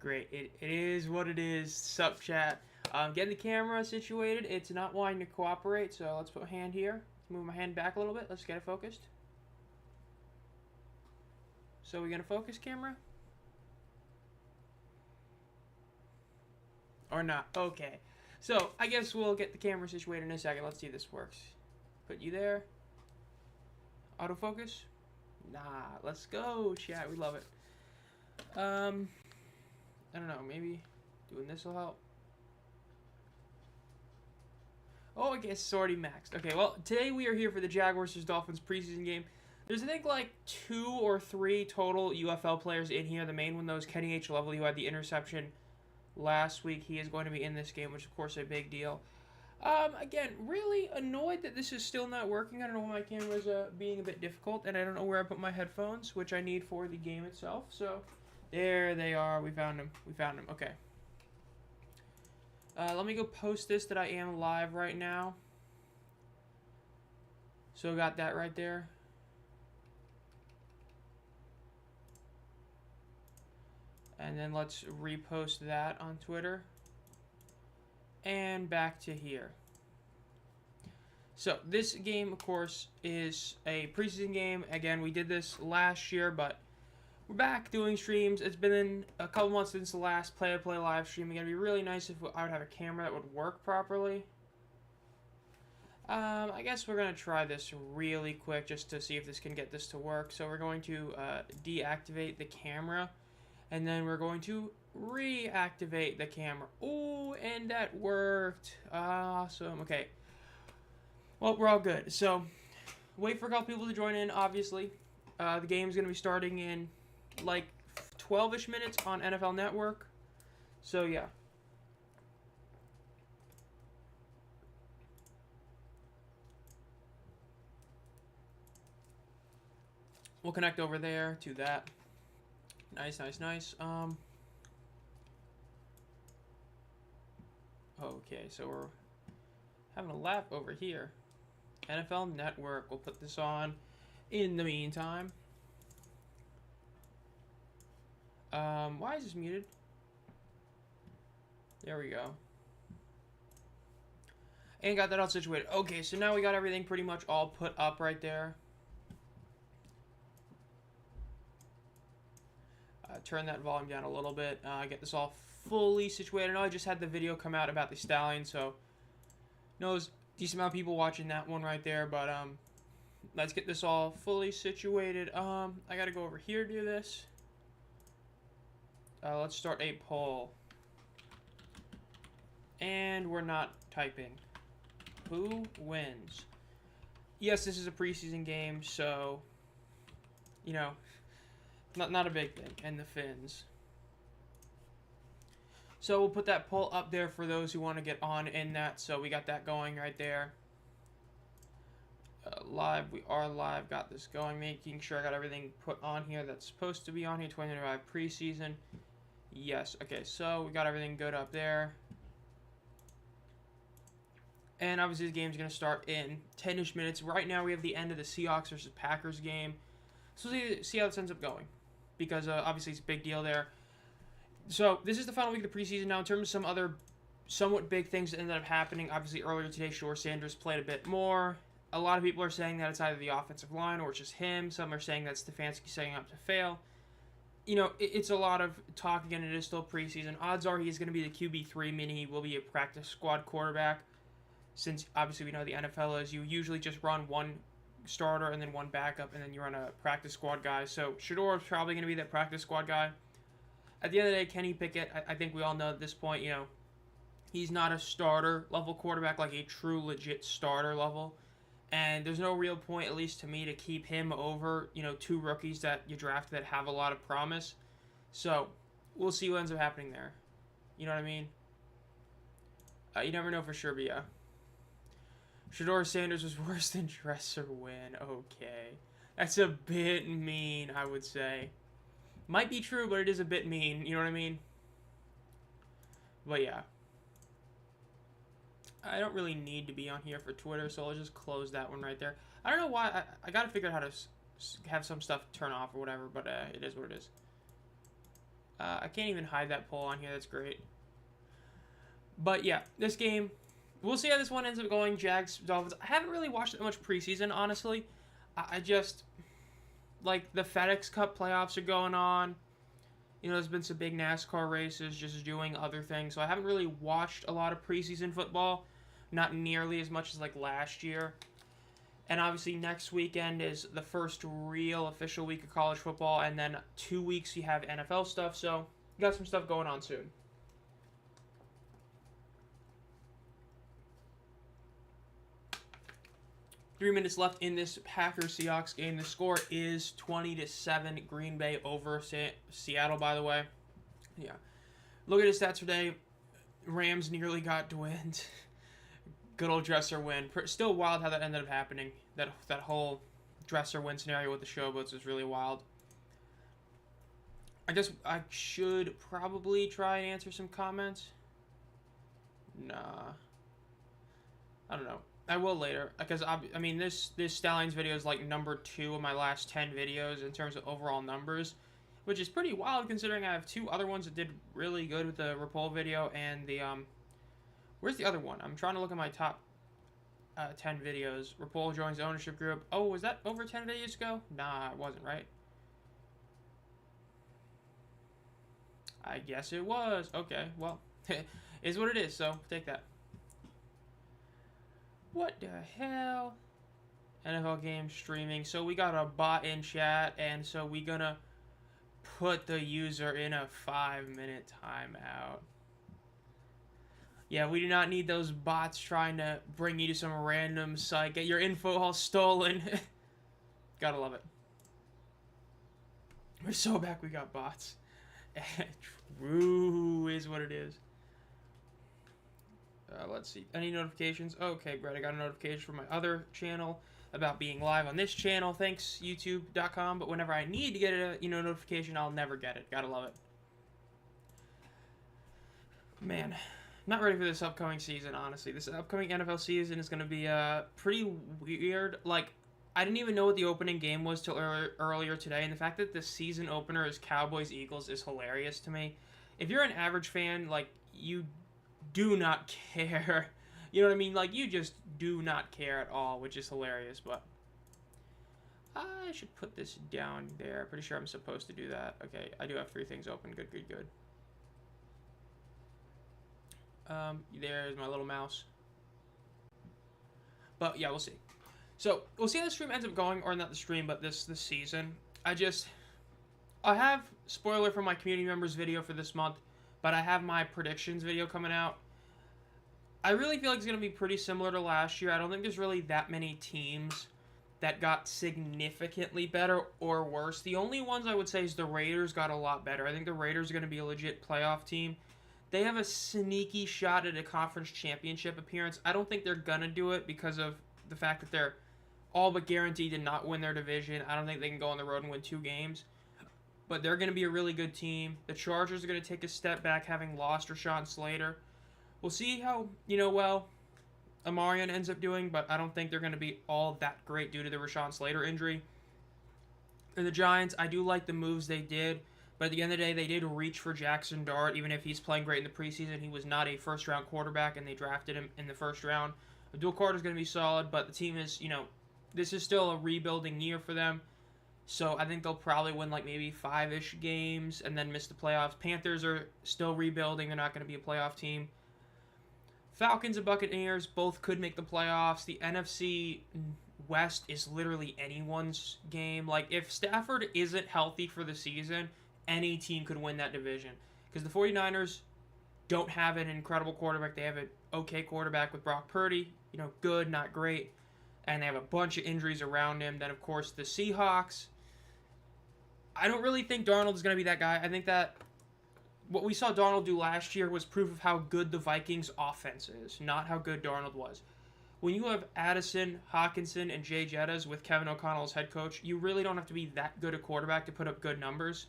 Great. It is what it is. Sup, chat. Getting the camera situated. It's not wanting to cooperate, so let's put a hand here. Move my hand back a little bit. Let's get it focused. So we're going to focus, camera? Or not. Okay. So, I guess we'll get the camera situated in a second. Let's see if this works. Put you there. Autofocus? Nah. Let's go, chat. We love it. I don't know. Maybe doing this will help. Oh, I guess it's already maxed. Okay, well, today we are here for the Jaguars vs. Dolphins preseason game. There's, I think, like 2 or 3 total UFL players in here. The main one, though, is Keni-H Lovely, who had the interception last week. He is going to be in this game, which is, of course, a big deal. Again, really annoyed that this is still not working. I don't know why my camera is being a bit difficult, and I don't know where I put my headphones, which I need for the game itself. So, there they are. We found them. We found them. Okay. Let me go post this that I am live right now. So, got that right there. And then let's repost that on Twitter. And back to here. So, this game, of course, is a preseason game. Again, we did this last year, but we're back doing streams. It's been a couple months since the last play-to-play live stream. Again, it'd be really nice if I would have a camera that would work properly. I guess we're going to try this really quick just to see if this can get this to work. So, we're going to deactivate the camera. And then we're going to reactivate the camera. Oh, and that worked. Awesome. Okay. Well, we're all good. So, wait for a couple people to join in, obviously. The game's going to be starting in, like, 12-ish minutes on NFL Network. So, yeah. We'll connect over there to that. Nice, nice, nice. Okay, so we're having a lap over here. NFL Network. We'll put this on in the meantime. Why is this muted? There we go. And got that all situated. Okay, so now we got everything pretty much all put up right there. Turn that volume down a little bit. Get this all fully situated. I know I just had the video come out about the Stallion, so knows decent amount of people watching that one right there. But let's get this all fully situated. I gotta go over here to do this. Let's start a poll. And we're not typing. Who wins? Yes, this is a preseason game, so you know. Not a big thing. And the fins. So we'll put that poll up there for those who want to get on in that. So we got that going right there. Live. We are live. Got this going. Making sure I got everything put on here that's supposed to be on here. 2025 preseason. Yes. Okay. So we got everything good up there. And obviously the game's going to start in 10-ish minutes. Right now we have the end of the Seahawks versus Packers game. So we'll see how this ends up going. Because obviously it's a big deal there. So this is the final week of the preseason. Now in terms of some other somewhat big things that ended up happening, obviously earlier today, Shedeur Sanders played a bit more. A lot of people are saying that it's either the offensive line or it's just him. Some are saying that Stefanski setting up to fail. You know, it's a lot of talk again. It is still preseason. Odds are he's going to be the QB3, meaning he will be a practice squad quarterback. Since obviously we know the NFL is you usually just run one starter and then one backup, and then you run a practice squad guy. So Shedeur is probably going to be that practice squad guy. At the end of the day, Kenny Pickett, I think we all know at this point, you know, he's not a starter level quarterback, like a true legit starter level. And there's no real point, at least to me, to keep him over, you know, 2 rookies that you draft that have a lot of promise. So we'll see what ends up happening there. You know what I mean? You never know for sure, but yeah. Shedeur Sanders was worse than Dresser Win. Okay. That's a bit mean, I would say. Might be true, but it is a bit mean. You know what I mean? But yeah. I don't really need to be on here for Twitter, so I'll just close that one right there. I don't know why. I got to figure out how to have some stuff turn off or whatever, but it is what it is. I can't even hide that poll on here. That's great. But yeah, this game, we'll see how this one ends up going. Jags, Dolphins. I haven't really watched that much preseason, honestly. I just, like, the FedEx Cup playoffs are going on. You know, there's been some big NASCAR races, just doing other things. So I haven't really watched a lot of preseason football. Not nearly as much as, like, last year. And obviously next weekend is the first real official week of college football. And then 2 weeks you have NFL stuff. So you got some stuff going on soon. Three minutes left in this Packers-Seahawks game. The score is 20-7. Green Bay over Seattle, by the way. Yeah. Look at his stats today. Rams nearly got Dwind. Good old Dresser win. Still wild how that ended up happening. That whole Dresser win scenario with the Showboats was really wild. I guess I should probably try and answer some comments. Nah. I don't know. I will later, because I mean this Stallions video is like number 2 of my last 10 videos in terms of overall numbers, which is pretty wild considering I have 2 other ones that did really good with the Rapol video and the where's the other one? I'm trying to look at my top 10 videos. Rapol joins ownership group. Oh, was that over 10 videos ago? Nah, it wasn't, right? I guess it was. Okay, well, is what it is. So take that. What the hell? NFL game streaming. So we got a bot in chat, and so we gonna put the user in a 5-minute timeout. Yeah, we do not need those bots trying to bring you to some random site. Get your info all stolen. Gotta love it. We're so back we got bots. True is what it is. Let's see. Any notifications? Okay, great. I got a notification from my other channel about being live on this channel. Thanks, YouTube.com. But whenever I need to get a notification, I'll never get it. Gotta love it. Man, not ready for this upcoming season, honestly. This upcoming NFL season is going to be pretty weird. Like, I didn't even know what the opening game was till earlier today. And the fact that the season opener is Cowboys-Eagles is hilarious to me. If you're an average fan, like, you do not care. You know what I mean? Like, you just do not care at all, which is hilarious, but I should put this down there. Pretty sure I'm supposed to do that. Okay, I do have 3 things open. Good, good, good. There's my little mouse. But, yeah, we'll see. So, we'll see how the stream ends up going, or not the stream, but this season. I have, spoiler for my community members video for this month, but I have my predictions video coming out. I really feel like it's going to be pretty similar to last year. I don't think there's really that many teams that got significantly better or worse. The only ones I would say is the Raiders got a lot better. I think the Raiders are going to be a legit playoff team. They have a sneaky shot at a conference championship appearance. I don't think they're going to do it because of the fact that they're all but guaranteed to not win their division. I don't think they can go on the road and win 2 games. But they're going to be a really good team. The Chargers are going to take a step back having lost Rashawn Slater. We'll see how, Amarian ends up doing, but I don't think they're going to be all that great due to the Rashawn Slater injury. And the Giants, I do like the moves they did, but at the end of the day, they did reach for Jackson Dart. Even if he's playing great in the preseason, he was not a first-round quarterback, and they drafted him in the first round. Abdul Carter's going to be solid, but the team is, this is still a rebuilding year for them. So I think they'll probably win like maybe 5-ish games and then miss the playoffs. Panthers are still rebuilding. They're not going to be a playoff team. Falcons and Buccaneers both could make the playoffs. The NFC West is literally anyone's game. Like, if Stafford isn't healthy for the season, any team could win that division. Because the 49ers don't have an incredible quarterback. They have an okay quarterback with Brock Purdy. Good, not great. And they have a bunch of injuries around him. Then, of course, the Seahawks. I don't really think Darnold is going to be that guy. I think that what we saw Darnold do last year was proof of how good the Vikings offense is, not how good Darnold was. When you have Addison, Hawkinson, and Jay Jettas with Kevin O'Connell as head coach, you really don't have to be that good a quarterback to put up good numbers.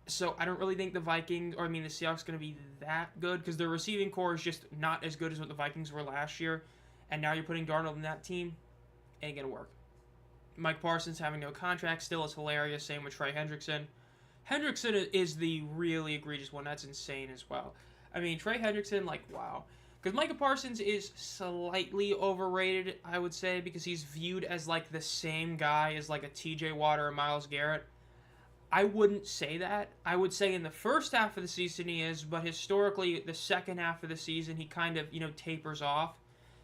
So I don't really think the Seahawks are going to be that good because their receiving core is just not as good as what the Vikings were last year. And now you're putting Darnold in that team, ain't going to work. Mike Parsons having no contract still is hilarious. Same with Trey Hendrickson. Hendrickson is the really egregious one. That's insane as well. I mean, Trey Hendrickson, like, wow. Because Micah Parsons is slightly overrated, I would say, because he's viewed as, like, the same guy as, like, a TJ Watt or a Myles Garrett. I wouldn't say that. I would say in the first half of the season he is, but historically, the second half of the season, he kind of, tapers off.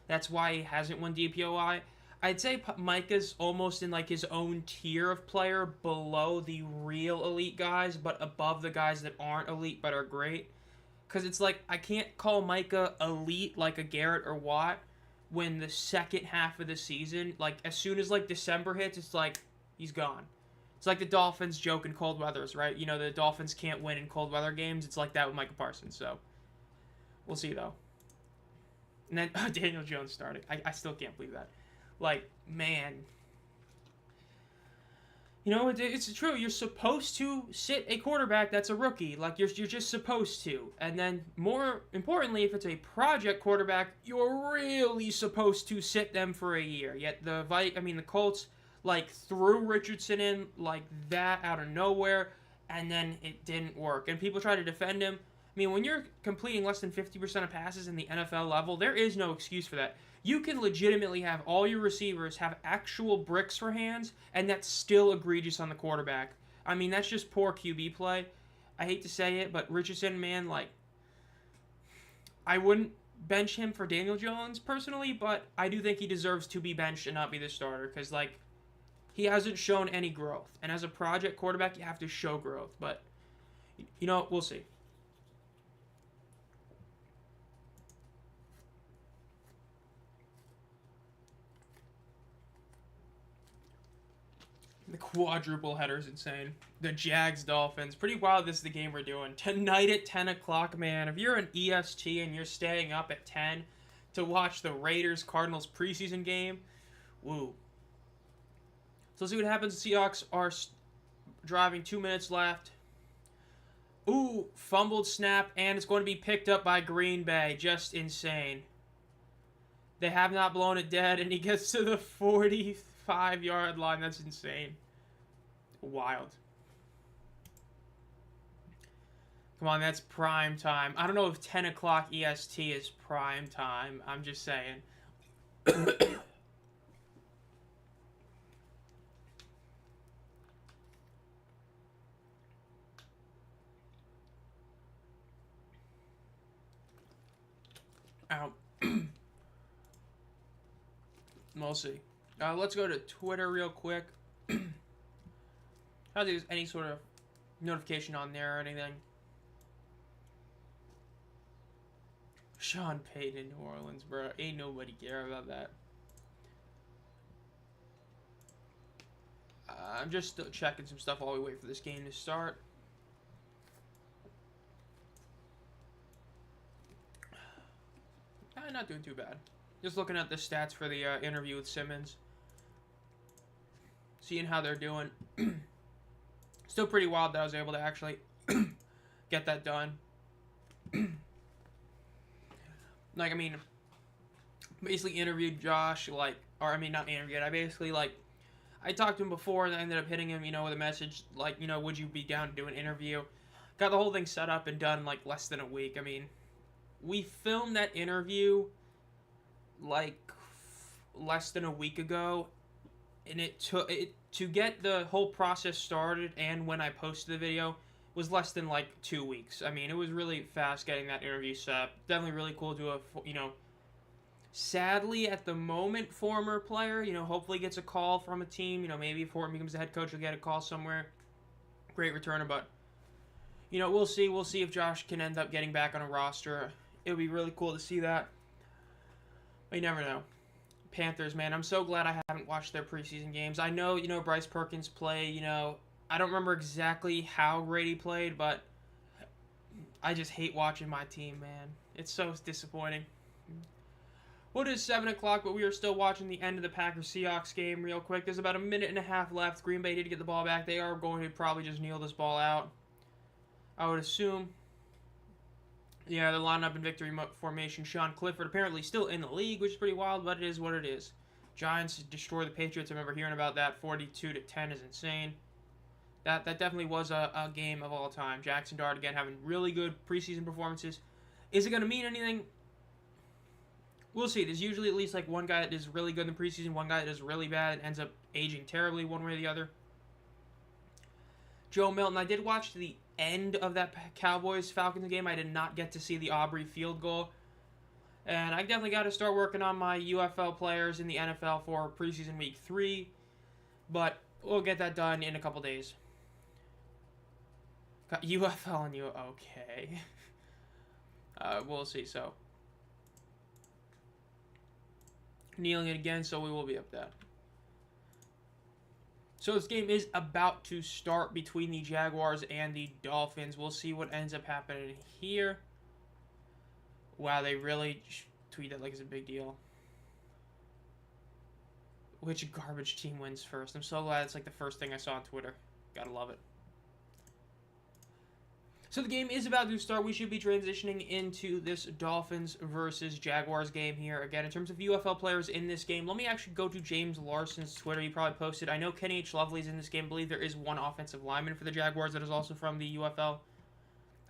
That's why he hasn't won DPOI. I'd say Micah's almost in, like, his own tier of player below the real elite guys, but above the guys that aren't elite but are great. Because it's like, I can't call Micah elite like a Garrett or Watt when the second half of the season, like, as soon as, like, December hits, it's like, he's gone. It's like the Dolphins joke in cold weathers, right? The Dolphins can't win in cold weather games. It's like that with Micah Parsons, so we'll see, though. And then Daniel Jones starting. I still can't believe that. Like, man. It's true. You're supposed to sit a quarterback that's a rookie. Like, you're just supposed to. And then, more importantly, if it's a project quarterback, you're really supposed to sit them for a year. Yet the Colts, like, threw Richardson in like that out of nowhere, and then it didn't work. And people try to defend him. I mean, when you're completing less than 50% of passes in the NFL level, there is no excuse for that. You can legitimately have all your receivers have actual bricks for hands, and that's still egregious on the quarterback. I mean, that's just poor QB play. I hate to say it, but Richardson, man, like, I wouldn't bench him for Daniel Jones personally, but I do think he deserves to be benched and not be the starter, because, like, he hasn't shown any growth. And as a project quarterback, you have to show growth. But, we'll see. The quadruple header is insane. The Jags Dolphins. Pretty wild this is the game we're doing. Tonight at 10 o'clock, man. If you're an EST and you're staying up at 10 to watch the Raiders-Cardinals preseason game, woo. So let's see what happens. The Seahawks are driving, 2 minutes left. Ooh, fumbled snap, and it's going to be picked up by Green Bay. Just insane. They have not blown it dead, and he gets to the 45-yard line. That's insane. Wild. Come on, that's prime time. I don't know if 10 o'clock EST is prime time. I'm just saying. Ow. We'll see. Let's go to Twitter real quick. I don't think there's any sort of notification on there or anything. Sean Payton in New Orleans, bro. Ain't nobody care about that. I'm just still checking some stuff while we wait for this game to start. Not doing too bad. Just looking at the stats for the interview with Simmons. Seeing how they're doing. Still pretty wild that I was able to actually get that done. Like, I mean, basically interviewed Josh, like, or I mean, not interviewed. I talked to him before and I ended up hitting him, with a message, like, would you be down to do an interview? Got the whole thing set up and done in, like, less than a week. I mean, we filmed that interview, like, less than a week ago, and it took, to get the whole process started and when I posted the video, was less than, like, 2 weeks. I mean, it was really fast getting that interview set up. Definitely really cool to have, sadly, at the moment, former player, hopefully gets a call from a team, maybe before he becomes the head coach, he'll get a call somewhere. Great returner, but, we'll see. We'll see if Josh can end up getting back on a roster. It would be really cool to see that. But you never know. Panthers, man, I'm so glad I haven't watched their preseason games. I know, Bryce Perkins play, I don't remember exactly how great he played, but I just hate watching my team, man. It's so disappointing. Well, it is 7 o'clock, but we are still watching the end of the Packers-Seahawks game real quick. There's about a minute and a half left. Green Bay did get the ball back. They are going to probably just kneel this ball out, I would assume. Yeah, they're lining up in victory formation. Sean Clifford apparently still in the league, which is pretty wild, but it is what it is. Giants destroy the Patriots. I remember hearing about that. 42-10 is insane. That definitely was a game of all time. Jackson Dart, again, having really good preseason performances. Is it going to mean anything? We'll see. There's usually at least like one guy that is really good in the preseason, one guy that is really bad and ends up aging terribly one way or the other. Joe Milton, I did watch the end of that Cowboys-Falcons game. I did not get to see the Aubrey field goal. And I definitely got to start working on my UFL players in the NFL for preseason week 3. But we'll get that done in a couple days. UFL and you, okay. We'll see, so. Kneeling it again, so we will be up that. So this game is about to start between the Jaguars and the Dolphins. We'll see what ends up happening here. Wow, they really tweet that like it's a big deal. Which garbage team wins first? I'm so glad it's like the first thing I saw on Twitter. Gotta love it. So the game is about to start. We should be transitioning into this Dolphins versus Jaguars game here. Again, in terms of UFL players in this game, let me actually go to James Larson's Twitter. He probably posted. I know Keni-H Lovely is in this game. I believe there is one offensive lineman for the Jaguars that is also from the UFL.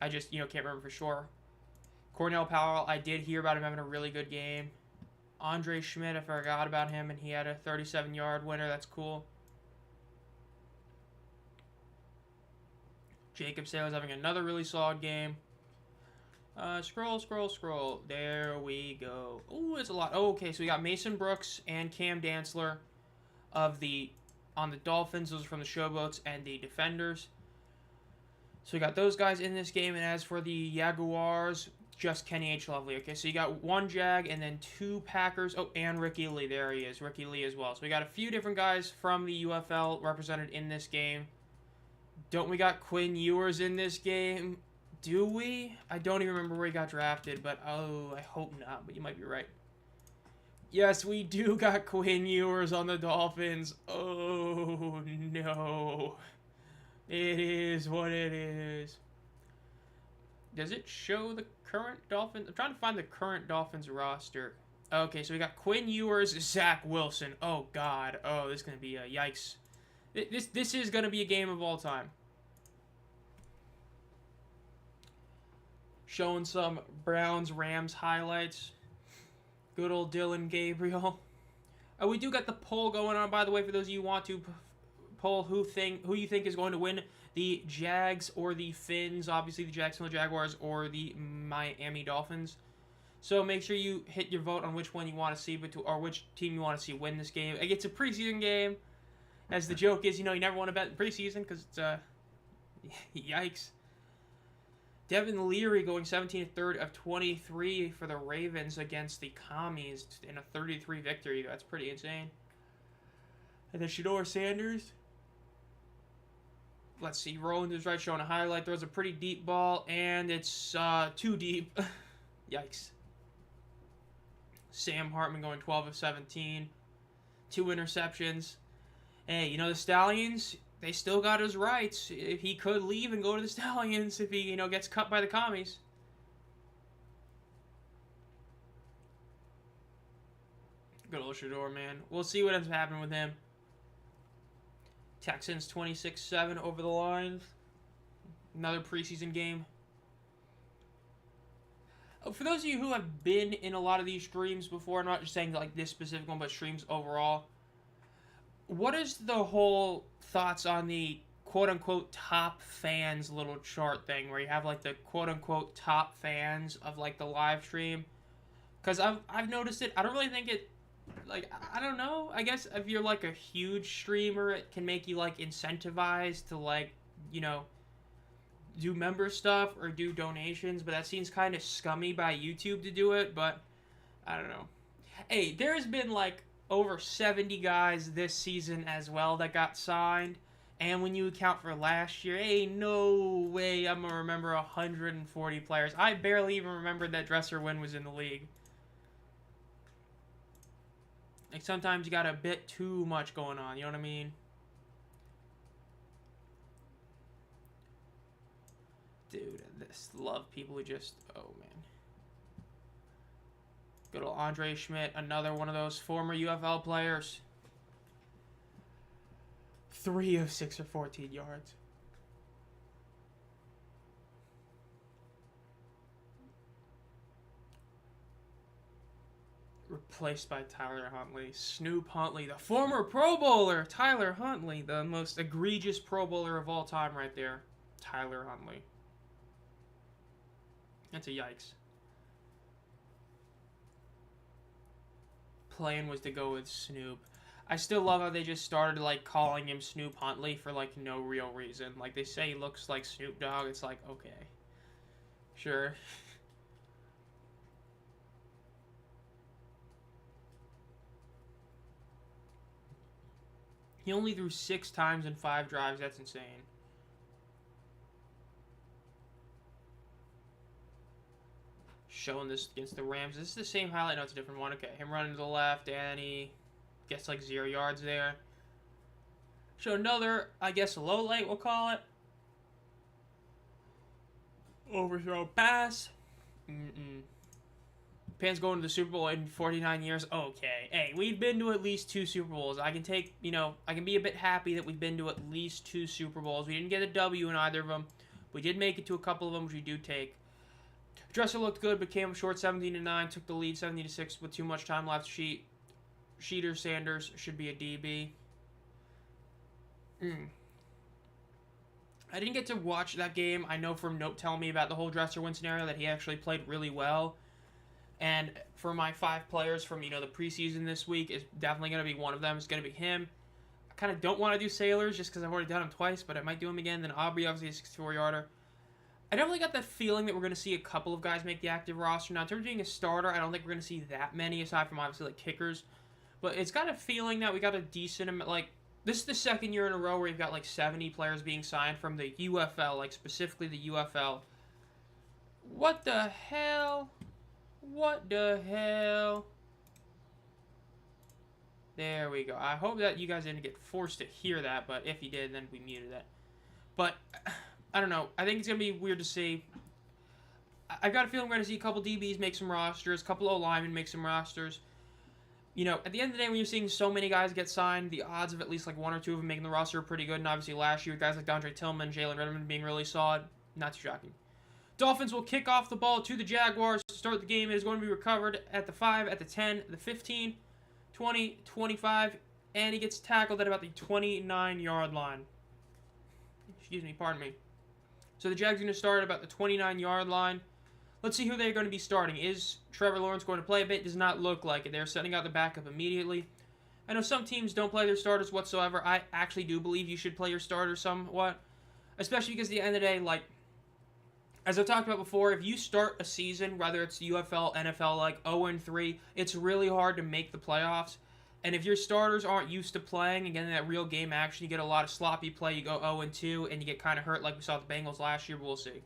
I just, can't remember for sure. Cornell Powell, I did hear about him having a really good game. Andre Schmidt, I forgot about him, and he had a 37-yard winner. That's cool. Jacob Sale's having another really solid game. Scroll. There we go. Ooh, it's a lot. Oh, okay, so we got Mason Brooks and Cam Dantzler on the Dolphins. Those are from the Showboats and the Defenders. So we got those guys in this game. And as for the Jaguars, just Keni-H Lovely. Okay, so you got one Jag and then two Packers. Oh, and Ricky Lee. There he is. Ricky Lee as well. So we got a few different guys from the UFL represented in this game. Don't we got Quinn Ewers in this game? Do we? I don't even remember where he got drafted, but oh, I hope not, but you might be right. Yes, we do got Quinn Ewers on the Dolphins. Oh, no. It is what it is. Does it show the current Dolphins? I'm trying to find the current Dolphins roster. Okay, so we got Quinn Ewers, Zach Wilson. Oh, God. Oh, this is going to be a yikes. This is going to be a game of all time. Showing some Browns-Rams highlights. Good old Dylan Gabriel. We do got the poll going on, by the way, for those of you who want to poll who you think is going to win, the Jags or the Fins, obviously the Jacksonville Jaguars or the Miami Dolphins. So make sure you hit your vote on which one you want to see, or which team you want to see win this game. It's a preseason game. As the joke is, you never want to bet in preseason because it's, yikes. Devin Leary going 17-3 of 23 for the Ravens against the Commies in a 33 victory. That's pretty insane. And then Shedeur Sanders. Let's see. Roland is right, showing a highlight. Throws a pretty deep ball, and it's too deep. Yikes. Sam Hartman going 12 of 17. 2 interceptions. Hey, the Stallions, they still got his rights. If he could leave and go to the Stallions if he, gets cut by the Commies. Good old Shedeur, man. We'll see what ends up happening with him. Texans 26-7 over the Lions. Another preseason game. For those of you who have been in a lot of these streams before, I'm not just saying like this specific one, but streams overall, what is the whole thoughts on the quote-unquote top fans little chart thing where you have like the quote-unquote top fans of like the live stream? Because I've noticed it. I don't really think it, like, I don't know. I guess if you're like a huge streamer, it can make you like incentivized to like, do member stuff or do donations. But that seems kind of scummy by YouTube to do it. But I don't know. Hey, there's been like over 70 guys this season as well that got signed. And when you account for last year, hey, no way I'm going to remember 140 players. I barely even remembered that Dresser Wynn was in the league. Like, sometimes you got a bit too much going on, you know what I mean? Dude, I just love people who just, oh, man. Good old Andre Schmidt, another one of those former UFL players. 3 of 6 or 14 yards. Placed by Tyler Huntley. Snoop Huntley, the former Pro Bowler. Tyler Huntley, the most egregious Pro Bowler of all time right there. Tyler Huntley. That's a yikes. Plan was to go with Snoop. I still love how they just started, like, calling him Snoop Huntley for, like, no real reason. Like, they say he looks like Snoop Dogg. It's like, okay. Sure. He only threw 6 times in 5 drives. That's insane. Showing this against the Rams. This is the same highlight. No, it's a different one. Okay, him running to the left, and he gets like 0 yards there. Show another, I guess, low light, we'll call it. Overthrow pass. Pans going to the Super Bowl in 49 years. Okay. Hey, we've been to at least 2 Super Bowls. I can take, I can be a bit happy that we've been to at least 2 Super Bowls. We didn't get a W in either of them. We did make it to a couple of them, which we do take. Dresser looked good, but came up short 17-9. Took the lead 17-6 with too much time left. Sheeter Sanders should be a DB. I didn't get to watch that game. I know from Note telling me about the whole Dresser win scenario that he actually played really well. And for my 5 players from, the preseason this week, is definitely going to be one of them. It's going to be him. I kind of don't want to do Sailors just because I've already done him twice, but I might do him again. Then Aubrey, obviously, a 64-yarder. I definitely got that feeling that we're going to see a couple of guys make the active roster. Now, in terms of being a starter, I don't think we're going to see that many, aside from, obviously, like, kickers. But it's got a feeling that we got a decent amount, like, this is the second year in a row where you've got, like, 70 players being signed from the UFL, like, specifically the UFL. What the hell? What the hell? There we go. I hope that you guys didn't get forced to hear that, but if you did, then we muted it. But, I don't know. I think it's going to be weird to see. I've got a feeling we're going to see a couple DBs make some rosters, a couple of linemen make some rosters. At the end of the day, when you're seeing so many guys get signed, the odds of at least like 1 or 2 of them making the roster are pretty good. And obviously last year, guys like Dondre Tillman, Jalen Redmond being really solid, not too shocking. Dolphins will kick off the ball to the Jaguars to start the game. It is going to be recovered at the 5, at the 10, the 15, 20, 25, and he gets tackled at about the 29-yard line. Excuse me, pardon me. So the Jags are going to start at about the 29-yard line. Let's see who they're going to be starting. Is Trevor Lawrence going to play a bit? Does not look like it. They're setting out the backup immediately. I know some teams don't play their starters whatsoever. I actually do believe you should play your starters somewhat. Especially because at the end of the day, like, as I've talked about before, if you start a season, whether it's UFL, NFL, like 0-3, it's really hard to make the playoffs. And if your starters aren't used to playing, again, in that real game action, you get a lot of sloppy play. You go 0-2, and you get kind of hurt like we saw with the Bengals last year. But we'll see.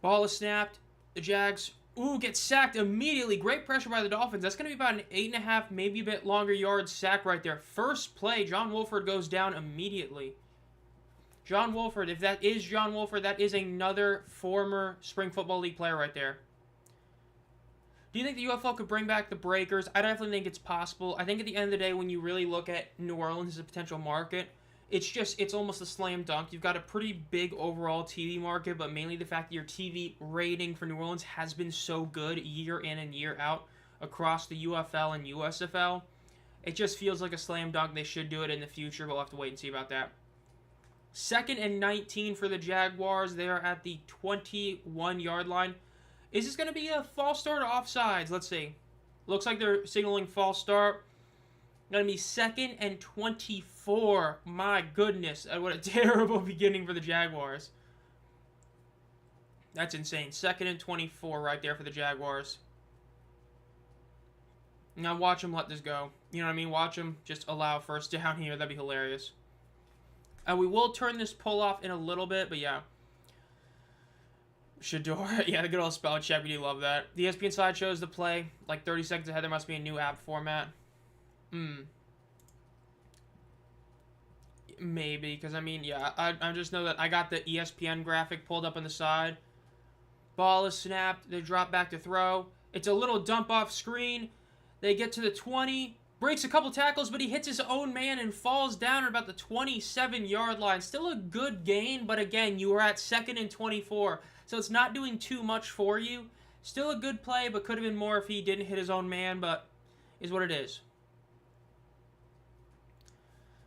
Ball is snapped. The Jags, get sacked immediately. Great pressure by the Dolphins. That's going to be about an 8.5, maybe a bit longer yard sack right there. First play, John Wolford goes down immediately. John Wolford, if that is John Wolford, that is another former Spring Football League player right there. Do you think the UFL could bring back the Breakers? I definitely think it's possible. I think at the end of the day, when you really look at New Orleans as a potential market, it's almost a slam dunk. You've got a pretty big overall TV market, but mainly the fact that your TV rating for New Orleans has been so good year in and year out across the UFL and USFL. It just feels like a slam dunk. They should do it in the future, but we'll have to wait and see about that. 2nd and 19 for the Jaguars. They are at the 21-yard line. Is this going to be a false start or offsides? Let's see. Looks like they're signaling false start. Going to be 2nd and 24. My goodness. What a terrible beginning for the Jaguars. That's insane. 2nd and 24 right there for the Jaguars. Now watch them let this go. You know what I mean? Watch them just allow first down here. That'd be hilarious. We will turn this pull off in a little bit, but yeah. Shador. Yeah, the good old spell check. We do love that. The ESPN side shows the play like 30 seconds ahead. There must be a new app format. Maybe, because I mean, yeah, I just know that I got the ESPN graphic pulled up on the side. Ball is snapped. They drop back to throw. It's a little dump off screen. They get to the 20. Breaks a couple tackles, but he hits his own man and falls down at about the 27-yard line. Still a good gain, but again, you are at 2nd and 24. So it's not doing too much for you. Still a good play, but could have been more if he didn't hit his own man, but is what it is.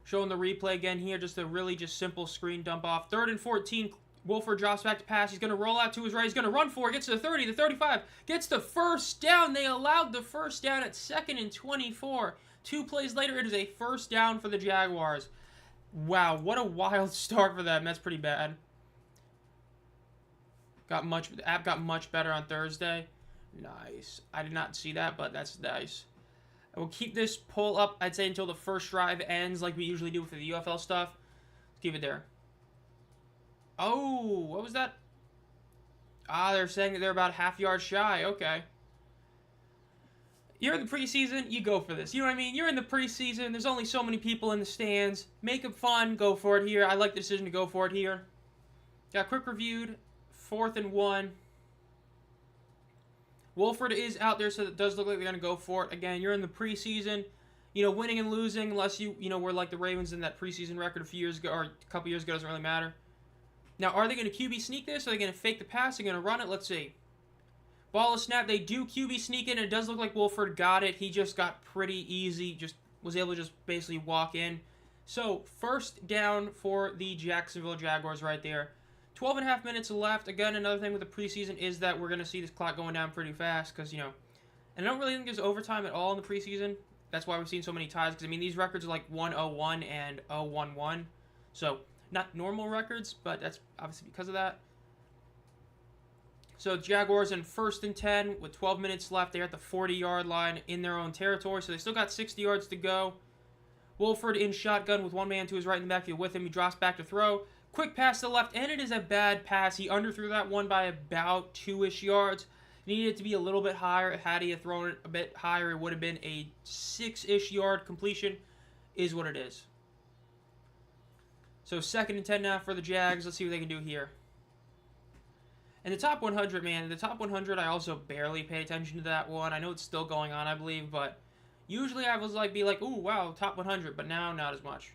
Showing the replay again here, just a really just simple screen dump off. 3rd and 14, Wolford drops back to pass. He's going to roll out to his right. He's going to run for it. Gets to the 30, the 35. Gets the first down. They allowed the first down at 2nd and 24. 2 plays later, it is a first down for the Jaguars. Wow, what a wild start for them. That's pretty bad. The app got much better on Thursday. Nice. I did not see that, but that's nice. I will keep this poll up, I'd say, until the first drive ends, like we usually do for the UFL stuff. Let's keep it there. Oh, what was that? Ah, they're saying that they're about half yard shy. Okay. You're in the preseason, you go for this. You know what I mean? You're in the preseason. There's only so many people in the stands. Make it fun. Go for it here. I like the decision to go for it here. Got quick reviewed. 4th and 1. Wolford is out there, so it does look like they're going to go for it. Again, you're in the preseason. You know, winning and losing, unless you were like the Ravens in that preseason record a few years ago, or a couple years ago, doesn't really matter. Now, are they going to QB sneak this? Are they going to fake the pass? Are they going to run it? Let's see. Ball is snapped. They do QB sneak in. It does look like Wolford got it. He just got pretty easy. Just was able to just basically walk in. So, first down for the Jacksonville Jaguars right there. 12.5 minutes left. Again, another thing with the preseason is that we're going to see this clock going down pretty fast because, and I don't really think there's overtime at all in the preseason. That's why we've seen so many ties because, these records are like 1-0-1 and 0-1-1. So, not normal records, but that's obviously because of that. So, Jaguars in 1st and 10 with 12 minutes left. They're at the 40-yard line in their own territory, so they still got 60 yards to go. Wolford in shotgun with one man to his right in the backfield with him. He drops back to throw. Quick pass to the left, and it is a bad pass. He underthrew that one by about 2-ish yards. Needed it to be a little bit higher. Had he thrown it a bit higher, it would have been a 6-ish yard completion. Is what it is. So 2nd and 10 now for the Jags. Let's see what they can do here. And the top 100, man, the top 100, I also barely pay attention to that one. I know it's still going on, I believe, but usually I was be like, ooh, wow, top 100, but now not as much.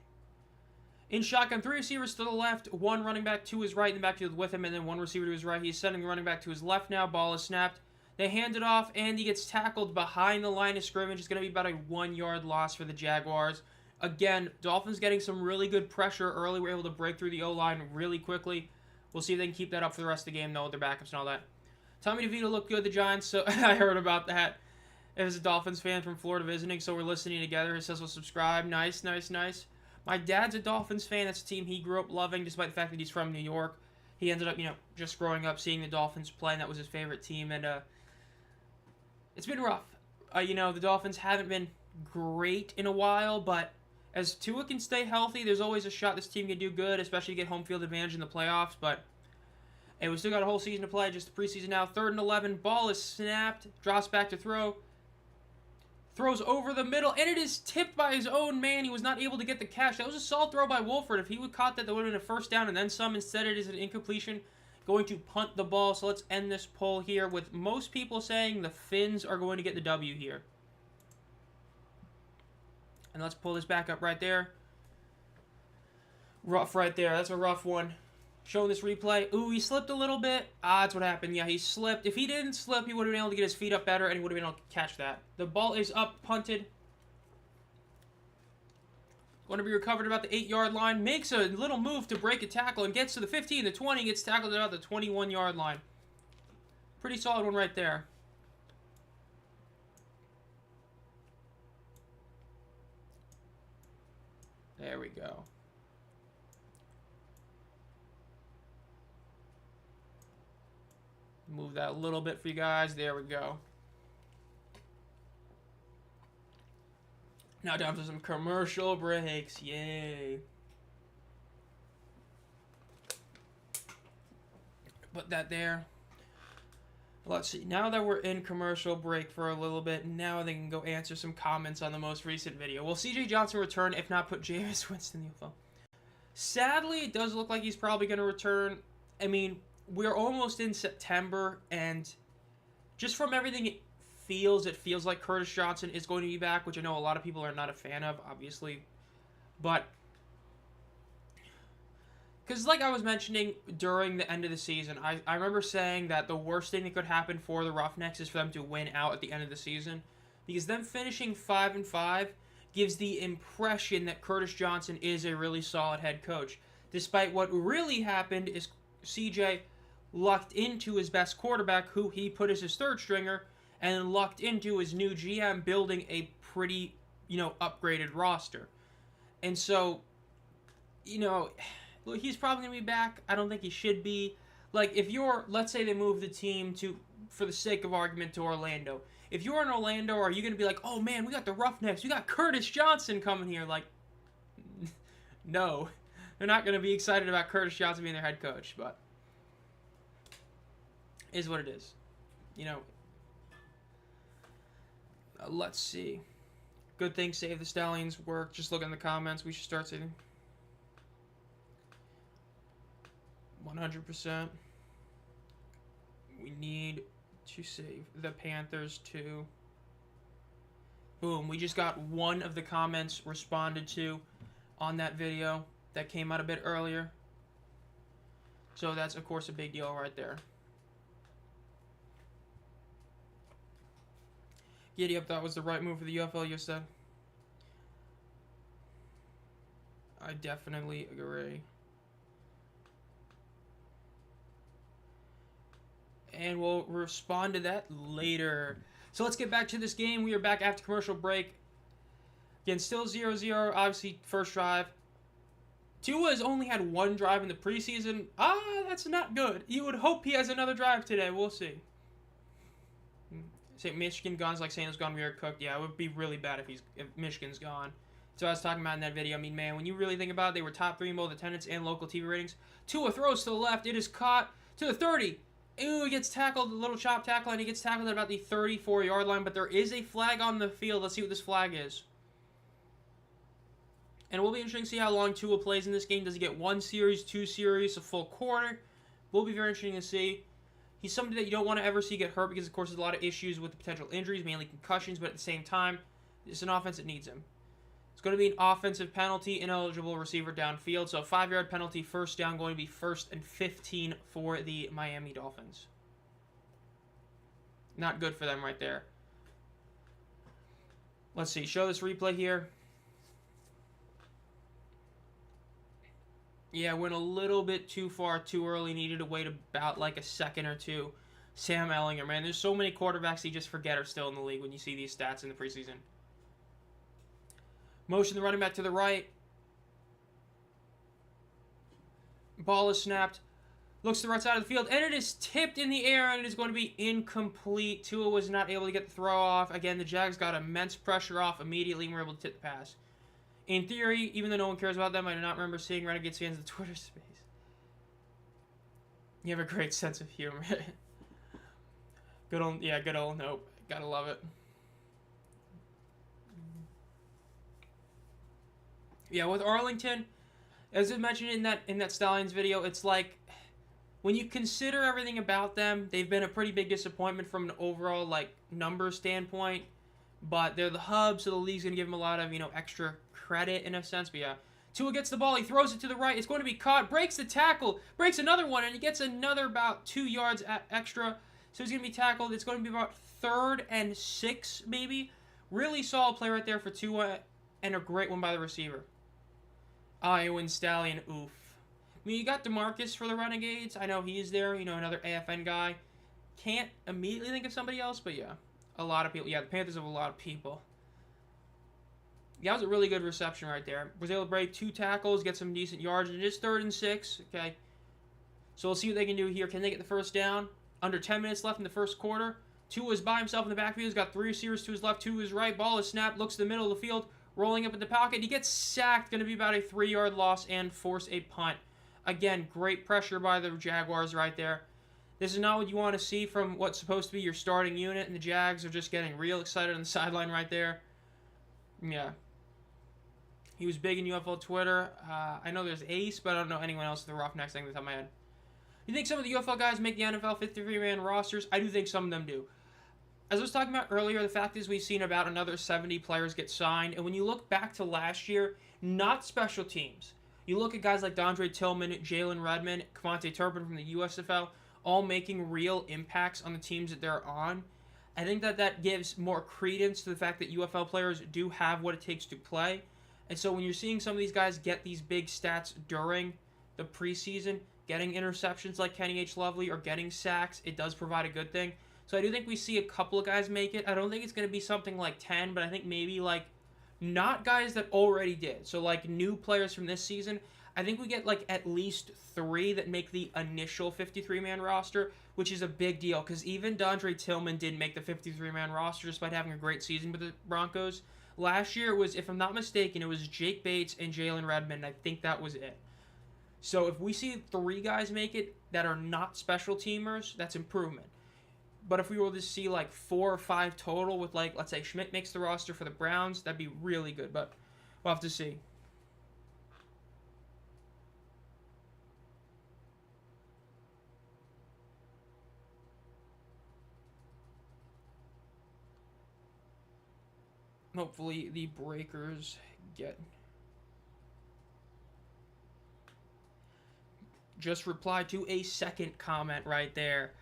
In shotgun, 3 receivers to the left, 1 running back to his right in the backfield with him, and then 1 receiver to his right. He's sending the running back to his left now. Ball is snapped. They hand it off, and he gets tackled behind the line of scrimmage. It's going to be about a 1-yard loss for the Jaguars. Again, Dolphins getting some really good pressure early. We're able to break through the O-line really quickly. We'll see if they can keep that up for the rest of the game, though, with their backups and all that. Tommy DeVito looked good, the Giants, so I heard about that. It was a Dolphins fan from Florida visiting, so we're listening together. He says we'll subscribe. Nice, nice, nice. My dad's a Dolphins fan. That's a team he grew up loving, despite the fact that he's from New York. He ended up, just growing up seeing the Dolphins play, and that was his favorite team. And it's been rough. The Dolphins haven't been great in a while, but as Tua can stay healthy, there's always a shot this team can do good, especially get home field advantage in the playoffs. But hey, we still got a whole season to play, just the preseason now. 3rd and 11, ball is snapped, drops back to throw. Throws over the middle, and it is tipped by his own man. He was not able to get the catch. That was a solid throw by Wolford. If he would have caught that, that would have been a first down and then some. Instead, it is an incompletion. Going to punt the ball. So let's end this poll here with most people saying the Fins are going to get the W here. And let's pull this back up right there. Rough right there. That's a rough one. Showing this replay. Ooh, he slipped a little bit. Ah, that's what happened. Yeah, he slipped. If he didn't slip, he would have been able to get his feet up better, and he would have been able to catch that. The ball is up, punted. Going to be recovered about the 8-yard line. Makes a little move to break a tackle and gets to the 15, the 20. Gets tackled about the 21-yard line. Pretty solid one right there. There we go. Move that a little bit for you guys. There we go. Now down to some commercial breaks. Yay. Put that there. Let's see. Now that we're in commercial break for a little bit, now they can go answer some comments on the most recent video. Will CJ Johnson return? If not, put Jameis Winston in the UFO. Sadly, it does look like he's probably going to return. We're almost in September, and just from everything it feels like Curtis Johnson is going to be back, which I know a lot of people are not a fan of, obviously. But because like I was mentioning during the end of the season, I remember saying that the worst thing that could happen for the Roughnecks is for them to win out at the end of the season, because them finishing 5-5 gives the impression that Curtis Johnson is a really solid head coach, despite what really happened is CJ lucked into his best quarterback, who he put as his third stringer, and lucked into his new GM building a pretty, upgraded roster. And so, he's probably going to be back. I don't think he should be. Like, if let's say they move the team for the sake of argument, to Orlando. If you're in Orlando, are you going to be like, oh man, we got the Roughnecks, we got Curtis Johnson coming here? Like, no. They're not going to be excited about Curtis Johnson being their head coach, but is what it is. Let's see. Good thing Save the Stallions work. Just look in the comments. We should start saving. 100%. We need to save the Panthers too. Boom. We just got one of the comments responded to on that video that came out a bit earlier. So that's, of course, a big deal right there. Giddy up, that was the right move for the UFL, you said. I definitely agree. And we'll respond to that later. So let's get back to this game. We are back after commercial break. Again, still 0-0. Obviously, first drive. Tua has only had one drive in the preseason. That's not good. You would hope he has another drive today. We'll see. Say Michigan gone's like Santa's gone, we are cooked. Yeah, it would be really bad if Michigan's gone. So I was talking about in that video. I mean, man, when you really think about it, they were top 3 in both attendance and local TV ratings. Tua throws to the left. It is caught to the 30. Ooh, he gets tackled, a little chop tackle, and he gets tackled at about the 34-yard line. But there is a flag on the field. Let's see what this flag is. And it will be interesting to see how long Tua plays in this game. Does he get 1 series, 2 series, a full quarter? Will be very interesting to see. He's somebody that you don't want to ever see get hurt because, of course, there's a lot of issues with the potential injuries, mainly concussions. But at the same time, it's an offense that needs him. It's going to be an offensive penalty, ineligible receiver downfield. So a 5-yard penalty, first down, going to be 1st and 15 for the Miami Dolphins. Not good for them right there. Let's see. Show this replay here. Yeah, went a little bit too far, too early. Needed to wait about like a second or two. Sam Ehlinger, man. There's so many quarterbacks you just forget are still in the league when you see these stats in the preseason. Motion the running back to the right. Ball is snapped. Looks to the right side of the field. And it is tipped in the air, and it is going to be incomplete. Tua was not able to get the throw off. Again, the Jags got immense pressure off immediately and were able to tip the pass. In theory, even though no one cares about them, I do not remember seeing Renegades fans in the Twitter space. You have a great sense of humor. Good old Nope. Gotta love it. Yeah, with Arlington, as I mentioned in that Stallions video, it's like when you consider everything about them, they've been a pretty big disappointment from an overall numbers standpoint. But they're the hub, so the league's gonna give them a lot of extra credit in a sense. But yeah, Tua gets the ball, he throws it to the right, it's going to be caught, breaks the tackle, breaks another one, and he gets another about 2 yards extra. So he's gonna be tackled. It's going to be about 3rd and 6 maybe. Really solid play right there for Tua, and a great one by the receiver. Iowa Stallion, oof. I mean, you got DeMarcus for the Renegades. I know he's there, another AFN guy. Can't immediately think of somebody else, but yeah. A lot of people. Yeah, the Panthers have a lot of people. Yeah, that was a really good reception right there. Was able to break 2 tackles, get some decent yards. It is 3rd and 6. Okay. So we'll see what they can do here. Can they get the first down? Under 10 minutes left in the first quarter. Tua is by himself in the backfield. He's got 3 receivers to his left, 2 to his right. Ball is snapped. Looks to the middle of the field. Rolling up in the pocket. He gets sacked. Going to be about a 3-yard loss and force a punt. Again, great pressure by the Jaguars right there. This is not what you want to see from what's supposed to be your starting unit, and the Jags are just getting real excited on the sideline right there. Yeah. He was big in UFL Twitter. I know there's Ace, but I don't know anyone else with the Roughnecks thing off the top of my head. You think some of the UFL guys make the NFL 53-man rosters? I do think some of them do. As I was talking about earlier, the fact is we've seen about another 70 players get signed, and when you look back to last year, not special teams, You look at guys like Dondre Tillman, Jalen Redmond, Kevontae Turpin from the USFL, all making real impacts on the teams that they're on. I think that gives more credence to the fact that UFL players do have what it takes to play. And so when you're seeing some of these guys get these big stats during the preseason, getting interceptions like Keni-H Lovely or getting sacks, it does provide a good thing. So I do think we see a couple of guys make it. I don't think it's going to be something like 10, but I think maybe like not guys that already did. So like new players from this season. I think we get like at least 3 that make the initial 53-man roster, which is a big deal because even Dondre Tillman didn't make the 53-man roster despite having a great season with the Broncos. Last year it was, if I'm not mistaken, it was Jake Bates and Jalen Redmond. I think that was it. So if we see 3 guys make it that are not special teamers, that's improvement. But if we were to see like 4 or 5 total with like, let's say Schmidt makes the roster for the Browns, that'd be really good. But we'll have to see. Hopefully the breakers get... Just reply to a second comment right there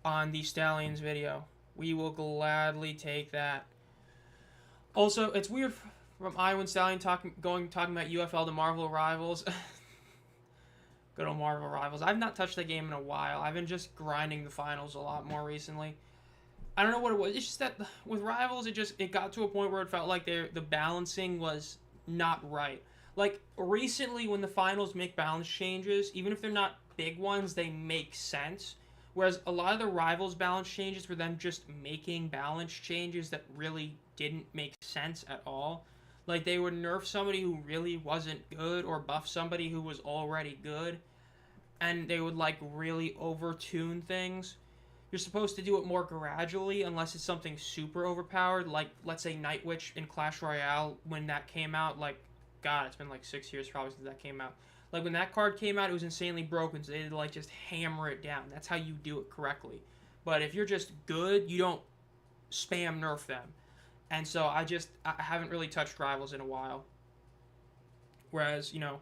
on the Stallions video. We will gladly take that. Also, it's weird from Iowa Stallion talking about UFL to Marvel Rivals. Good old Marvel Rivals. I've not touched that game in a while. I've been just grinding the finals a lot more recently. I don't know what it was. It's just that with Rivals, it got to a point where it felt like the balancing was not right. Like, recently when the finals make balance changes, even if they're not big ones, they make sense. Whereas a lot of the Rivals balance changes were them just making balance changes that really didn't make sense at all. Like, they would nerf somebody who really wasn't good or buff somebody who was already good. And they would, like, really overtune things. You're supposed to do it more gradually unless it's something super overpowered. Like, let's say Night Witch in Clash Royale when that came out. Like, God, it's been like 6 years probably since that came out. Like, when that card came out, it was insanely broken, so they had to, like, just hammer it down. That's how you do it correctly. But if you're just good, you don't spam nerf them. And so I haven't really touched Rivals in a while. Whereas, you know,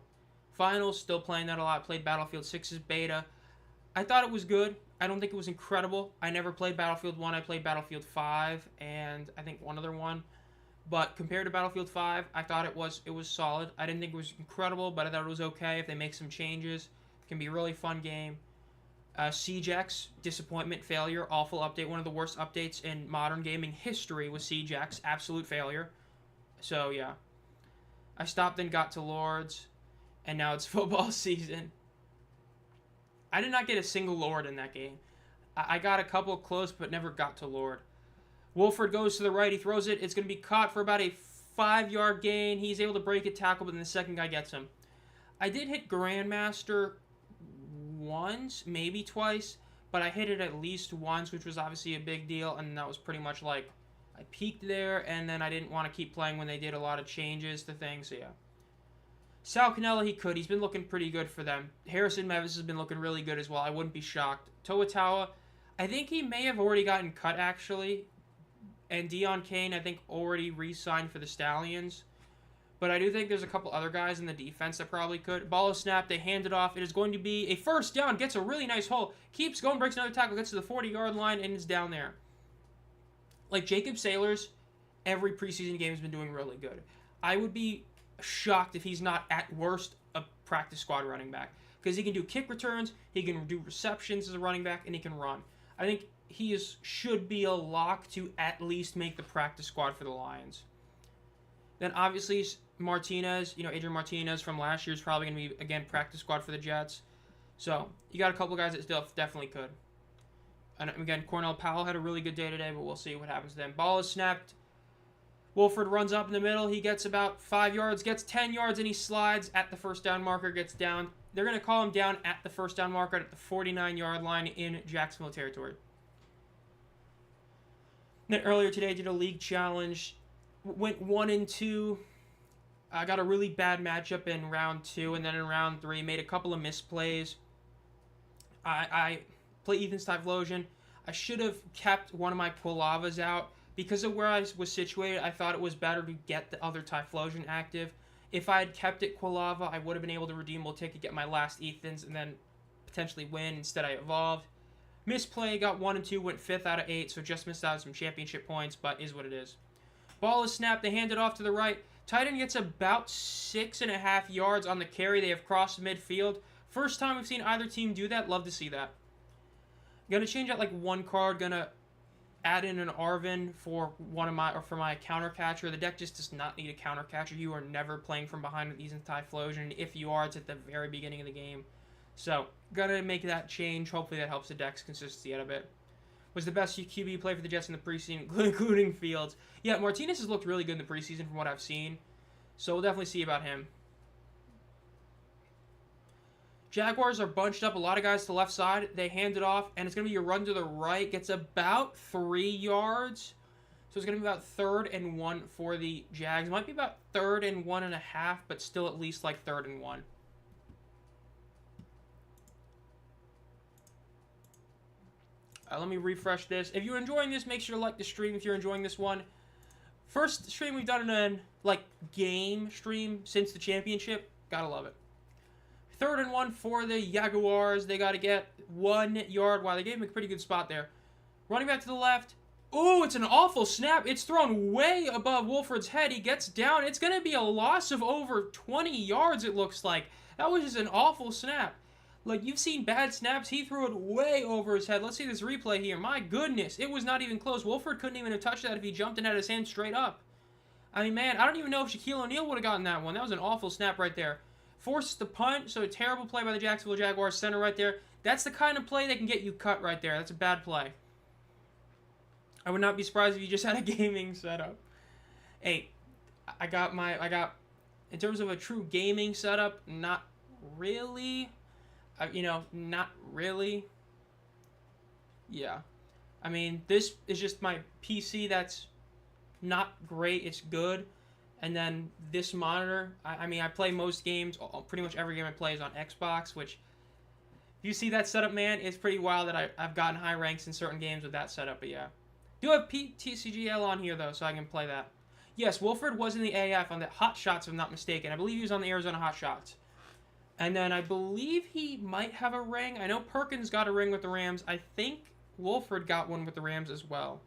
Finals, still playing that a lot. Played Battlefield 6's beta. I thought it was good. I don't think it was incredible. I never played Battlefield 1. I played Battlefield 5 and I think one other one. But compared to Battlefield 5, I thought it was solid. I didn't think it was incredible, but I thought it was okay. If they make some changes, it can be a really fun game. Siege X, disappointment, failure, awful update. One of the worst updates in modern gaming history was Siege X. Absolute failure. So, yeah. I stopped and got to Lords, and now it's football season. I did not get a single Lord in that game. I got a couple close, but never got to Lord. Wolford goes to the right. He throws it. It's going to be caught for about a 5-yard gain. He's able to break it, tackle, but then the second guy gets him. I did hit Grandmaster once, maybe twice, but I hit it at least once, which was obviously a big deal, and that was pretty much like I peaked there, and then I didn't want to keep playing when they did a lot of changes to things, so yeah. Sal Cannella, he could. He's been looking pretty good for them. Harrison Mevis has been looking really good as well. I wouldn't be shocked. Toa, I think he may have already gotten cut, actually. And Dion Kane, I think, already re-signed for the Stallions. But I do think there's a couple other guys in the defense that probably could. Ball is snapped. They hand it off. It is going to be a first down. Gets a really nice hole. Keeps going. Breaks another tackle. Gets to the 40-yard line and is down there. Like, Jacob Sailors, every preseason game has been doing really good. I would be shocked if he's not, at worst, a practice squad running back. Because he can do kick returns. He can do receptions as a running back. And he can run. I think he should be a lock to at least make the practice squad for the Lions. Then obviously Martinez, Adrian Martinez from last year is probably going to be, again, practice squad for the Jets. So you got a couple guys that still definitely could. And again, Cornell Powell had a really good day today, but we'll see what happens then. Ball is snapped. Wolford runs up in the middle. He gets about 5 yards, gets 10 yards, and he slides at the first down marker, gets down. They're going to call him down at the first down marker at the 49-yard line in Jacksonville territory. Then earlier today, I did a league challenge. Went 1-2. I got a really bad matchup in round 2, and then in round 3, made a couple of misplays. I play Ethan's Typhlosion. I should have kept one of my Pulavas out. Because of where I was situated, I thought it was better to get the other Typhlosion active. If I had kept it Quilava, I would have been able to redeemable ticket, get my last Ethans, and then potentially win. Instead, I evolved. Misplay, got 1 and 2, went 5th out of 8, so just missed out on some championship points, but is what it is. Ball is snapped, they hand it off to the right. Tight end gets about 6.5 yards on the carry. They have crossed midfield. First time we've seen either team do that. Love to see that. Gonna change out like one card. Gonna add in an Arvin for my counter catcher. The deck just does not need a counter catcher. You are never playing from behind with Eason's Typhlosion. If you are, it's at the very beginning of the game. So, gonna make that change. Hopefully that helps the deck's consistency out a bit. Was the best QB play for the Jets in the preseason, including Fields. Yeah, Martinez has looked really good in the preseason from what I've seen. So we'll definitely see about him. Jaguars are bunched up. A lot of guys to the left side. They hand it off, and it's going to be a run to the right. Gets about 3 yards. So it's going to be about 3rd and 1 for the Jags. Might be about 3rd and 1.5, but still at least like 3rd and 1. Let me refresh this. If you're enjoying this, make sure to like the stream if you're enjoying this one. First stream we've done in a game stream since the championship. Gotta love it. 3rd and 1 for the Jaguars. They got to get 1 yard. Wow, they gave him a pretty good spot there. Running back to the left. Oh, it's an awful snap. It's thrown way above Wolford's head. He gets down. It's going to be a loss of over 20 yards, it looks like. That was just an awful snap. Like, you've seen bad snaps. He threw it way over his head. Let's see this replay here. My goodness. It was not even close. Wolford couldn't even have touched that if he jumped and had his hand straight up. I mean, man, I don't even know if Shaquille O'Neal would have gotten that one. That was an awful snap right there. Forces the punt, so a terrible play by the Jacksonville Jaguars center right there. That's the kind of play that can get you cut right there. That's a bad play. I would not be surprised if you just had a gaming setup. Hey, I got, in terms of a true gaming setup, not really. Not really. Yeah. I mean, this is just my PC that's not great. It's good. And then this monitor, I play most games, pretty much every game I play is on Xbox, which, if you see that setup, man, it's pretty wild that I've gotten high ranks in certain games with that setup, but yeah. Do have TCGL on here, though, so I can play that. Yes, Wolford was in the AF on the Hot Shots, if I'm not mistaken. I believe he was on the Arizona Hot Shots. And then I believe he might have a ring. I know Perkins got a ring with the Rams. I think Wolford got one with the Rams as well.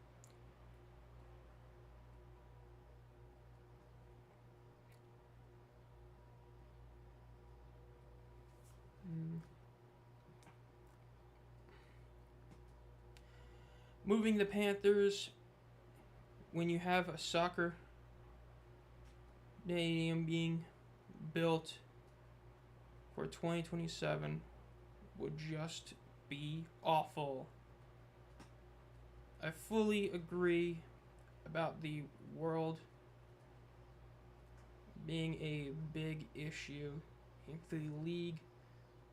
Moving the Panthers, when you have a soccer stadium being built for 2027, would just be awful. I fully agree about the world being a big issue if the league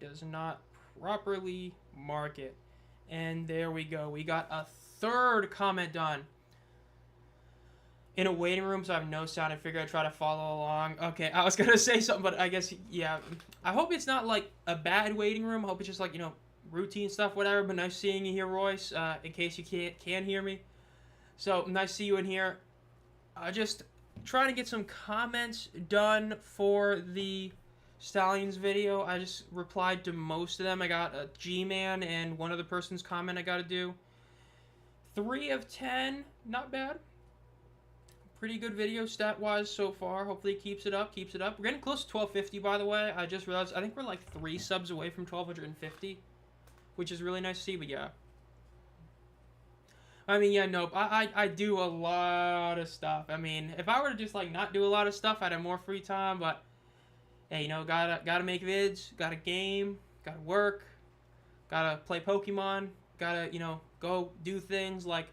does not properly market. And there we go. We got a 3rd comment done. In a waiting room, so I have no sound. I figure I'd try to follow along. Okay, I was going to say something, but I guess, yeah. I hope it's not, like, a bad waiting room. I hope it's just, like, routine stuff, whatever. But nice seeing you here, Royce, in case you can't hear me. So, nice to see you in here. Just trying to get some comments done for the Stallions video. I just replied to most of them. I got a G-Man and one other person's comment I got to do. 3 of 10, not bad. Pretty good video stat-wise so far. Hopefully it keeps it up. We're getting close to 1250, by the way. I just realized, I think we're like 3 subs away from 1250, which is really nice to see, but yeah. I mean, yeah, nope. I do a lot of stuff. I mean, if I were to just, like, not do a lot of stuff, I'd have more free time, but, hey, gotta make vids, gotta game, gotta work, gotta play Pokemon, gotta, go do things like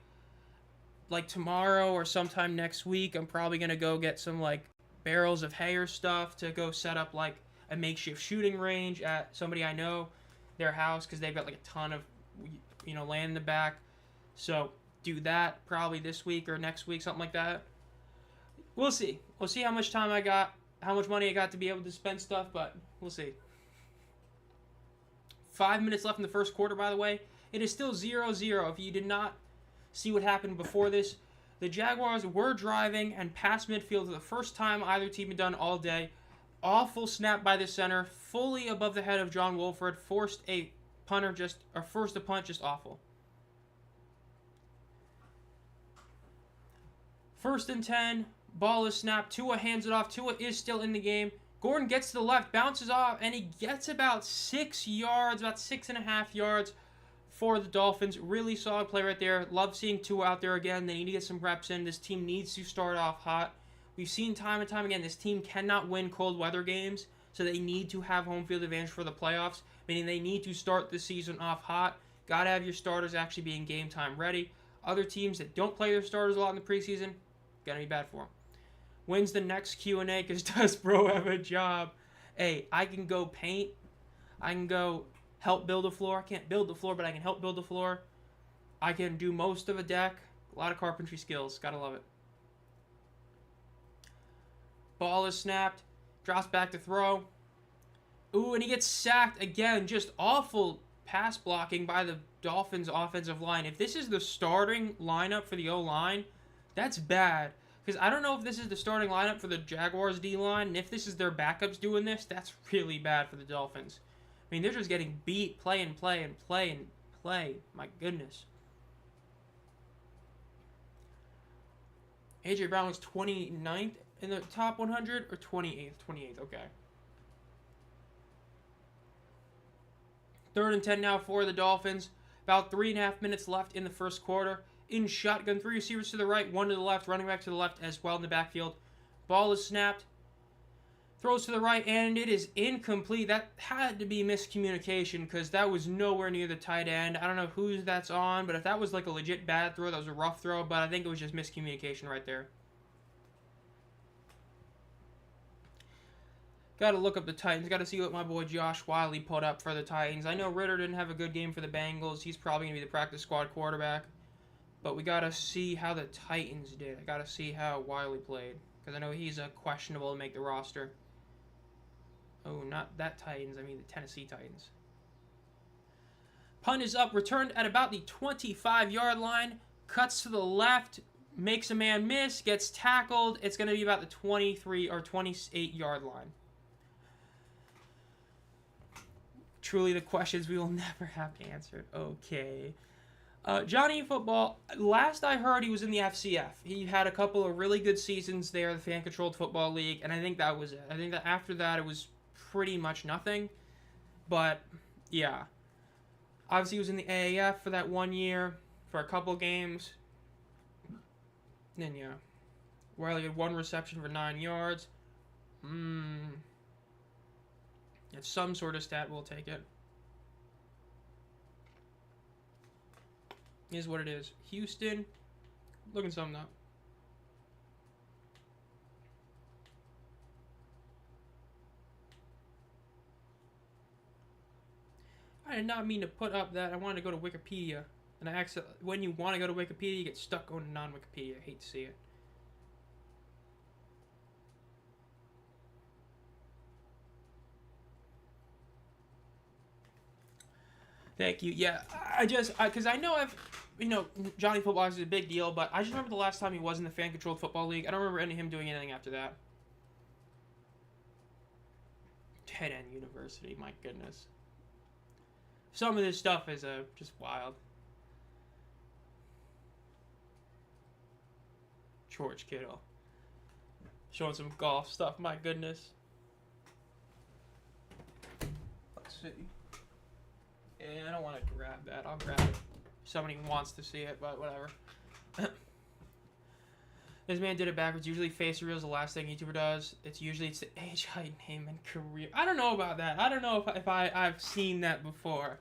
tomorrow or sometime next week. I'm probably going to go get some, like, barrels of hay or stuff to go set up, like, a makeshift shooting range at somebody I know, their house, because they've got, like, a ton of, land in the back. So, do that probably this week or next week, something like that. We'll see. We'll see how much time I got, how much money I got to be able to spend stuff, but we'll see. 5 minutes left in the first quarter, by the way. It is still 0-0. If you did not see what happened before this, the Jaguars were driving and past midfield for the first time either team had done all day. awful snap by the center, fully above the head of John Wolford, forced a punt just awful. 1st and 10, ball is snapped, Tua hands it off, Tua is still in the game, Gordon gets to the left, bounces off, and he gets about 6 yards, about 6.5 yards for the Dolphins. Really solid play right there. Love seeing Tua out there again. They need to get some reps in. This team needs to start off hot. We've seen time and time again, this team cannot win cold weather games, so they need to have home field advantage for the playoffs, meaning they need to start the season off hot. Got to have your starters actually being game time ready. Other teams that don't play their starters a lot in the preseason, going to be bad for them. When's the next Q&A? Because does bro have a job? Hey, I can go paint. I can go help build a floor. I can't build the floor, but I can help build the floor. I can do most of a deck. A lot of carpentry skills. Gotta love it. Ball is snapped. Drops back to throw. Ooh, and he gets sacked again. Just awful pass blocking by the Dolphins offensive line. If this is the starting lineup for the O-line, that's bad. Because I don't know if this is the starting lineup for the Jaguars D-line, and if this is their backups doing this, that's really bad for the Dolphins. I mean, they're just getting beat, play and play and play and play. My goodness. A.J. Brown was 29th in the top 100, or 28th? 28th, okay. 3rd and 10 now for the Dolphins. About 3.5 minutes left in the first quarter. In shotgun, 3 receivers to the right, 1 to the left, running back to the left as well in the backfield. Ball is snapped. Throws to the right, and it is incomplete. That had to be miscommunication because that was nowhere near the tight end. I don't know who that's on, but if that was like a legit bad throw, that was a rough throw, but I think it was just miscommunication right there. Got to look up the Titans. Got to see what my boy Josh Wiley put up for the Titans. I know Ritter didn't have a good game for the Bengals. He's probably going to be the practice squad quarterback. But we got to see how the Titans did. I got to see how Wiley played. Because I know he's questionable to make the roster. Oh, not that Titans. I mean the Tennessee Titans. Punt is up. Returned at about the 25-yard line. Cuts to the left. Makes a man miss. Gets tackled. It's going to be about the 23 or 28-yard line. Truly the questions we will never have answered. Okay. Johnny Football, last I heard, he was in the FCF. He had a couple of really good seasons there, the Fan-Controlled Football League, and I think that was it. I think that after that, it was pretty much nothing. But, yeah. Obviously, he was in the AAF for that 1 year, for a couple games. Then, yeah. Wiley had 1 reception for 9 yards. It's some sort of stat, we'll take it. Is what it is. Houston, looking something up. I did not mean to put up that. I wanted to go to Wikipedia. And I accidentally, when you want to go to Wikipedia, you get stuck going to non-Wikipedia. I hate to see it. Thank you. Yeah, because I know Johnny Football is a big deal, but I just remember the last time he was in the Fan-Controlled Football League. I don't remember him doing anything after that. Dead End University, my goodness. Some of this stuff is just wild. George Kittle. Showing some golf stuff, my goodness. Let's see. Yeah, I don't want to grab that. I'll grab it if somebody wants to see it, but whatever. This man did it backwards. Usually face reveal is the last thing YouTuber does. It's the age, height, name, and career. I don't know about that. I don't know if I've seen that before.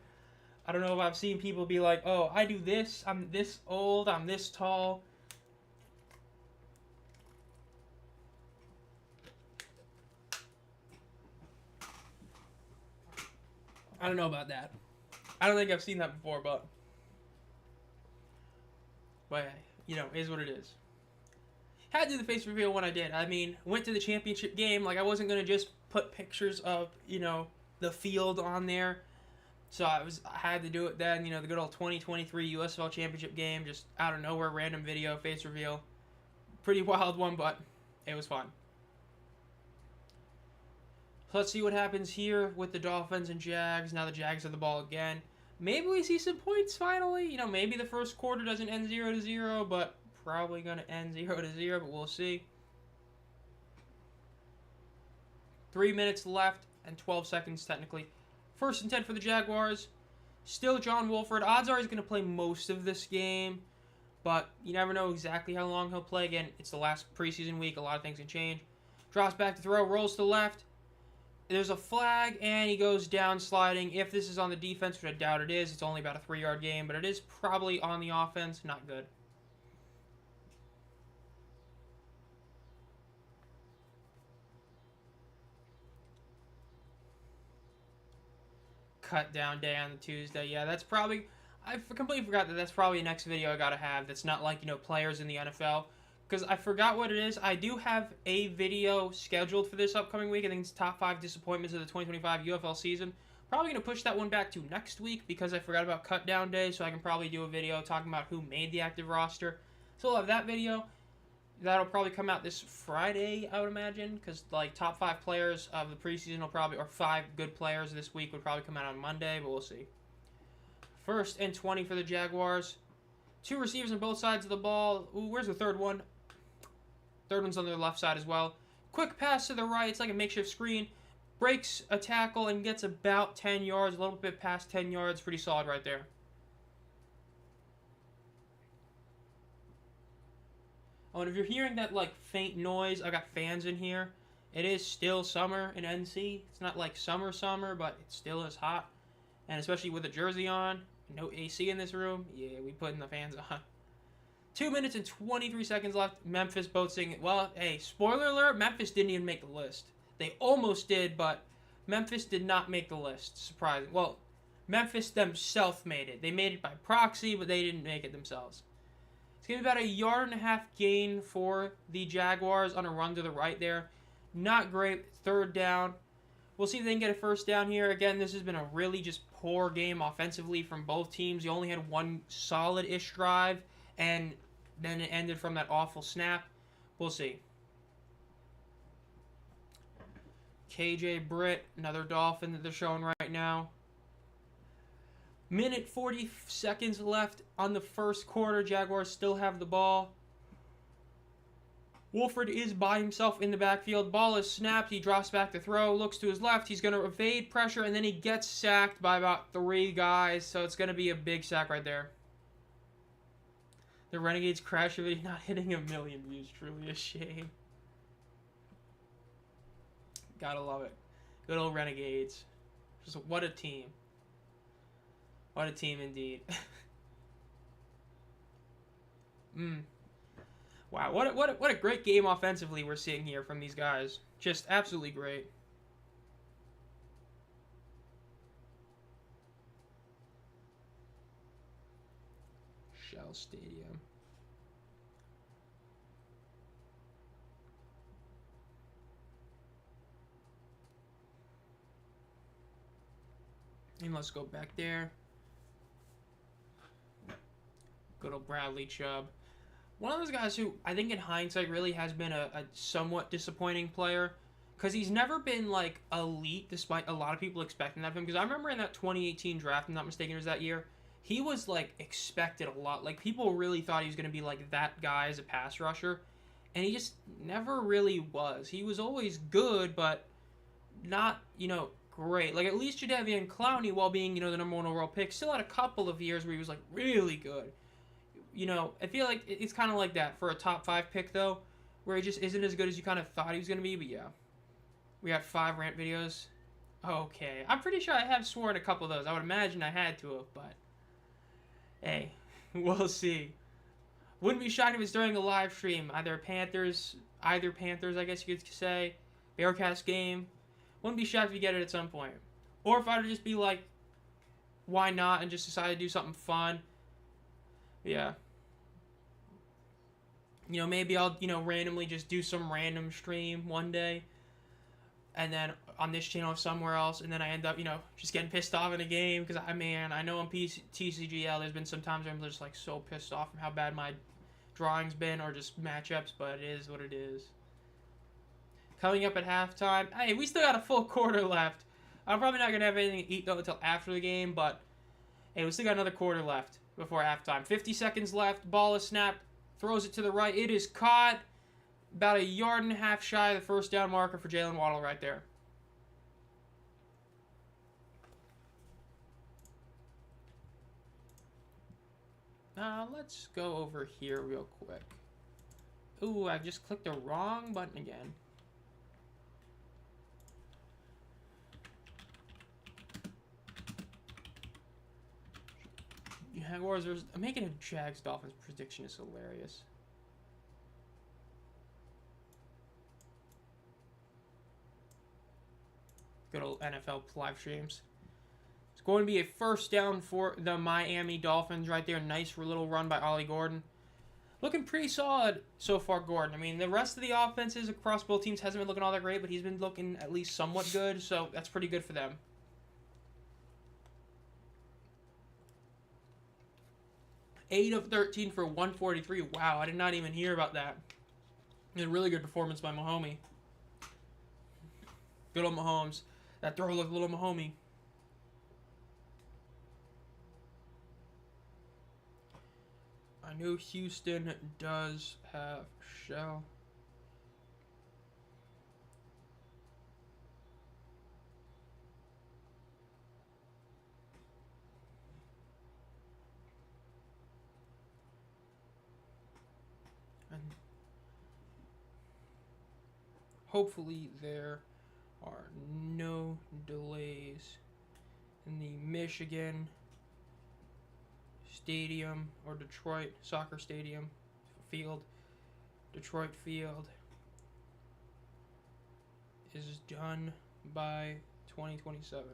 I don't know if I've seen people be like, oh, I do this. I'm this old. I'm this tall. I don't know about that. I don't think I've seen that before, but it is what it is. Had to do the face reveal when I did. I mean, went to the championship game. Like, I wasn't going to just put pictures of, the field on there. So I had to do it then. The good old 2023 USFL championship game. Just out of nowhere, random video, face reveal. Pretty wild one, but it was fun. So let's see what happens here with the Dolphins and Jags. Now the Jags have the ball again. Maybe we see some points finally. You know, maybe the first quarter doesn't end 0-0, but probably going to end 0-0, but we'll see. 3 minutes left and 12 seconds technically. 1st and 10 for the Jaguars. Still John Wolford. Odds are he's going to play most of this game, but you never know exactly how long he'll play. Again, it's the last preseason week. A lot of things can change. Drops back to throw, rolls to the left. There's a flag, and he goes down sliding. If this is on the defense, which I doubt it is, it's only about a 3-yard game, but it is probably on the offense. Not good. Cut down day on the Tuesday. Yeah, that's probably... I completely forgot that that's probably the next video I gotta have. That's not like, you know, players in the NFL. Because I forgot what it is. I do have a video scheduled for this upcoming week. I think it's top 5 disappointments of the 2025 UFL season. Probably going to push that one back to next week because I forgot about cut down day. So I can probably do a video talking about who made the active roster. So we'll have that video. That'll probably come out this Friday, I would imagine. Because like top 5 players of the preseason will probably, or 5 good players this week would probably come out on Monday. But we'll see. 1st and 20 for the Jaguars. 2 receivers on both sides of the ball. Ooh, where's the third one? Third one's on the left side as well. Quick pass to the right. It's like a makeshift screen. Breaks a tackle and gets about 10 yards. A little bit past 10 yards. Pretty solid right there. Oh, and if you're hearing that, like, faint noise, I got fans in here. It is still summer in NC. It's not like summer, but it still is hot. And especially with the jersey on. No AC in this room. Yeah, we putting the fans on. 2 minutes and 23 seconds left. Memphis boating. Well, hey, spoiler alert, Memphis didn't even make the list. They almost did, but Memphis did not make the list. Surprising. Well, Memphis themselves made it. They made it by proxy, but they didn't make it themselves. It's going to be about a 1.5 yard gain for the Jaguars on a run to the right there. Not great. 3rd down. We'll see if they can get a 1st down here. Again, this has been a really just poor game offensively from both teams. You only had one solid-ish drive, and then it ended from that awful snap. We'll see. KJ Britt, another Dolphin that they're showing right now. Minute 40 seconds left on the 1st quarter. Jaguars still have the ball. Wolford is by himself in the backfield. Ball is snapped. He drops back to throw. Looks to his left. He's going to evade pressure, and then he gets sacked by about 3 guys. So it's going to be a big sack right there. The Renegades crash video not hitting 1 million views. Truly a shame. Gotta love it. Good old Renegades. Just what a team. What a team indeed. Wow, what a great game offensively we're seeing here from these guys. Just absolutely great. Shell Stadium. And let's go back there. Good old Bradley Chubb. One of those guys who I think in hindsight really has been a somewhat disappointing player. Because he's never been like elite despite a lot of people expecting that of him. Because I remember in that 2018 draft, if I'm not mistaken, it was that year. He was like expected a lot. Like people really thought he was going to be like that guy as a pass rusher. And he just never really was. He was always good, but not, you know, great. Like at least Jadeveon Clowney, while being, you know, the #1 overall pick, still had a couple of years where he was like really good. You know, I feel like it's kind of like that for a top 5 pick though, where he just isn't as good as you kind of thought he was going to be. But yeah, we got 5 rant videos. Okay, I'm pretty sure I have sworn a couple of those. I would imagine I had to have, but hey, we'll see. Wouldn't be shocked if it's during a live stream. Either Panthers, I guess you could say. Bearcats game. Wouldn't be shocked if you get it at some point. Or if I would just be like, why not, and just decide to do something fun. Yeah. You know, maybe I'll, you know, randomly just do some random stream one day. And then on this channel or somewhere else. And then I end up, you know, just getting pissed off in a game. Because, I know on TCGL there's been some times where I'm just, like, so pissed off from how bad my drawing's been. Or just matchups. But it is what it is. coming up at halftime. Hey, we still got a full quarter left. I'm probably not going to have anything to eat, though, until after the game, but hey, we still got another quarter left before halftime. 50 seconds left. Ball is snapped. Throws it to the right. It is caught. About a yard and a half shy of the first down marker for Jalen Waddle right there. Let's go over here real quick. Ooh, I just clicked the wrong button again. Jaguars versus... I'm making a Jags-Dolphins prediction is hilarious. Good old NFL live streams. It's going to be a first down for the Miami Dolphins right there. Nice little run by Ollie Gordon. Looking pretty solid so far, Gordon. I mean, the rest of the offenses across both teams hasn't been looking all that great, but he's been looking at least somewhat good, so that's pretty good for them. Eight of 13 for 143. Wow, I did not even hear about that. A really good performance by Mahomie. Good old Mahomes. That throw looked a little Mahomie. I know Houston does have Shell. And hopefully there are no delays in the Michigan Stadium or Detroit soccer stadium field. Detroit field is done by 2027.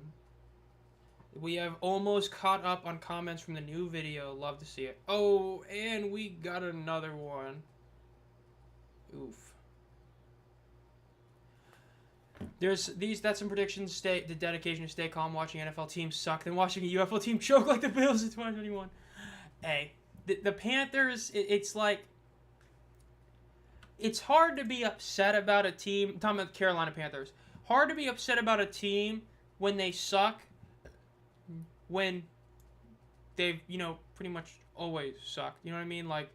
We have almost caught up on comments from the new video. Love to see it. Oh, and we got another one. Oof. That's some predictions. The dedication to stay calm watching NFL teams suck than watching a UFO team choke like the Bills in 2021. Hey, the Panthers, it's like, it's hard to be upset about a team. I'm talking about the Carolina Panthers. Hard to be upset about a team when they suck, when they've, pretty much always sucked. You know what I mean? Like,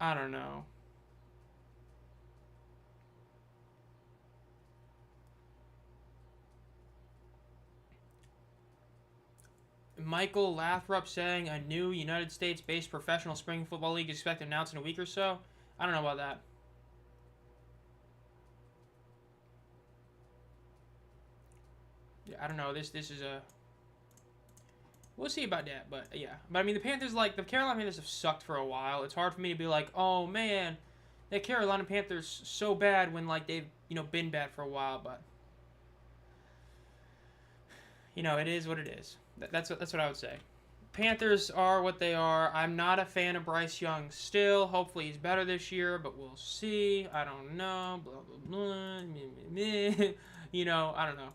I don't know. Michael Lathrop saying a new United States-based professional spring football league is expected to announce in a week or so. I don't know about that. Yeah, I don't know. This is a... We'll see about that, but yeah. But I mean, the Carolina Panthers have sucked for a while. It's hard for me to be like, oh man, the Carolina Panthers so bad when they've been bad for a while, but it is what it is. That's what I would say. Panthers are what they are. I'm not a fan of Bryce Young still. Hopefully he's better this year, but we'll see. I don't know. Blah, blah, blah. Meh, meh, meh. I don't know.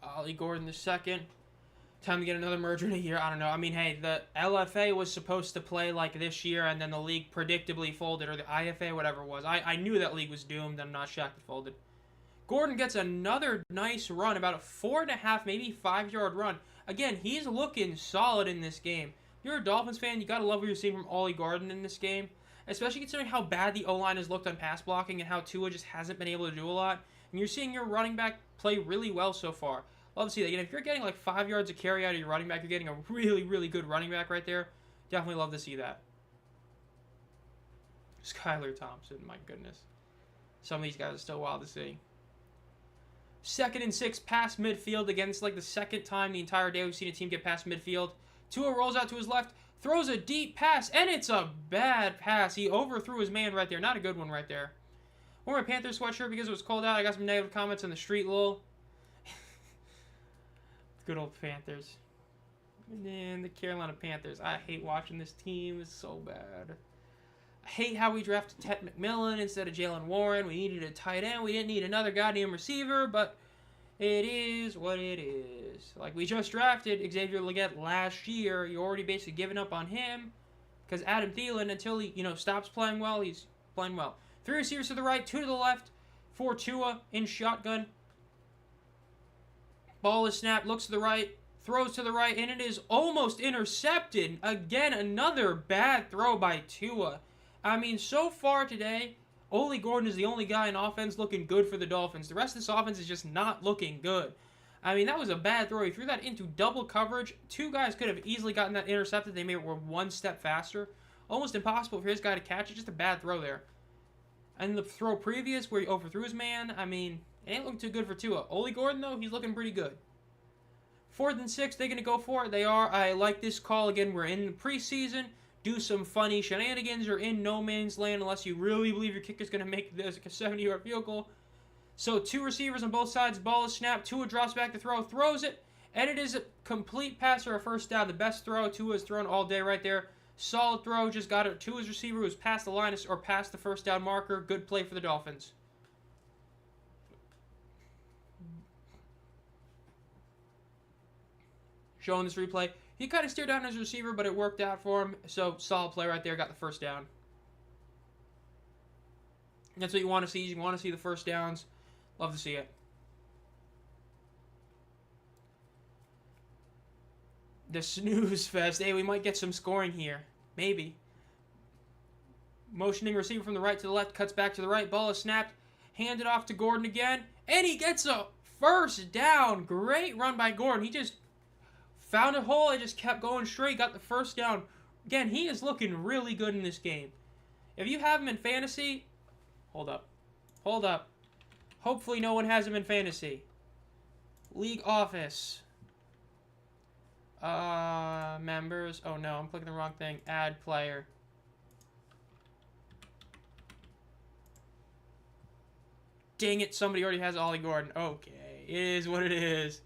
Ollie Gordon II. Time to get another merger in a year. I don't know. I mean, hey, the LFA was supposed to play like this year, and then the league predictably folded, or the IFA, whatever it was. I knew that league was doomed. I'm not shocked it folded. Gordon gets another nice run, about a 4.5, maybe 5-yard run. Again, he's looking solid in this game. If you're a Dolphins fan, you got to love what you're seeing from Ollie Gordon in this game, especially considering how bad the O-line has looked on pass blocking and how Tua just hasn't been able to do a lot. And you're seeing your running back play really well so far. Love to see that. If you're getting like 5 yards of carry out of your running back, you're getting a really, really good running back right there. Definitely love to see that. Skylar Thompson, my goodness. Some of these guys are still wild to see. 2nd and 6 past midfield. Again, it's like the second time the entire day we've seen a team get past midfield. Tua rolls out to his left, throws a deep pass, and it's a bad pass. He overthrew his man right there. Not a good one right there. Wore my Panther sweatshirt because it was cold out. I got some negative comments on the street, lol. Good old Panthers. Man, the Carolina Panthers. I hate watching this team. It's so bad. I hate how we drafted Ted McMillan instead of Jalen Warren. We needed a tight end. We didn't need another goddamn receiver, but it is what it is. Like, we just drafted Xavier Legette last year. You already basically given up on him Because Adam Thielen, until he, stops playing well, he's playing well. 3 receivers to the right, 2 to the left for Tua in shotgun. Ball is snapped, looks to the right, throws to the right, and it is almost intercepted. Again, another bad throw by Tua. I mean, so far today, Ole Gordon is the only guy in offense looking good for the Dolphins. The rest of this offense is just not looking good. I mean, that was a bad throw. He threw that into double coverage. 2 guys could have easily gotten that intercepted. They were 1 step faster. Almost impossible for his guy to catch it. Just a bad throw there. And the throw previous where he overthrew his man, I mean, it ain't looking too good for Tua. Ole Gordon, though, he's looking pretty good. 4th and 6, they're going to go for it. They are. I like this call. Again, we're in the preseason. Do some funny shenanigans. You're in no man's land unless you really believe your kicker's going to make this like a 70-yard field goal. So 2 receivers on both sides. Ball is snapped. Tua drops back to throw. Throws it. And it is a complete pass or a first down. The best throw Tua has thrown all day right there. Solid throw. Just got it to his receiver who was past the line or past the first down marker. Good play for the Dolphins. Showing this replay. He kind of steered down his receiver, but it worked out for him. So, solid play right there. Got the first down. That's what you want to see. You want to see the first downs. Love to see it. The snooze fest. Hey, we might get some scoring here. Maybe. Motioning receiver from the right to the left. Cuts back to the right. Ball is snapped. Handed off to Gordon again. And he gets a first down. Great run by Gordon. He just found a hole. It just kept going straight. Got the first down. Again, he is looking really good in this game. If you have him in fantasy... Hold up. Hold up. Hopefully no one has him in fantasy. League office. Members. Oh no, I'm clicking the wrong thing. Add player. Dang it, somebody already has Ollie Gordon. Okay, it is what it is.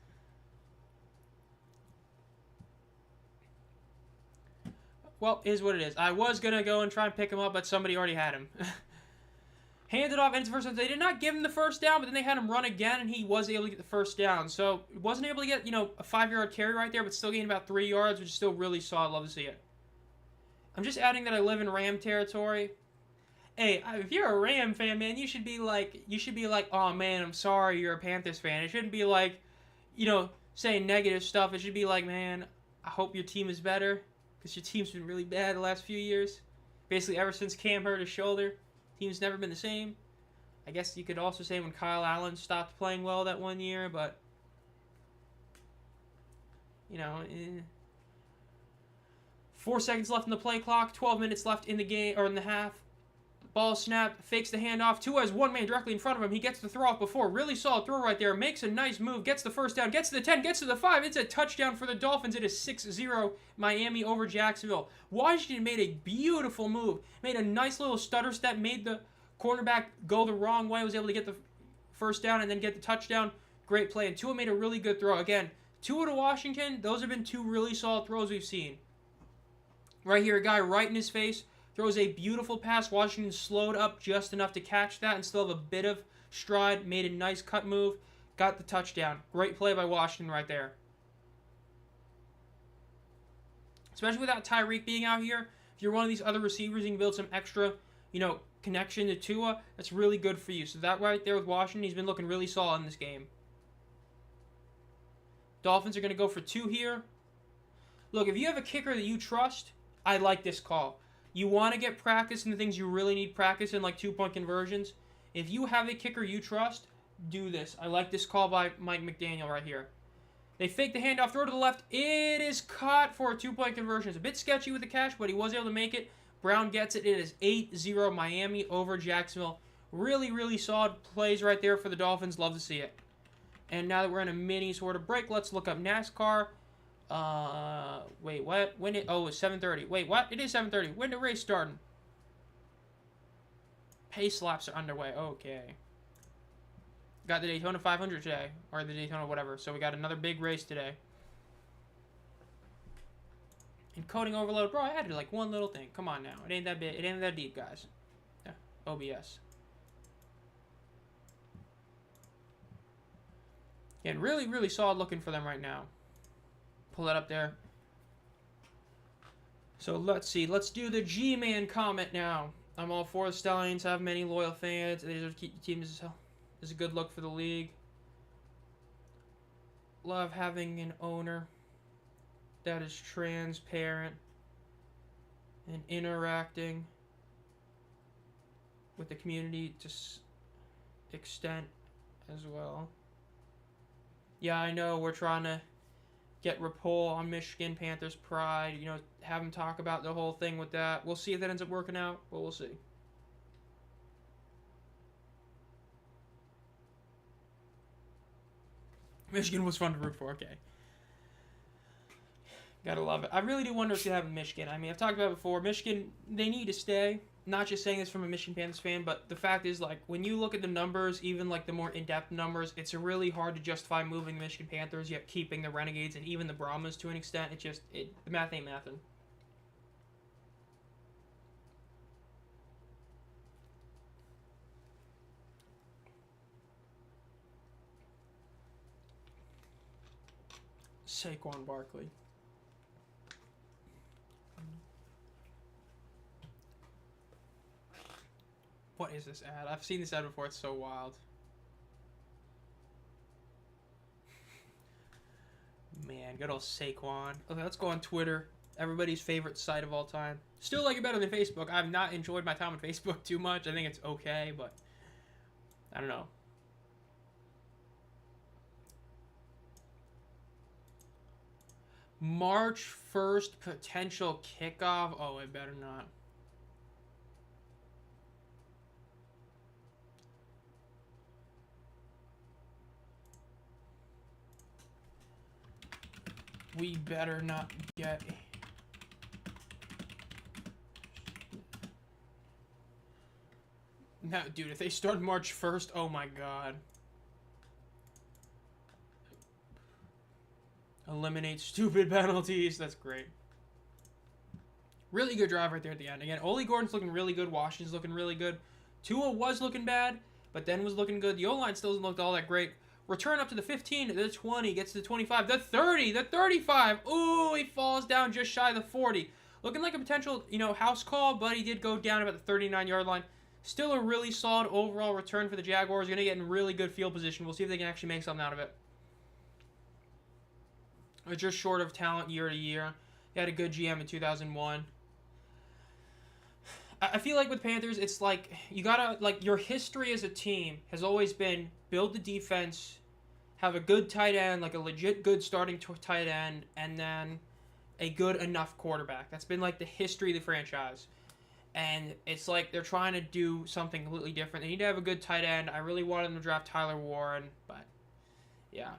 Well, it is what it is. I was going to go and try and pick him up, but somebody already had him. Handed off into first down. They did not give him the first down, but then they had him run again, and he was able to get the first down. So, wasn't able to get, a 5-yard carry right there, but still gained about 3 yards, which is still really solid. Love to see it. I'm just adding that I live in Ram territory. Hey, if you're a Ram fan, man, you should be like, oh, man, I'm sorry you're a Panthers fan. It shouldn't be like, saying negative stuff. It should be like, man, I hope your team is better, because your team's been really bad the last few years. Basically, ever since Cam hurt his shoulder. Team's never been the same. I guess you could also say when Kyle Allen stopped playing well that one year, but 4 seconds left in the play clock, 12 minutes left in the game or in the half. Ball snapped, fakes the handoff. Tua has one man directly in front of him. He gets the throw off before. Really solid throw right there. Makes a nice move. Gets the first down. Gets to the 10. Gets to the 5. It's a touchdown for the Dolphins. It is 6-0 Miami over Jacksonville. Washington made a beautiful move. Made a nice little stutter step. Made the cornerback go the wrong way. Was able to get the first down and then get the touchdown. Great play. And Tua made a really good throw. Again, Tua to Washington. Those have been 2 really solid throws we've seen. Right here, a guy right in his face. Throws a beautiful pass. Washington slowed up just enough to catch that and still have a bit of stride. Made a nice cut move. Got the touchdown. Great play by Washington right there. Especially without Tyreek being out here. If you're one of these other receivers, you can build some extra, connection to Tua. That's really good for you. So that right there with Washington, he's been looking really solid in this game. Dolphins are going to go for 2 here. Look, if you have a kicker that you trust, I like this call. You want to get practice in the things you really need practice in, like 2-point conversions. If you have a kicker you trust, do this. I like this call by Mike McDaniel right here. They fake the handoff, throw to the left. It is caught for a 2-point conversion. It's a bit sketchy with the catch, but he was able to make it. Brown gets it. It is 8-0 Miami over Jacksonville. Really, really solid plays right there for the Dolphins. Love to see it. And now that we're in a mini sort of break, let's look up NASCAR. Wait, what? It's 7:30. Wait, what? It is 7:30. When the race starting? Pace laps are underway. Okay. Got the Daytona 500 today. Or the Daytona whatever. So we got another big race today. Encoding overload. Bro, I added like one little thing. Come on now. It ain't that big. It ain't that deep, guys. Yeah. OBS. And really, really solid looking for them right now. Pull that up there. So let's see. Let's do the G-Man comment now. I'm all for the Stallions have many loyal fans. These are teams is a good look for the league. Love having an owner that is transparent and interacting with the community to extent as well. Yeah, I know we're trying to get rapport on Michigan Panthers pride, you know, have them talk about the whole thing with that. We'll see if that ends up working out, but we'll see. Michigan was fun to root for, okay. Gotta love it. I really do wonder what's going to happen in Michigan. I mean, I've talked about it before. Michigan, they need to stay. Not just saying this from a Michigan Panthers fan, but the fact is, like, when you look at the numbers, even, like, the more in-depth numbers, it's really hard to justify moving the Michigan Panthers, yet keeping the Renegades and even the Brahmas to an extent. The math ain't mathin'. Saquon Barkley. What is this ad? I've seen this ad before. It's so wild. Man, good old Saquon. Okay, let's go on Twitter. Everybody's favorite site of all time. Still like it better than Facebook. I've not enjoyed my time on Facebook too much. I think it's okay, but I don't know. March 1st potential kickoff. Oh, it better not. We better not get... No, dude, if they start March 1st, oh my god. Eliminate stupid penalties. That's great. Really good drive right there at the end. Again, Ole Gordon's looking really good. Washington's looking really good. Tua was looking bad, but then was looking good. The O-line still doesn't look all that great. Return up to the 15, the 20, gets to the 25, the 30, the 35. Ooh, he falls down just shy of the 40. Looking like a potential, house call, but he did go down about the 39-yard line. Still a really solid overall return for the Jaguars. Going to get in really good field position. We'll see if they can actually make something out of it. They're just short of talent year to year. They had a good GM in 2001. I feel like with Panthers, it's like you gotta, your history as a team has always been build the defense, have a good tight end, like a legit good starting tight end, and then a good enough quarterback. That's been like the history of the franchise. And it's like they're trying to do something completely different. They need to have a good tight end. I really wanted them to draft Tyler Warren, but yeah.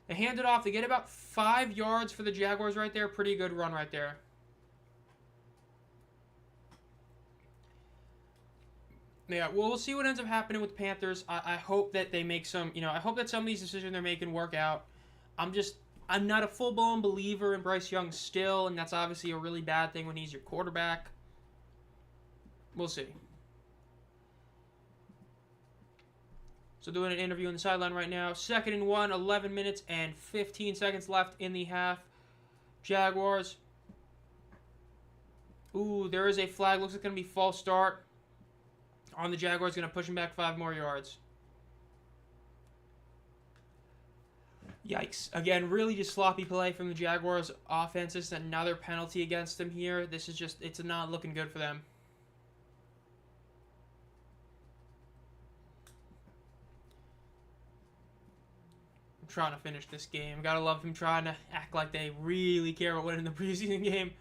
They hand it off. They get about 5 yards for the Jaguars right there. Pretty good run right there. Yeah, well, we'll see what ends up happening with the Panthers. I hope that they make some, I hope that some of these decisions they're making work out. I'm not a full-blown believer in Bryce Young still, and that's obviously a really bad thing when he's your quarterback. We'll see. So doing an interview on the sideline right now. 2nd and 1, 11 minutes and 15 seconds left in the half. Jaguars. Ooh, there is a flag. Looks like it's going to be false start on the Jaguars. Going to push him back 5 more yards. Yikes. Again, really just sloppy play from the Jaguars offense. This is another penalty against them here. This is just, it's not looking good for them. Trying to finish this game. Gotta love him trying to act like they really care about winning the preseason game.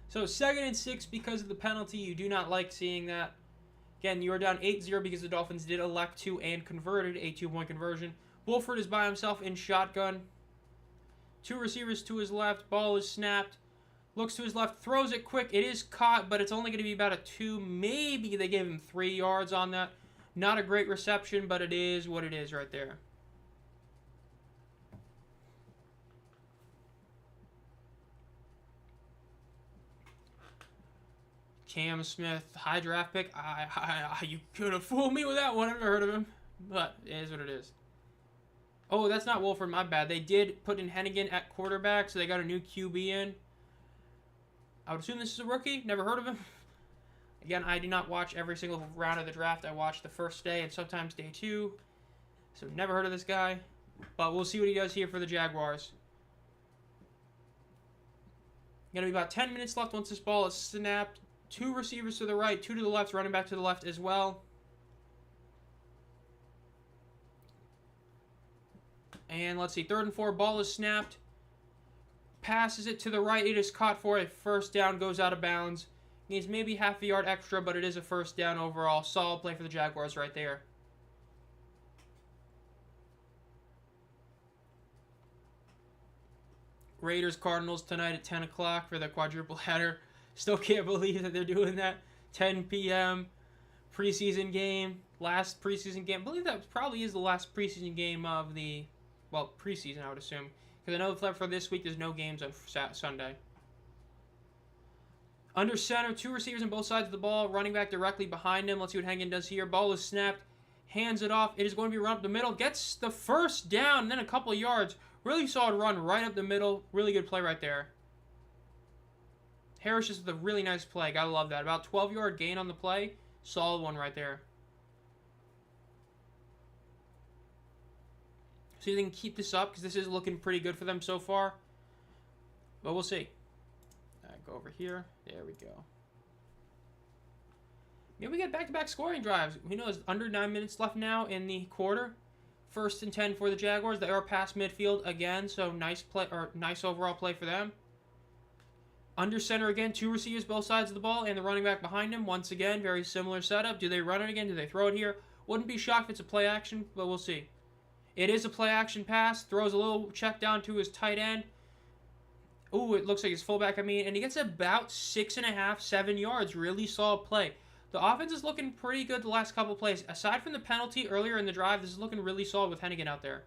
So 2nd and 6 because of the penalty. You do not like seeing that. Again, you are down 8-0 because the Dolphins did elect to and converted a 2-point conversion. Wolford is by himself in shotgun. 2 receivers to his left. Ball is snapped. Looks to his left. Throws it quick. It is caught, but it's only going to be about a 2. Maybe they gave him 3 yards on that. Not a great reception, but it is what it is right there. Cam Smith, high draft pick. You could have fooled me with that one. I've never heard of him. But it is what it is. Oh, that's not Wolford. My bad. They did put in Hennigan at quarterback, so they got a new QB in. I would assume this is a rookie. Never heard of him. Again, I do not watch every single round of the draft. I watch the first day and sometimes day 2. So never heard of this guy. But we'll see what he does here for the Jaguars. Going to be about 10 minutes left once this ball is snapped. 2 receivers to the right, 2 to the left, running back to the left as well. And let's see, 3rd and 4, ball is snapped. Passes it to the right. It is caught for a first down, goes out of bounds. Needs maybe half a yard extra, but it is a first down overall. Solid play for the Jaguars right there. Raiders Cardinals tonight at 10 o'clock for the quadruple header. Still can't believe that they're doing that. 10 p.m. preseason game. Last preseason game. I believe that probably is the last preseason game of the, well, preseason I would assume. Because I know for this week there's no games on Sunday. Under center, 2 receivers on both sides of the ball. Running back directly behind him. Let's see what Hengen does here. Ball is snapped. Hands it off. It is going to be run up the middle. Gets the first down and then a couple of yards. Really solid run right up the middle. Really good play right there. Harris just with a really nice play. Gotta love that. About 12-yard gain on the play. Solid one right there. See if they can keep this up because this is looking pretty good for them so far. But we'll see. Go over here. There we go. Maybe we get back-to-back scoring drives. Who knows? Under 9 minutes left now in the quarter. 1st and 10 for the Jaguars. They are past midfield again, so nice play or nice overall play for them. Under center again, 2 receivers both sides of the ball, and the running back behind him. Once again, very similar setup. Do they run it again? Do they throw it here? Wouldn't be shocked if it's a play action, but we'll see. It is a play action pass. Throws a little check down to his tight end. Ooh, it looks like his fullback, and he gets about 6.5, 7 yards. Really solid play. The offense is looking pretty good the last couple plays. Aside from the penalty earlier in the drive, this is looking really solid with Hennigan out there.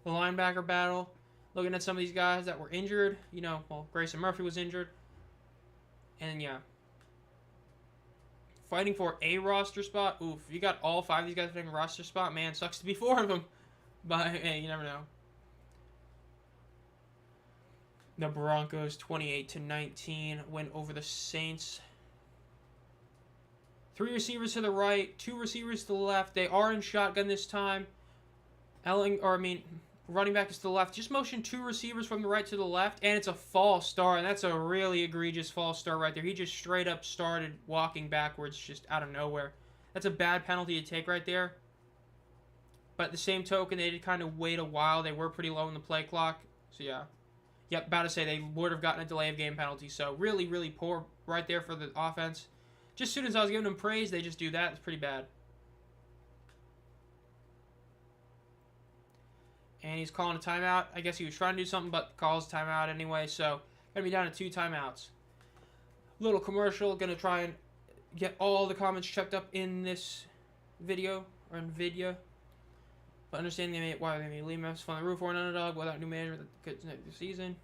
The linebacker battle. Looking at some of these guys that were injured. You know, well, Grayson Murphy was injured. And, yeah. Fighting for a roster spot. Oof, if you got all 5 of these guys fighting a roster spot, man, sucks to be 4 of them. But, hey, you never know. The Broncos, 28-19, win over the Saints. 3 receivers to the right, 2 receivers to the left. They are in shotgun this time. Running back is to the left. Just motion 2 receivers from the right to the left, and it's a false start, and that's a really egregious false start right there. He just straight up started walking backwards just out of nowhere. That's a bad penalty to take right there. But at the same token, they did kind of wait a while. They were pretty low in the play clock. So, yeah. Yep, about to say they would have gotten a delay of game penalty. So, really, really poor right there for the offense. Just as soon as I was giving them praise, they just do that. It's pretty bad. And he's calling a timeout. I guess he was trying to do something, but calls timeout anyway. So, going to be down to 2 timeouts. Little commercial. Going to try and get all the comments checked up in this video, or in video. But understanding why they may leave Memphis on the roof for an underdog without new management that could the season.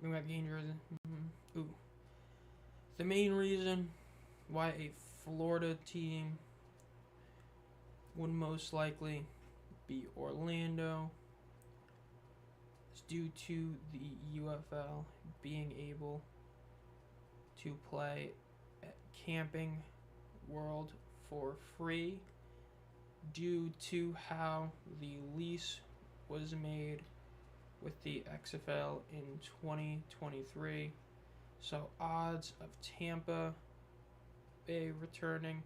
We got the injuries. Ooh. The main reason why a Florida team would most likely be Orlando is due to the UFL being able to play at Camping World for free due to how the lease was made with the XFL in 2023. So odds of Tampa Bay returning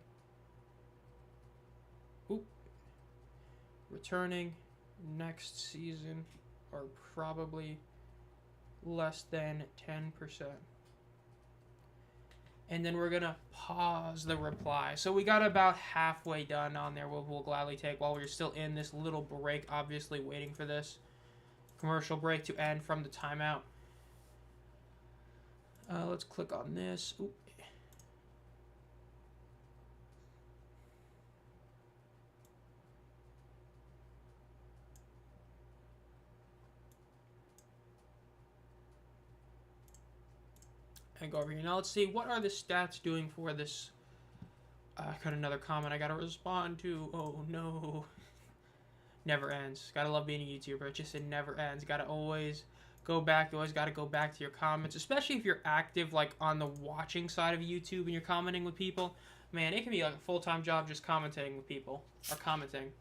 next season are probably less than 10%. And then we're going to pause the reply. So we got about halfway done on there. We'll gladly take while we're still in this little break, obviously waiting for this commercial break to end from the timeout. Let's click on this. Ooh. And go over here. Now let's see, what are the stats doing for this? I got another comment I gotta respond to. Oh no. Never ends. Gotta love being a YouTuber. It just, it never ends. Gotta always go back. You always gotta go back to your comments, especially if you're active like on the watching side of YouTube and you're commenting with people. Man, it can be like a full-time job just commentating with people, or commenting.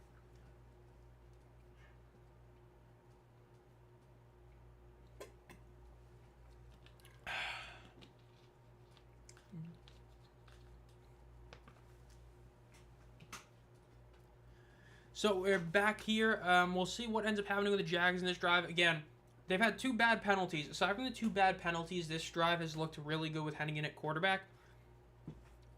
So we're back here. We'll see what ends up happening with the Jags in this drive. Again, they've had 2 bad penalties. Aside from the 2 bad penalties, this drive has looked really good with Hennigan at quarterback.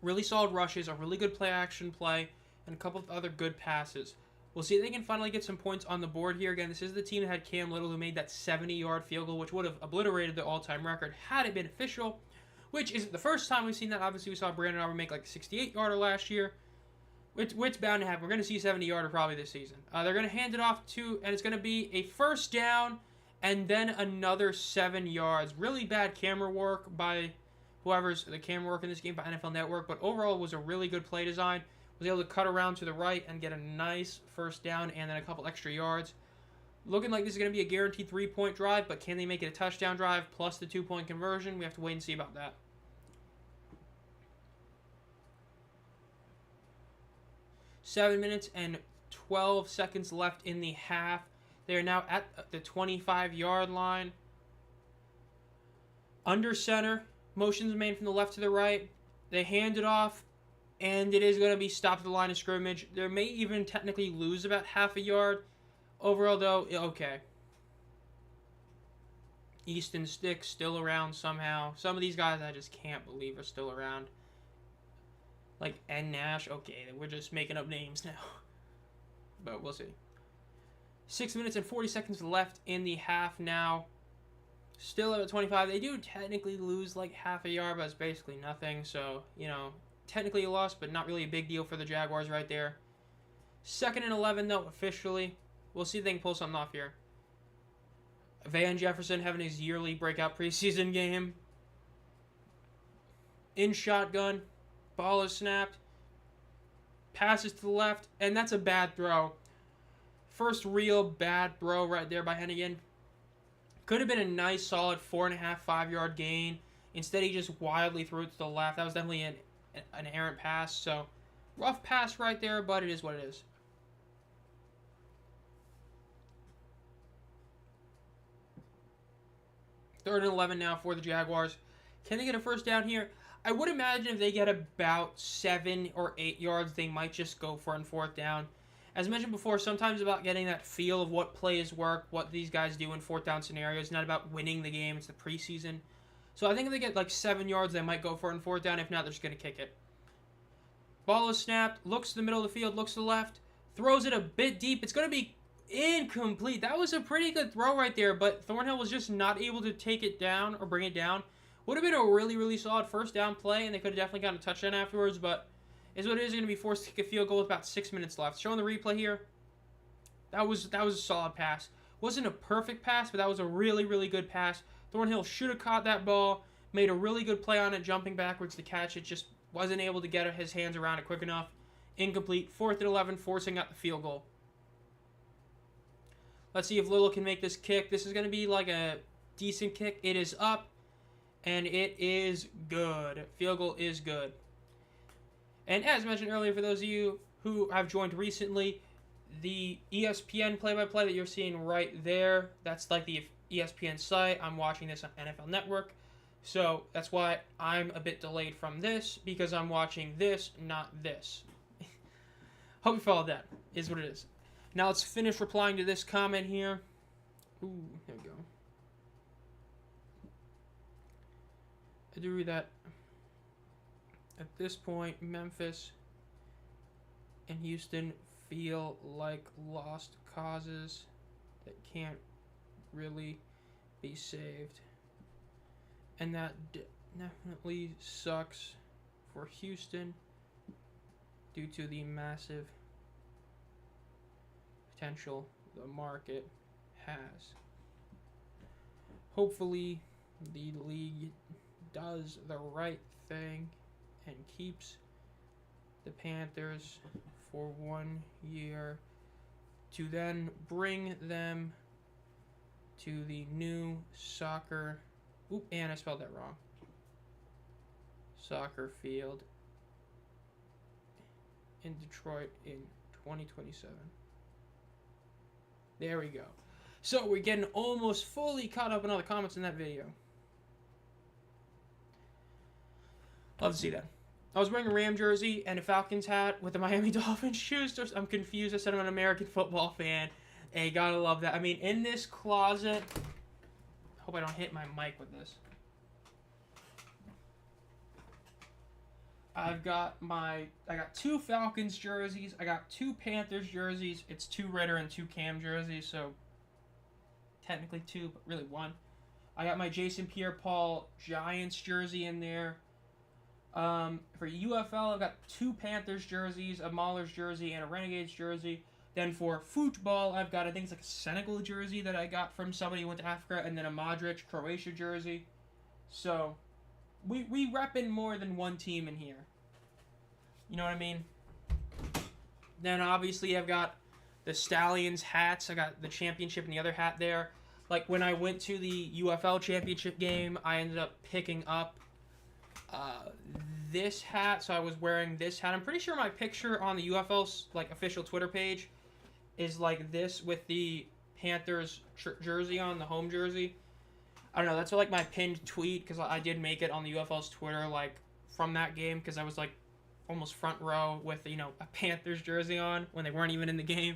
Really solid rushes, a really good play-action play, and a couple of other good passes. We'll see if they can finally get some points on the board here. Again, this is the team that had Cam Little, who made that 70-yard field goal, which would have obliterated the all-time record had it been official, which isn't the first time we've seen that. Obviously, we saw Brandon Aubrey make like a 68-yarder last year. It's bound to happen. We're going to see 70-yarder probably this season. They're going to hand it off to, and it's going to be a first down and then another 7 yards. Really bad camera work by whoever's the camera work in this game by NFL Network, but overall it was a really good play design. Was able to cut around to the right and get a nice first down and then a couple extra yards. Looking like this is going to be a guaranteed 3-point drive, but can they make it a touchdown drive plus the 2-point conversion? We have to wait and see about that. Seven minutes and 12 seconds left in the half. They are now at the 25-yard line. Under center. Motions made from the left to the right. They hand it off, and it is going to be stopped at the line of scrimmage. They may even technically lose about half a yard. Overall, though, okay. Easton Stick still around somehow. Some of these guys I just can't believe are still around. Like N. Nash. Okay, we're just making up names now. But we'll see. 6 minutes and 40 seconds left in the half now. Still at 25. They do technically lose like half a yard, but it's basically nothing. So, you know, technically a loss, but not really a big deal for the Jaguars right there. 2nd and 11, though, officially. We'll see if they can pull something off here. Van Jefferson having his yearly breakout preseason game. In shotgun. Ball is snapped. Passes to the left. And that's a bad throw. First real bad throw right there by Hennigan. Could have been a nice, solid 4.5, 5-yard gain. Instead, he just wildly threw it to the left. That was definitely an errant pass. So, rough pass right there, but it is what it is. 3rd and 11 now for the Jaguars. Can they get a first down here? I would imagine if they get about 7 or 8 yards, they might just go for it on 4th down. As mentioned before, sometimes about getting that feel of what plays work, what these guys do in 4th down scenarios. Not about winning the game. It's the preseason. So I think if they get like 7 yards, they might go for it on 4th down. If not, they're just going to kick it. Ball is snapped. Looks to the middle of the field. Looks to the left. Throws it a bit deep. It's going to be incomplete. That was a pretty good throw right there, but Thornhill was just not able to take it down or bring it down. Would have been a really, really solid first down play, and they could have definitely gotten a touchdown afterwards, but is what it is. Going to be forced to kick a field goal with about 6 minutes left. Showing the replay here. That was a solid pass. Wasn't a perfect pass, but that was a really, really good pass. Thornhill should have caught that ball, made a really good play on it, jumping backwards to catch it. Just wasn't able to get his hands around it quick enough. Incomplete. 4th and 11, forcing out the field goal. Let's see if Little can make this kick. This is going to be like a decent kick. It is up, and it is good. Field goal is good. And as mentioned earlier, for those of you who have joined recently, the ESPN play-by-play that you're seeing right there, that's like the ESPN site. I'm watching this on NFL Network. So that's why I'm a bit delayed from this, because I'm watching this, not this. Hope you followed that, is what it is. Now let's finish replying to this comment here. Ooh, there we go. I do read that. At this point, Memphis and Houston feel like lost causes that can't really be saved. And that definitely sucks for Houston due to the massive potential the market has. Hopefully, the league does the right thing and keeps the Panthers for 1 year to then bring them to the new soccer. Oop, and I spelled that wrong. Soccer field in Detroit in 2027. There we go. So we're getting almost fully caught up in all the comments in that video. Love to see that. I was wearing a Ram jersey and a Falcons hat with the Miami Dolphins shoes. I'm confused. I said I'm an American football fan. Hey, gotta love that. I mean, in this closet, hope I don't hit my mic with this. I got 2 Falcons jerseys. I got 2 Panthers jerseys. It's 2 Ritter and 2 Cam jerseys, so technically 2, but really 1. I got my Jason Pierre-Paul Giants jersey in there. For UFL, I've got 2 Panthers jerseys, a Maulers jersey, and a Renegades jersey. Then for football, I've got, I think it's like a Senegal jersey that I got from somebody who went to Africa, and then a Modric Croatia jersey. So we repping more than one team in here. You know what I mean? Then obviously I've got the Stallions hats. I got the championship and the other hat there. Like when I went to the UFL championship game, I ended up picking up this hat. So I was wearing this hat. I'm pretty sure my picture on the UFL's like official Twitter page is like this with the Panthers jersey on, the home jersey. I don't know, that's like my pinned tweet, because I did make it on the UFL's Twitter, like, from that game, because I was, like, almost front row with, you know, a Panthers jersey on when they weren't even in the game.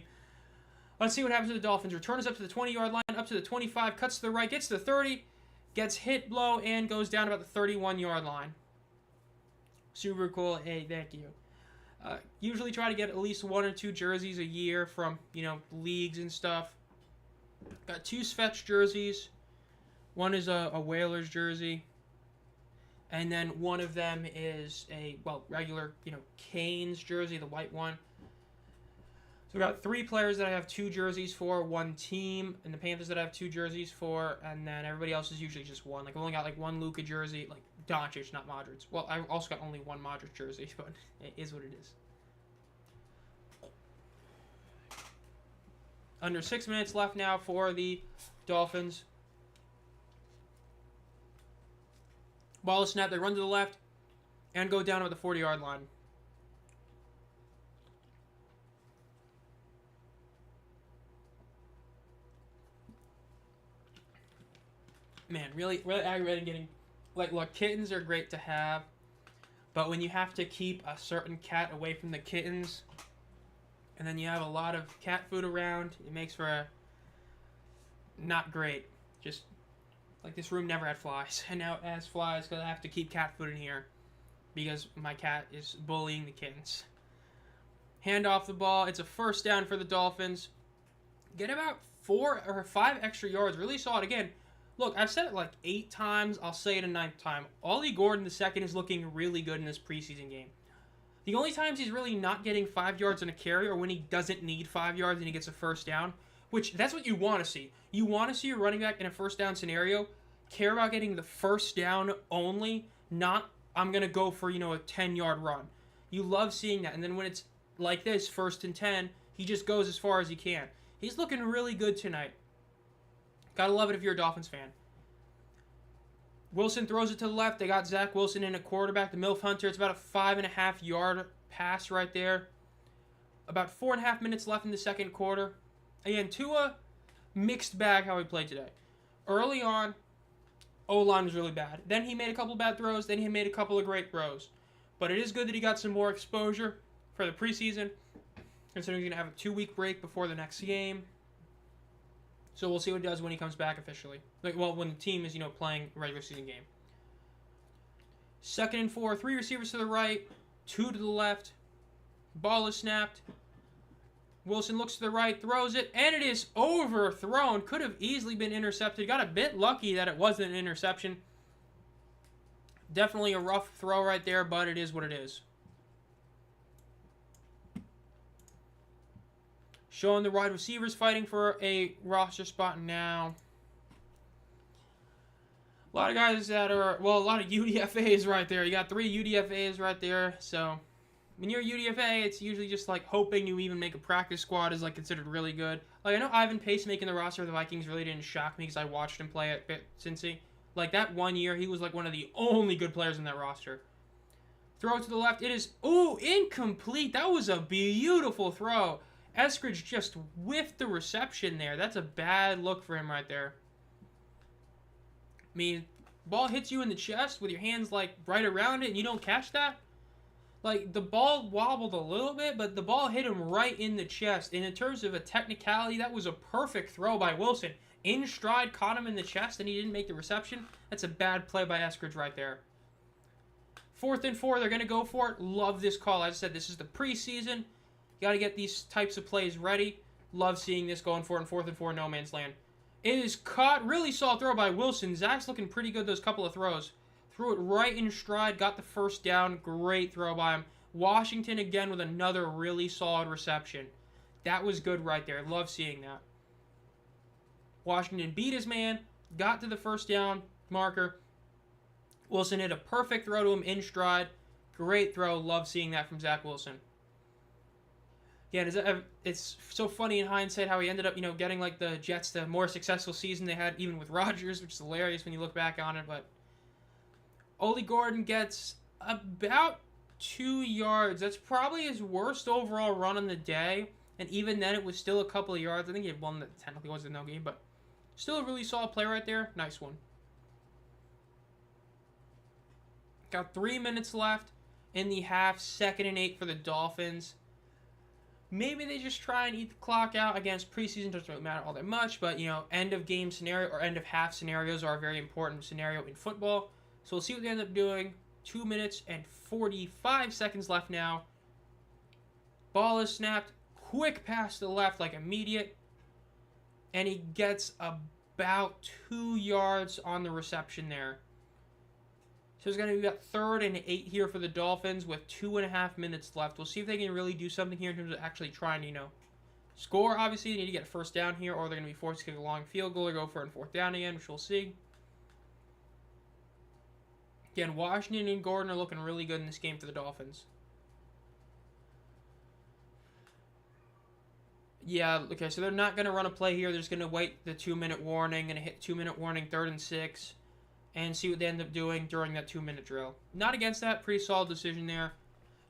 Let's see what happens to the Dolphins. Return is up to the 20-yard line, up to the 25, cuts to the right, gets to the 30, gets hit low, and goes down about the 31-yard line. Super cool. Hey, thank you. Usually try to get at least 1 or 2 jerseys a year from, you know, leagues and stuff. Got 2 Svetch jerseys. One is a Whalers jersey, and then one of them is a, well, regular, you know, Canes jersey, the white one. So we got 3 players that I have 2 jerseys for, 1 team, and the Panthers that I have 2 jerseys for, and then everybody else is usually just 1. Like, I've only got, like, 1 Luka jersey, like, Doncic, not Modric. Well, I also got only 1 Modric jersey, but it is what it is. Under 6 minutes left now for the Dolphins. Ball is snapped, they run to the left, and go down at the 40-yard line. Man, really aggravating getting... Like, look, kittens are great to have, but when you have to keep a certain cat away from the kittens, and then you have a lot of cat food around, it makes for a... not great. Just... like, this room never had flies, and now it has flies because I have to keep cat food in here because my cat is bullying the kittens. Hand off the ball. It's a first down for the Dolphins. Get about 4 or 5 extra yards. Really saw it again. Look, I've said it like 8 times. I'll say it a 9th time. Ollie Gordon II is looking really good in this preseason game. The only times he's really not getting 5 yards on a carry are when he doesn't need 5 yards and he gets a first down. Which, that's what you want to see. You want to see your running back in a first down scenario care about getting the first down only, not, I'm going to go for, you know, a 10-yard run. You love seeing that. And then when it's like this, 1st and 10, he just goes as far as he can. He's looking really good tonight. Gotta love it if you're a Dolphins fan. Wilson throws it to the left. They got Zach Wilson in a quarterback, the MILF Hunter. It's about a 5.5-yard pass right there. About 4.5 minutes left in the second quarter. Again, Tua, mixed bag how he played today. Early on, O-line was really bad. Then he made a couple of bad throws. Then he made a couple of great throws. But it is good that he got some more exposure for the preseason, considering he's going to have a 2-week break before the next game. So we'll see what he does when he comes back officially. Like, well, when the team is, you know, playing a regular season game. 2nd and 4. 3 receivers to the right. 2 to the left. Ball is snapped. Wilson looks to the right, throws it, and it is overthrown. Could have easily been intercepted. Got a bit lucky that it wasn't an interception. Definitely a rough throw right there, but it is what it is. Showing the wide receivers fighting for a roster spot now. A lot of guys that are, well, a lot of UDFAs right there. You got 3 UDFAs right there. So when you're a UDFA, it's usually just like hoping you even make a practice squad is like considered really good. Like I know Ivan Pace making the roster of the Vikings really didn't shock me because I watched him play at Cincy. Like that one year, he was like one of the only good players in that roster. Throw it to the left. It is, ooh, incomplete. That was a beautiful throw. Eskridge just whiffed the reception there. That's a bad look for him right there. I mean, ball hits you in the chest with your hands like right around it and you don't catch that? Like, the ball wobbled a little bit, but the ball hit him right in the chest. And in terms of a technicality, that was a perfect throw by Wilson. In stride, caught him in the chest, and he didn't make the reception. That's a bad play by Eskridge right there. 4th and 4, they're going to go for it. Love this call. As I said, this is the preseason. You got to get these types of plays ready. Love seeing this going for it in 4th and 4, no man's land. It is caught. Really solid throw by Wilson. Zach's looking pretty good those couple of throws. Threw it right in stride. Got the first down. Great throw by him. Washington again with another really solid reception. That was good right there. Love seeing that. Washington beat his man. Got to the first down marker. Wilson hit a perfect throw to him in stride. Great throw. Love seeing that from Zach Wilson. Yeah, it's so funny in hindsight how he ended up, getting like the Jets the more successful season they had even with Rodgers, which is hilarious when you look back on it. But Ole Gordon gets about 2 yards. That's probably his worst overall run on the day. And even then, it was still a couple of yards. I think he had one that technically wasn't no game, but still a really solid play right there. Nice one. Got 3 minutes left in the half. 2nd and 8 for the Dolphins. Maybe they just try and eat the clock out. Against preseason, doesn't really matter all that much. But, end of game scenario or end of half scenarios are a very important scenario in football. So we'll see what they end up doing. 2 minutes and 45 seconds left now. Ball is snapped. Quick pass to the left, like immediate. And he gets about 2 yards on the reception there. So it's going to be about 3rd and 8 here for the Dolphins with 2.5 minutes left. We'll see if they can really do something here in terms of actually trying to, score. Obviously, they need to get a first down here, or they're going to be forced to kick a long field goal or go for it on 4th down again, which we'll see. Again, Washington and Gordon are looking really good in this game for the Dolphins. Yeah, okay, so they're not going to run a play here. They're just going to wait the 2-minute warning, going to hit 2-minute warning, 3rd and 6. And see what they end up doing during that 2-minute drill. Not against that. Pretty solid decision there.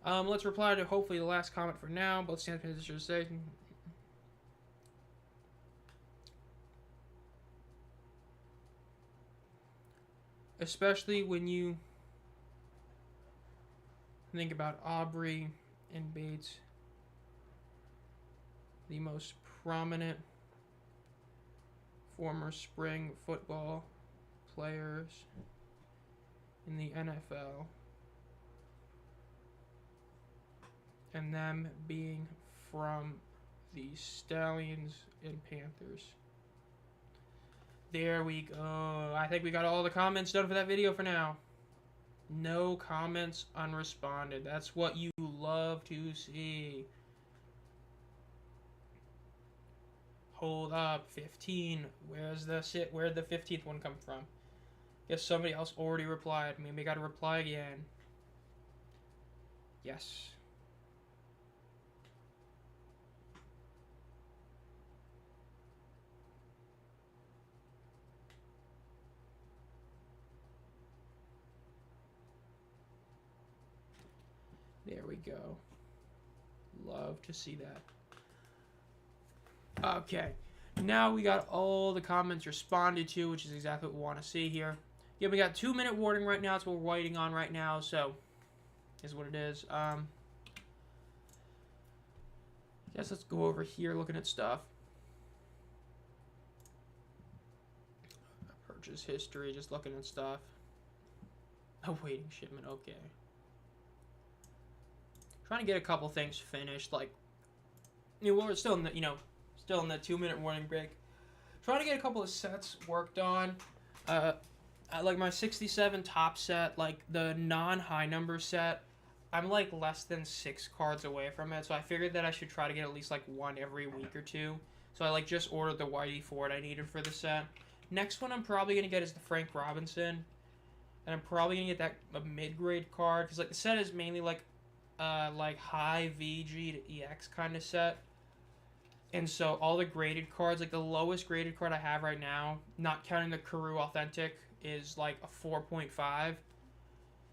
Let's reply to hopefully the last comment for now. Both stand position to say. Especially when you think about Aubrey and Bates. The most prominent former spring football players in the NFL, and them being from the Stallions and Panthers. There we go. I think we got all the comments done for that video for now. No comments unresponded. That's what you love to see. Hold up, 15. Where'd the 15th one come from? Guess somebody else already replied. Maybe we gotta reply again. Yes. There we go. Love to see that. Okay. Now we got all the comments responded to, which is exactly what we want to see here. Yeah, we got 2-minute warning right now. That's what we're waiting on right now. So, is what it is. Guess let's go over here looking at stuff. Purchase history, just looking at stuff. Awaiting shipment, okay. Trying to get a couple things finished, like, we're still in the, still in the 2-minute warning break. Trying to get a couple of sets worked on. Like my 67 top set, like the non-high number set, I'm like less than 6 cards away from it. So I figured that I should try to get at least like one every week or two. So I like just ordered the Whitey Ford I needed for the set. Next one I'm probably going to get is the Frank Robinson. And I'm probably going to get a mid-grade card. Because, like, the set is mainly, like high VG to EX kind of set. And so all the graded cards, like the lowest graded card I have right now, not counting the Karoo Authentic, is like a 4.5.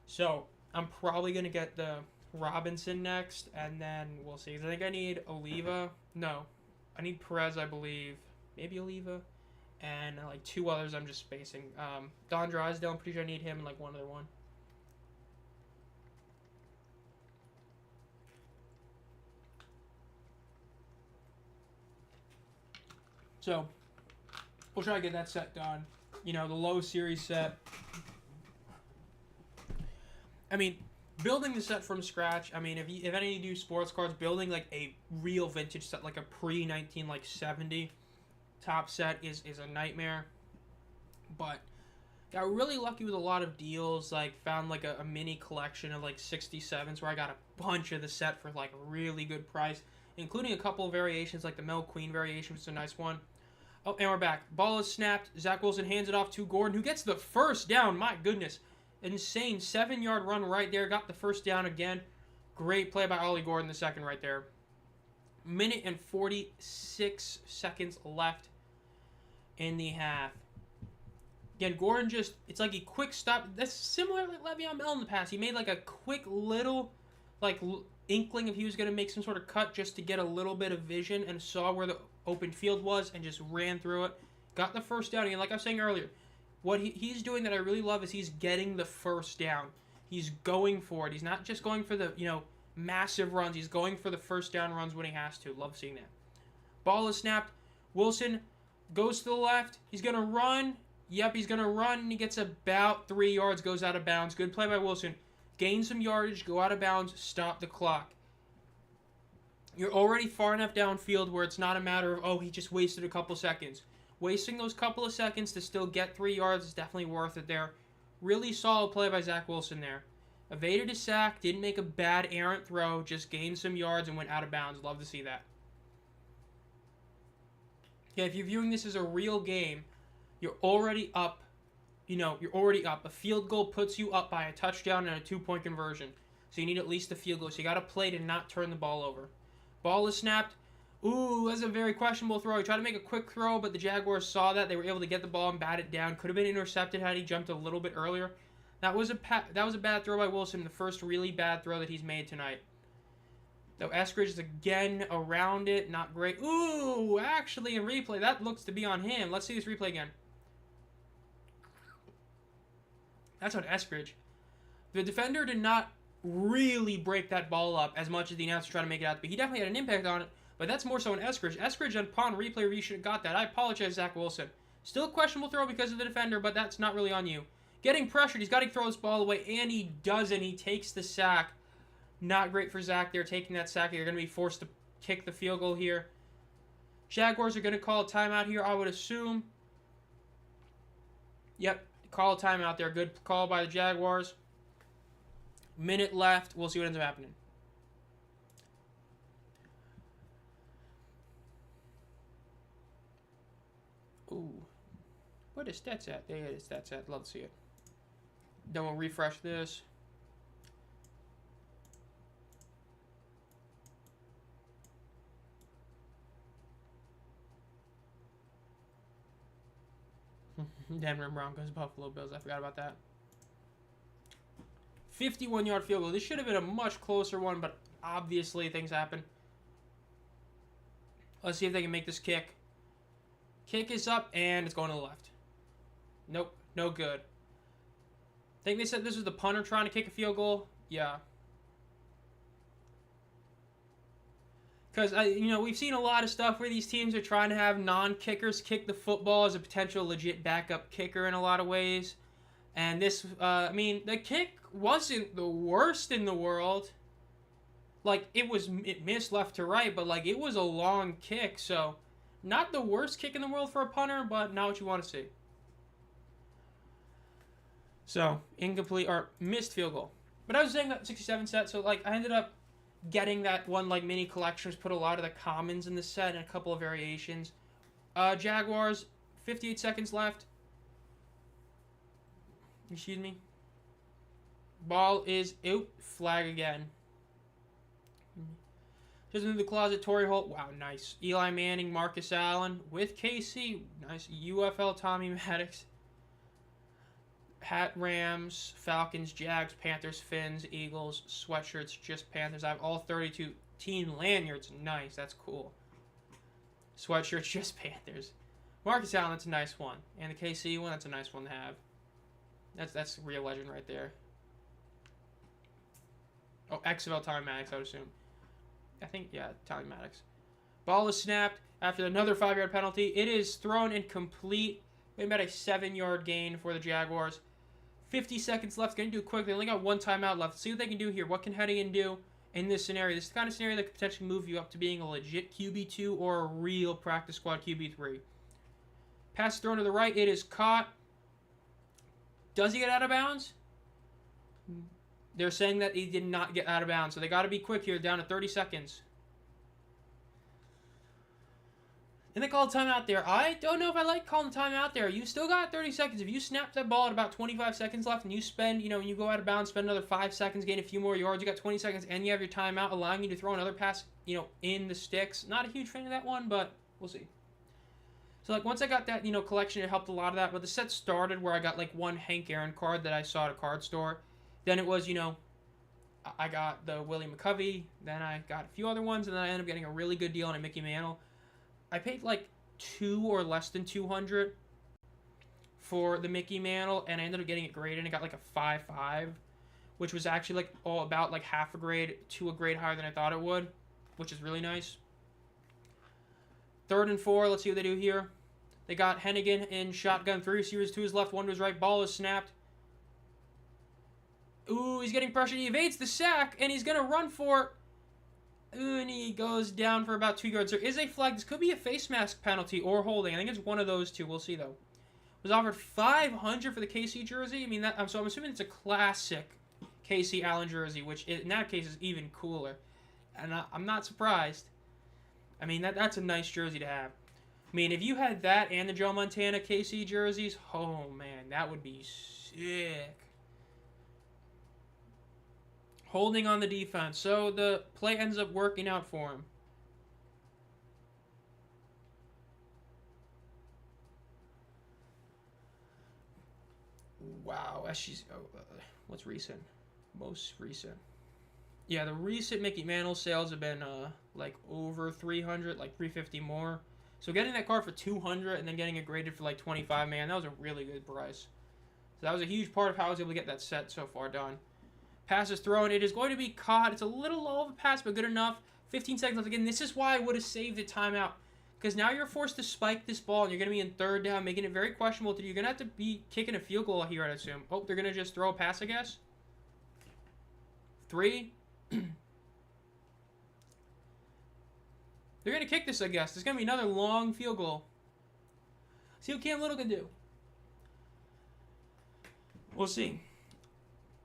So I'm probably going to get the Robinson next, and then we'll see. I think I need Oliva. No, I need Perez, I believe. Maybe Oliva. And like 2 others I'm just spacing. Don Drysdale, I'm pretty sure I need him, and like one other one. So, we'll try to get that set done. You know, the low series set. I mean, building the set from scratch, I mean, if any of you do sports cards, building like a real vintage set, like a pre-1970 top set is a nightmare. But got really lucky with a lot of deals, like found like a mini collection of like 67s where I got a bunch of the set for like a really good price, including a couple of variations, like the Mel Queen variation, which is a nice one. Oh, and we're back. Ball is snapped. Zach Wilson hands it off to Gordon, who gets the first down. My goodness. Insane 7-yard run right there. Got the first down again. Great play by Ollie Gordon, the second right there. Minute and 46 seconds left in the half. Again, Gordon just, it's like a quick stop. That's similar like Le'Veon Bell in the past. He made like a quick little, like, inkling if he was going to make some sort of cut just to get a little bit of vision and saw where the open field was and just ran through it. Got the first down. And like I was saying earlier, what he's doing that I really love is he's getting the first down. He's going for it. He's not just going for the, massive runs. He's going for the first down runs when he has to. Love seeing that. Ball is snapped. Wilson goes to the left. He's going to run. Yep, he's going to run, and he gets about 3 yards, goes out of bounds. Good play by Wilson. Gain some yardage, go out of bounds, stop the clock. You're already far enough downfield where it's not a matter of, oh, he just wasted a couple seconds. Wasting those couple of seconds to still get 3 yards is definitely worth it there. Really solid play by Zach Wilson there. Evaded a sack, didn't make a bad errant throw, just gained some yards and went out of bounds. Love to see that. Yeah, if you're viewing this as a real game, you're already up. You're already up. A field goal puts you up by a touchdown and a 2-point conversion. So you need at least a field goal. So you got to play to not turn the ball over. Ball is snapped. Ooh, that's a very questionable throw. He tried to make a quick throw, but the Jaguars saw that. They were able to get the ball and bat it down. Could have been intercepted had he jumped a little bit earlier. That was a bad throw by Wilson, the first really bad throw that he's made tonight. Though Eskridge is again around it. Not great. Ooh, actually in replay, that looks to be on him. Let's see this replay again. That's on Eskridge. The defender did not really break that ball up as much as the announcer tried to make it out to be. He definitely had an impact on it, but that's more so on Eskridge. Eskridge, upon replay review, should have got that. I apologize, Zach Wilson. Still a questionable throw because of the defender, but that's not really on you. Getting pressured, he's got to throw this ball away, and he doesn't. He takes the sack. Not great for Zach there, taking that sack. They're going to be forced to kick the field goal here. Jaguars are going to call a timeout here, I would assume. Yep, call a timeout there. Good call by the Jaguars. Minute left. We'll see what ends up happening. Ooh. What is stats at? There it is, stats at. Love to see it. Then we'll refresh this. Denver Broncos, Buffalo Bills. I forgot about that. 51-yard field goal. This should have been a much closer one, but obviously things happen. Let's see if they can make this kick. Kick is up, and it's going to the left. Nope, no good. I think they said this was the punter trying to kick a field goal. Yeah. Because, we've seen a lot of stuff where these teams are trying to have non-kickers kick the football as a potential legit backup kicker in a lot of ways. And this, the kick wasn't the worst in the world. Like, it missed left to right, but, it was a long kick. So, not the worst kick in the world for a punter, but not what you want to see. So, incomplete, or missed field goal. But I was saying that 67 set, so, I ended up getting that one, mini collection, put a lot of the commons in the set and a couple of variations. Jaguars, 58 seconds left. Excuse me. Ball is out. Flag again. Just into the closet. Torrey Holt. Wow, nice. Eli Manning, Marcus Allen with KC. Nice. UFL Tommy Maddox. Hat Rams, Falcons, Jags, Panthers, Finns, Eagles, sweatshirts, just Panthers. I have all 32 team lanyards. Nice. That's cool. Sweatshirts, just Panthers. Marcus Allen, that's a nice one. And the KC one, that's a nice one to have. That's a real legend right there. Oh, XFL Tommy Maddox, I would assume. I think, yeah, Tommy Maddox. Ball is snapped after another 5-yard penalty. It is thrown incomplete. Maybe about a 7-yard gain for the Jaguars. 50 seconds left. Going to do it quick. They only got one timeout left. See what they can do here. What can Hennigan do in this scenario? This is the kind of scenario that could potentially move you up to being a legit QB2 or a real practice squad QB3. Pass thrown to the right. It is caught. Does he get out of bounds? They're saying that he did not get out of bounds. So they got to be quick here. Down to 30 seconds. And they called timeout there. I don't know if I like calling the timeout there. You still got 30 seconds. If you snap that ball at about 25 seconds left and you spend, when you go out of bounds, spend another 5 seconds, gain a few more yards, you got 20 seconds, and you have your timeout, allowing you to throw another pass, in the sticks. Not a huge fan of that one, but we'll see. So, once I got that, collection, it helped a lot of that. But the set started where I got, one Hank Aaron card that I saw at a card store. Then it was, I got the Willie McCovey. Then I got a few other ones, and then I ended up getting a really good deal on a Mickey Mantle. I paid $2 or less than $200 for the Mickey Mantle, and I ended up getting it graded, and I got a 5.5, which was actually about half a grade to a grade higher than I thought it would, which is really nice. 3rd and 4, let's see what they do here. They got Hennigan in shotgun, 3 receivers to his left, 1 to his right, ball is snapped. Ooh, he's getting pressure, he evades the sack, and he's going to run for it. And he goes down for about 2 yards. There is a flag. This could be a face mask penalty or holding. I think it's one of those two. We'll see, though. Was offered $500 for the KC jersey. I mean, so I'm assuming it's a classic KC Allen jersey, which in that case is even cooler. And I'm not surprised. I mean, that's a nice jersey to have. I mean, if you had that and the Joe Montana KC jerseys, oh, man, that would be sick. Holding on the defense. So the play ends up working out for him. Wow. What's recent? Most recent. Yeah, the recent Mickey Mantle sales have been over 300, 350 more. So getting that card for 200 and then getting it graded for 25, man, that was a really good price. So that was a huge part of how I was able to get that set so far done. Pass is thrown. It is going to be caught. It's a little low of a pass, but good enough. 15 seconds left. Again, this is why I would have saved the timeout. Because now you're forced to spike this ball, and you're going to be in 3rd down, making it very questionable to you. You're going to have to be kicking a field goal here, I'd assume. Oh, they're going to just throw a pass, I guess. 3. They're going to kick this, I guess. There's going to be another long field goal. See what Cam Little can do. We'll see.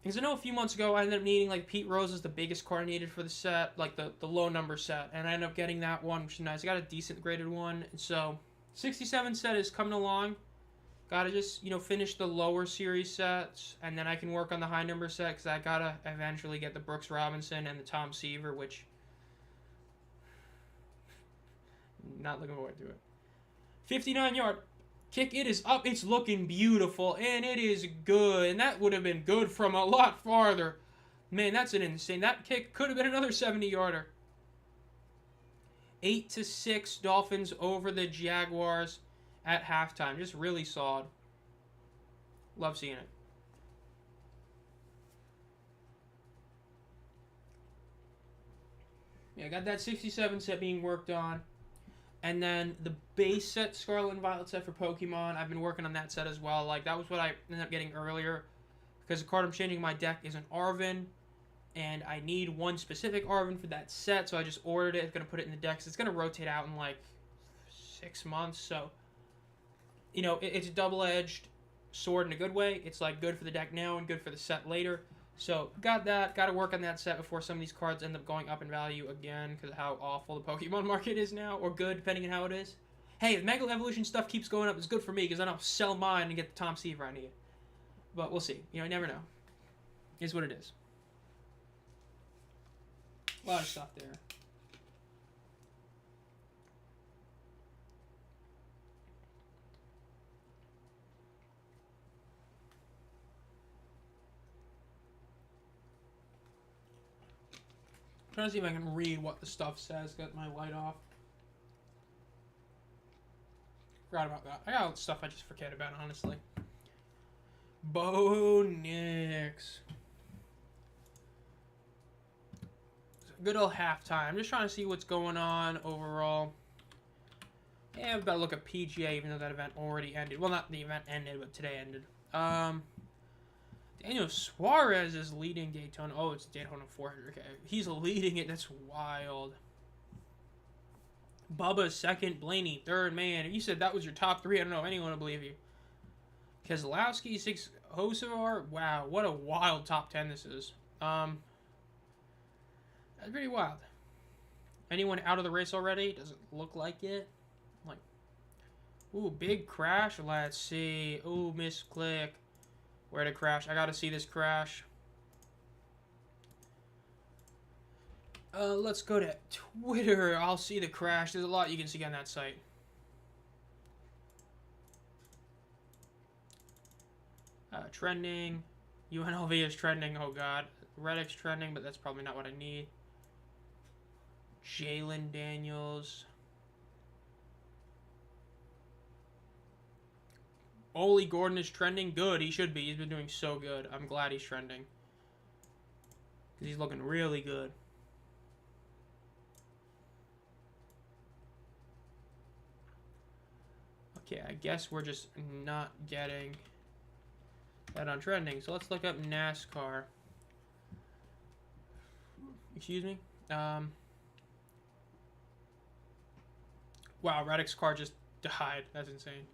Because I know a few months ago I ended up needing Pete Rose is the biggest card I needed for the set, the low number set, and I ended up getting that one, which is nice. I got a decent graded one, and so 67 set is coming along. Got to just finish the lower series sets, and then I can work on the high number set because I gotta eventually get the Brooks Robinson and the Tom Seaver, which not looking forward to it. 59-yard. Kick, it is up, it's looking beautiful, and it is good, and that would have been good from a lot farther. Man, that's an insane, that kick could have been another 70-yarder. 8-6 Dolphins over the Jaguars at halftime, just really solid. Love seeing it. Yeah, I got that 67 set being worked on. And then the base set, Scarlet and Violet set for Pokemon, I've been working on that set as well. That was what I ended up getting earlier. Because the card I'm changing in my deck is an Arvin. And I need one specific Arvin for that set, so I just ordered it. It's going to put it in the deck. So it's going to rotate out in 6 months. So, it's a double-edged sword in a good way. It's good for the deck now and good for the set later. So, got that. Got to work on that set before some of these cards end up going up in value again because of how awful the Pokemon market is now. Or good, depending on how it is. Hey, the Mega Evolution stuff keeps going up. It's good for me because then I'll sell mine and get the Tom Seaver I need. But we'll see. You never know. Is what it is. A lot of stuff there. I'm trying to see if I can read what the stuff says. Got my light off. Forgot about that. I got stuff I just forget about, honestly. Bo Nix. Good old halftime. I'm just trying to see what's going on overall. Yeah, I've got to look at PGA, even though that event already ended. Well, not the event ended, but today ended. Daniel Suarez is leading Daytona. Oh, it's Daytona 400. Okay, he's leading it. That's wild. Bubba second, Blaney third. Man, if you said that was your top three, I don't know if anyone will believe you. Keselowski, 6, Hocevar. Wow, what a wild top 10 this is. That's pretty wild. Anyone out of the race already? Doesn't look like it. Like, ooh, big crash. Let's see. Ooh, misclick. Where to crash? I gotta see this crash. Let's go to Twitter. I'll see the crash. There's a lot you can see on that site. Trending. UNLV is trending. Oh, God. Reddick's trending, but that's probably not what I need. Jalen Daniels. Ollie Gordon is trending. Good. He should be. He's been doing so good. I'm glad he's trending. Because he's looking really good. Okay, I guess we're just not getting that on trending. So let's look up NASCAR. Excuse me. Wow, Reddick's car just died. That's insane.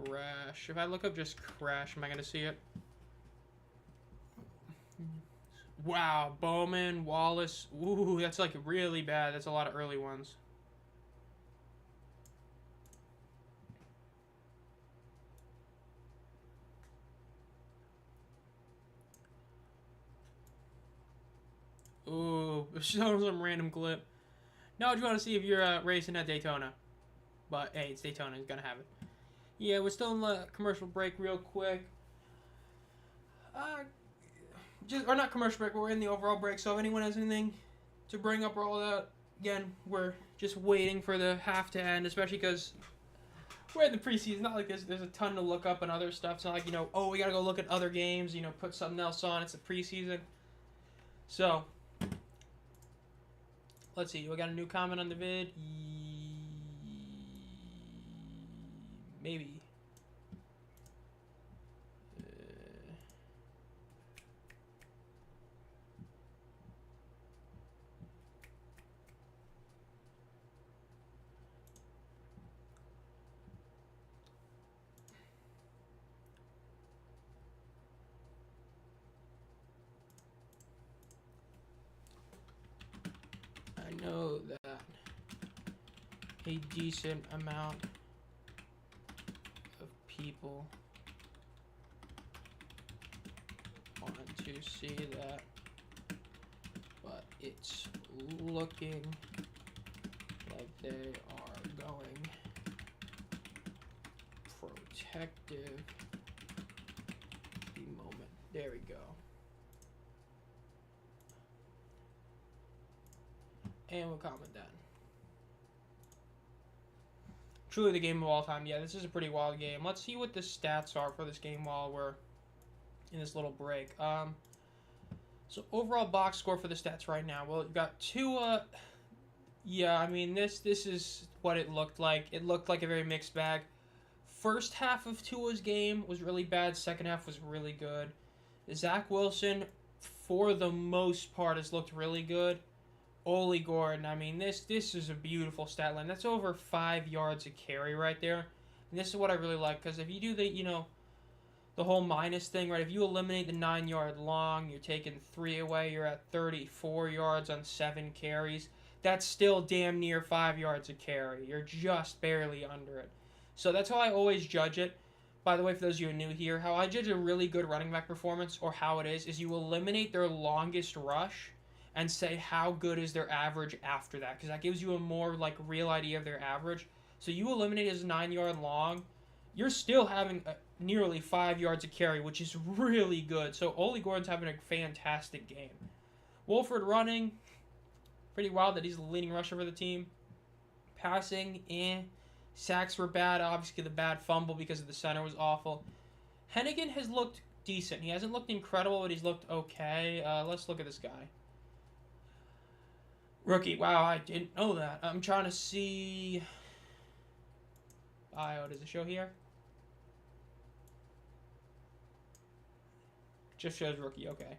Crash. If I look up just crash, am I going to see it? Wow, Bowman, Wallace. Ooh, that's like really bad. That's a lot of early ones. Ooh, showing some random clip. No, do you want to see if you're racing at Daytona? But hey, it's Daytona. He's gonna have it. Yeah, we're still in the commercial break, real quick. Or not commercial break. But we're in the overall break. So if anyone has anything to bring up or all that, again, we're just waiting for the half to end, especially because we're in the preseason. Not like there's a ton to look up and other stuff. It's not like oh, we gotta go look at other games. Put something else on. It's the preseason. So. Let's see. Do I got a new comment on the vid? Maybe. I know that a decent amount of people want to see that, but it's looking like they are going protective the moment. There we go. And we'll comment that. Truly the game of all time. Yeah, this is a pretty wild game. Let's see what the stats are for this game while we're in this little break. So overall box score for the stats right now. Well, you've got Tua. Yeah, I mean, this is what it looked like. It looked like a very mixed bag. First half of Tua's game was really bad. Second half was really good. Zach Wilson, for the most part, has looked really good. Ollie Gordon, I mean, this is a beautiful stat line. That's over 5 yards a carry right there. And this is what I really like, because if you do the the whole minus thing, right? If you eliminate the 9-yard long, you're taking 3 away. You're at 34 yards on 7 carries. That's still damn near 5 yards a carry. You're just barely under it. So that's how I always judge it. By the way, for those of you who are new here, how I judge a really good running back performance, or how it is you eliminate their longest rush and say how good is their average after that, because that gives you a more like real idea of their average. So you eliminate his 9-yard long, you're still having nearly 5 yards a carry, which is really good. So Ole Gordon's having a fantastic game. Wolford running, pretty wild that he's the leading rusher for the team. Passing, Sacks were bad. Obviously, the bad fumble because of the center was awful. Hennigan has looked decent. He hasn't looked incredible, but he's looked okay. Let's look at this guy. Rookie. Wow, I didn't know that. I'm trying to see... does it show here? Just shows rookie, okay.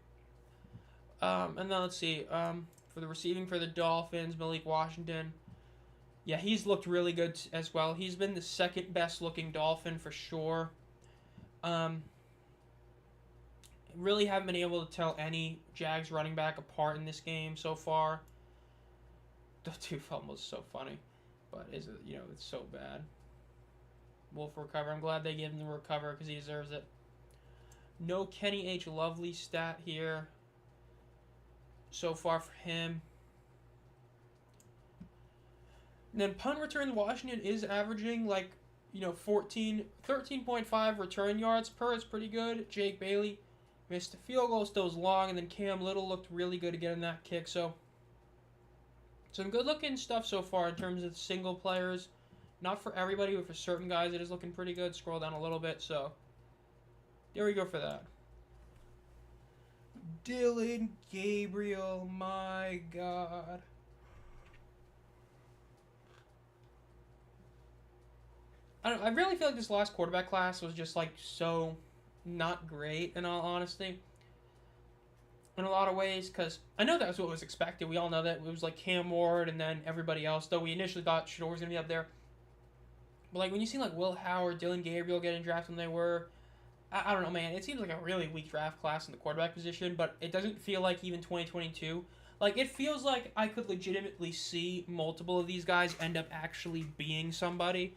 And then let's see. For the receiving for the Dolphins, Malik Washington. Yeah, he's looked really good as well. He's been the second best looking Dolphin for sure. Really haven't been able to tell any Jags running back apart in this game so far. The 2 fumbles is so funny, but it's so bad. Wolf recover. I'm glad they gave him the recover because he deserves it. No Keni-H Lovely stat here so far for him. And then punt returns, Washington is averaging 13.5 return yards per. It's pretty good. Jake Bailey missed a field goal, still was long, and then Cam Little looked really good again in that kick. So some good looking stuff so far in terms of single players. Not for everybody, but for certain guys it is looking pretty good. Scroll down a little bit, so there we go for that. Dylan Gabriel, my God. I really feel like this last quarterback class was just so not great, in all honesty, in a lot of ways, because I know that was what was expected. We all know that it was Cam Ward and then everybody else, though we initially thought Shador was going to be up there. But when you see Will Howard, Dylan Gabriel getting drafted when they were, I don't know, man. It seems like a really weak draft class in the quarterback position, but it doesn't feel like even 2022. It feels like I could legitimately see multiple of these guys end up actually being somebody.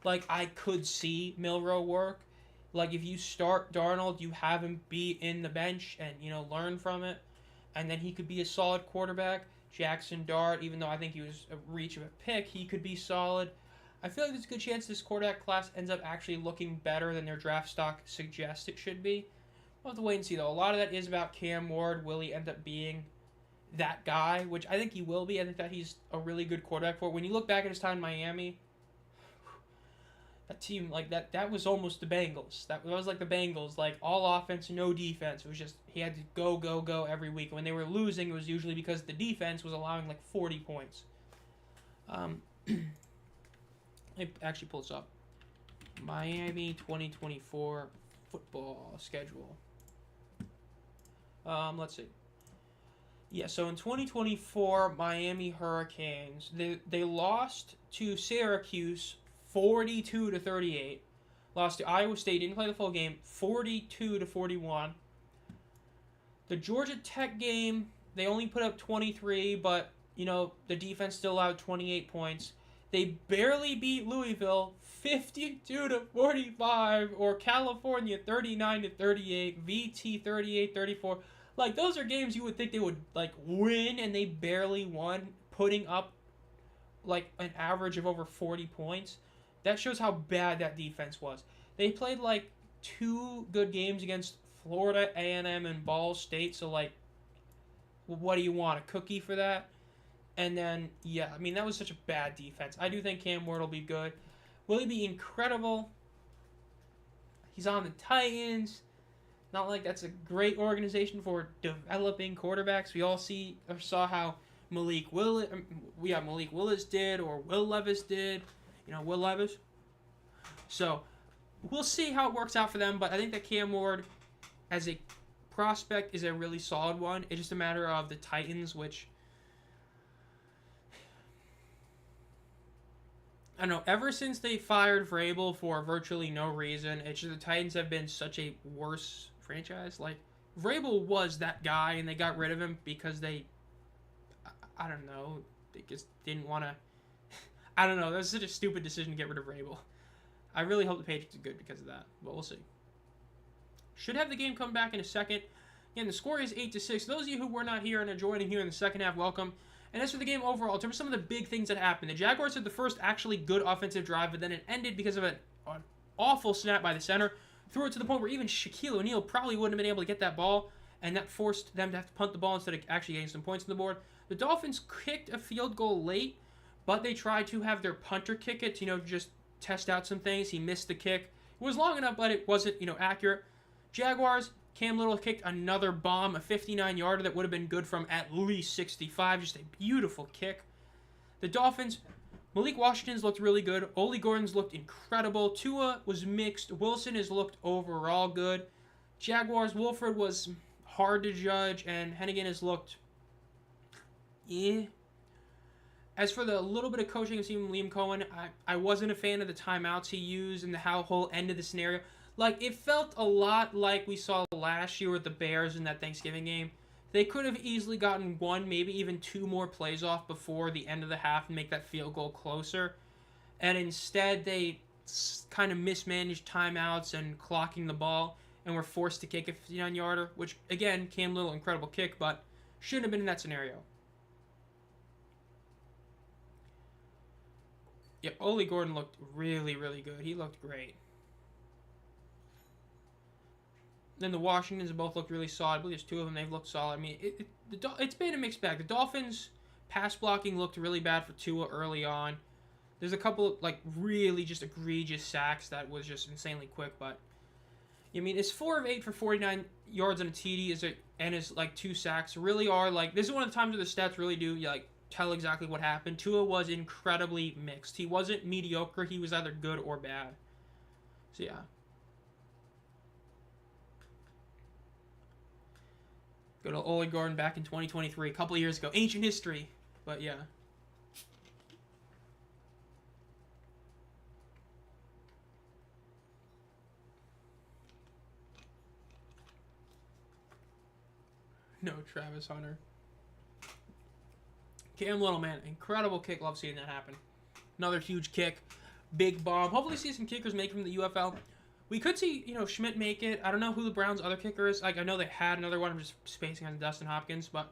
I could see Milroe work. If you start Darnold, you have him be in the bench and, learn from it. And then he could be a solid quarterback. Jackson Dart, even though I think he was a reach of a pick, he could be solid. I feel like there's a good chance this quarterback class ends up actually looking better than their draft stock suggests it should be. We'll have to wait and see, though. A lot of that is about Cam Ward. Will he end up being that guy? Which I think he will be. I think that he's a really good quarterback for it. When you look back at his time in Miami... that team, that was almost the Bengals. That was the Bengals, all offense, no defense. It was just, he had to go every week. When they were losing, it was usually because the defense was allowing 40 points. Let me actually pull this up. Miami 2024 football schedule. Let's see. Yeah, so in 2024, Miami Hurricanes, they lost to Syracuse 42-38. Lost to Iowa State, didn't play the full game, 42-41. The Georgia Tech game, they only put up 23, but, the defense still allowed 28 points. They barely beat Louisville 52-45, or California 39-38, VT 38-34. Those are games you would think they would, win, and they barely won, putting up, an average of over 40 points. That shows how bad that defense was. They played, 2 good games against Florida, A&M, and Ball State, so, what do you want, a cookie for that? And then, yeah, that was such a bad defense. I do think Cam Ward will be good. Will he be incredible? He's on the Titans. Not like that's a great organization for developing quarterbacks. We all saw how Malik Willis did, or Will Levis did. Will Levis. So, we'll see how it works out for them, but I think that Cam Ward, as a prospect, is a really solid one. It's just a matter of the Titans, which... I don't know, ever since they fired Vrabel for virtually no reason, it's just the Titans have been such a worse franchise. Like, Vrabel was that guy, and they got rid of him because I don't know, they just didn't want to. I don't know, that was such a stupid decision to get rid of Vrabel. I really hope the Patriots are good because of that, but we'll see. Should have the game come back in a second. Again, the score is 8-6. Those of you who were not here and are joining here in the second half, welcome. And as for the game overall, in terms of some of the big things that happened, the Jaguars had the first actually good offensive drive, but then it ended because of an awful snap by the center. Threw it to the point where even Shaquille O'Neal probably wouldn't have been able to get that ball, and that forced them to have to punt the ball instead of actually getting some points on the board. The Dolphins kicked a field goal late, but they tried to have their punter kick it to, just test out some things. He missed the kick. It was long enough, but it wasn't, accurate. Jaguars, Cam Little kicked another bomb, a 59-yarder that would have been good from at least 65. Just a beautiful kick. The Dolphins, Malik Washington's looked really good. Ole Gordon's looked incredible. Tua was mixed. Wilson has looked overall good. Jaguars, Wolford was hard to judge, and Hennigan has looked As for the little bit of coaching of Liam Cohen, I wasn't a fan of the timeouts he used and the whole end of the scenario. Like, it felt a lot like we saw last year with the Bears in that Thanksgiving game. They could have easily gotten one, maybe even two more plays off before the end of the half and make that field goal closer. And instead, they kind of mismanaged timeouts and clocking the ball and were forced to kick a 59-yarder, which, again, Cam Little, incredible kick, but shouldn't have been in that scenario. Yeah, Ole Gordon looked really, really good. He looked great. Then the Washingtons both looked really solid. I believe there's two of them. They've looked solid. I mean, it's been a mixed bag. The Dolphins' pass blocking looked really bad for Tua early on. There's a couple of, really just egregious sacks that was just insanely quick. But, I mean, it's 4 of 8 for 49 yards on a TD and his, 2 sacks really are, this is one of the times where the stats really do, tell exactly what happened. Tua was incredibly mixed. He wasn't mediocre. He was either good or bad. So, yeah. Go to Ole Gordon back in 2023, a couple of years ago. Ancient history. But, yeah. No, Travis Hunter. Cam Little, man, incredible kick. Love seeing that happen. Another huge kick. Big bomb. Hopefully see some kickers make it from the UFL. We could see, Schmidt make it. I don't know who the Browns' other kicker is. I know they had another one. I'm just spacing on Dustin Hopkins, but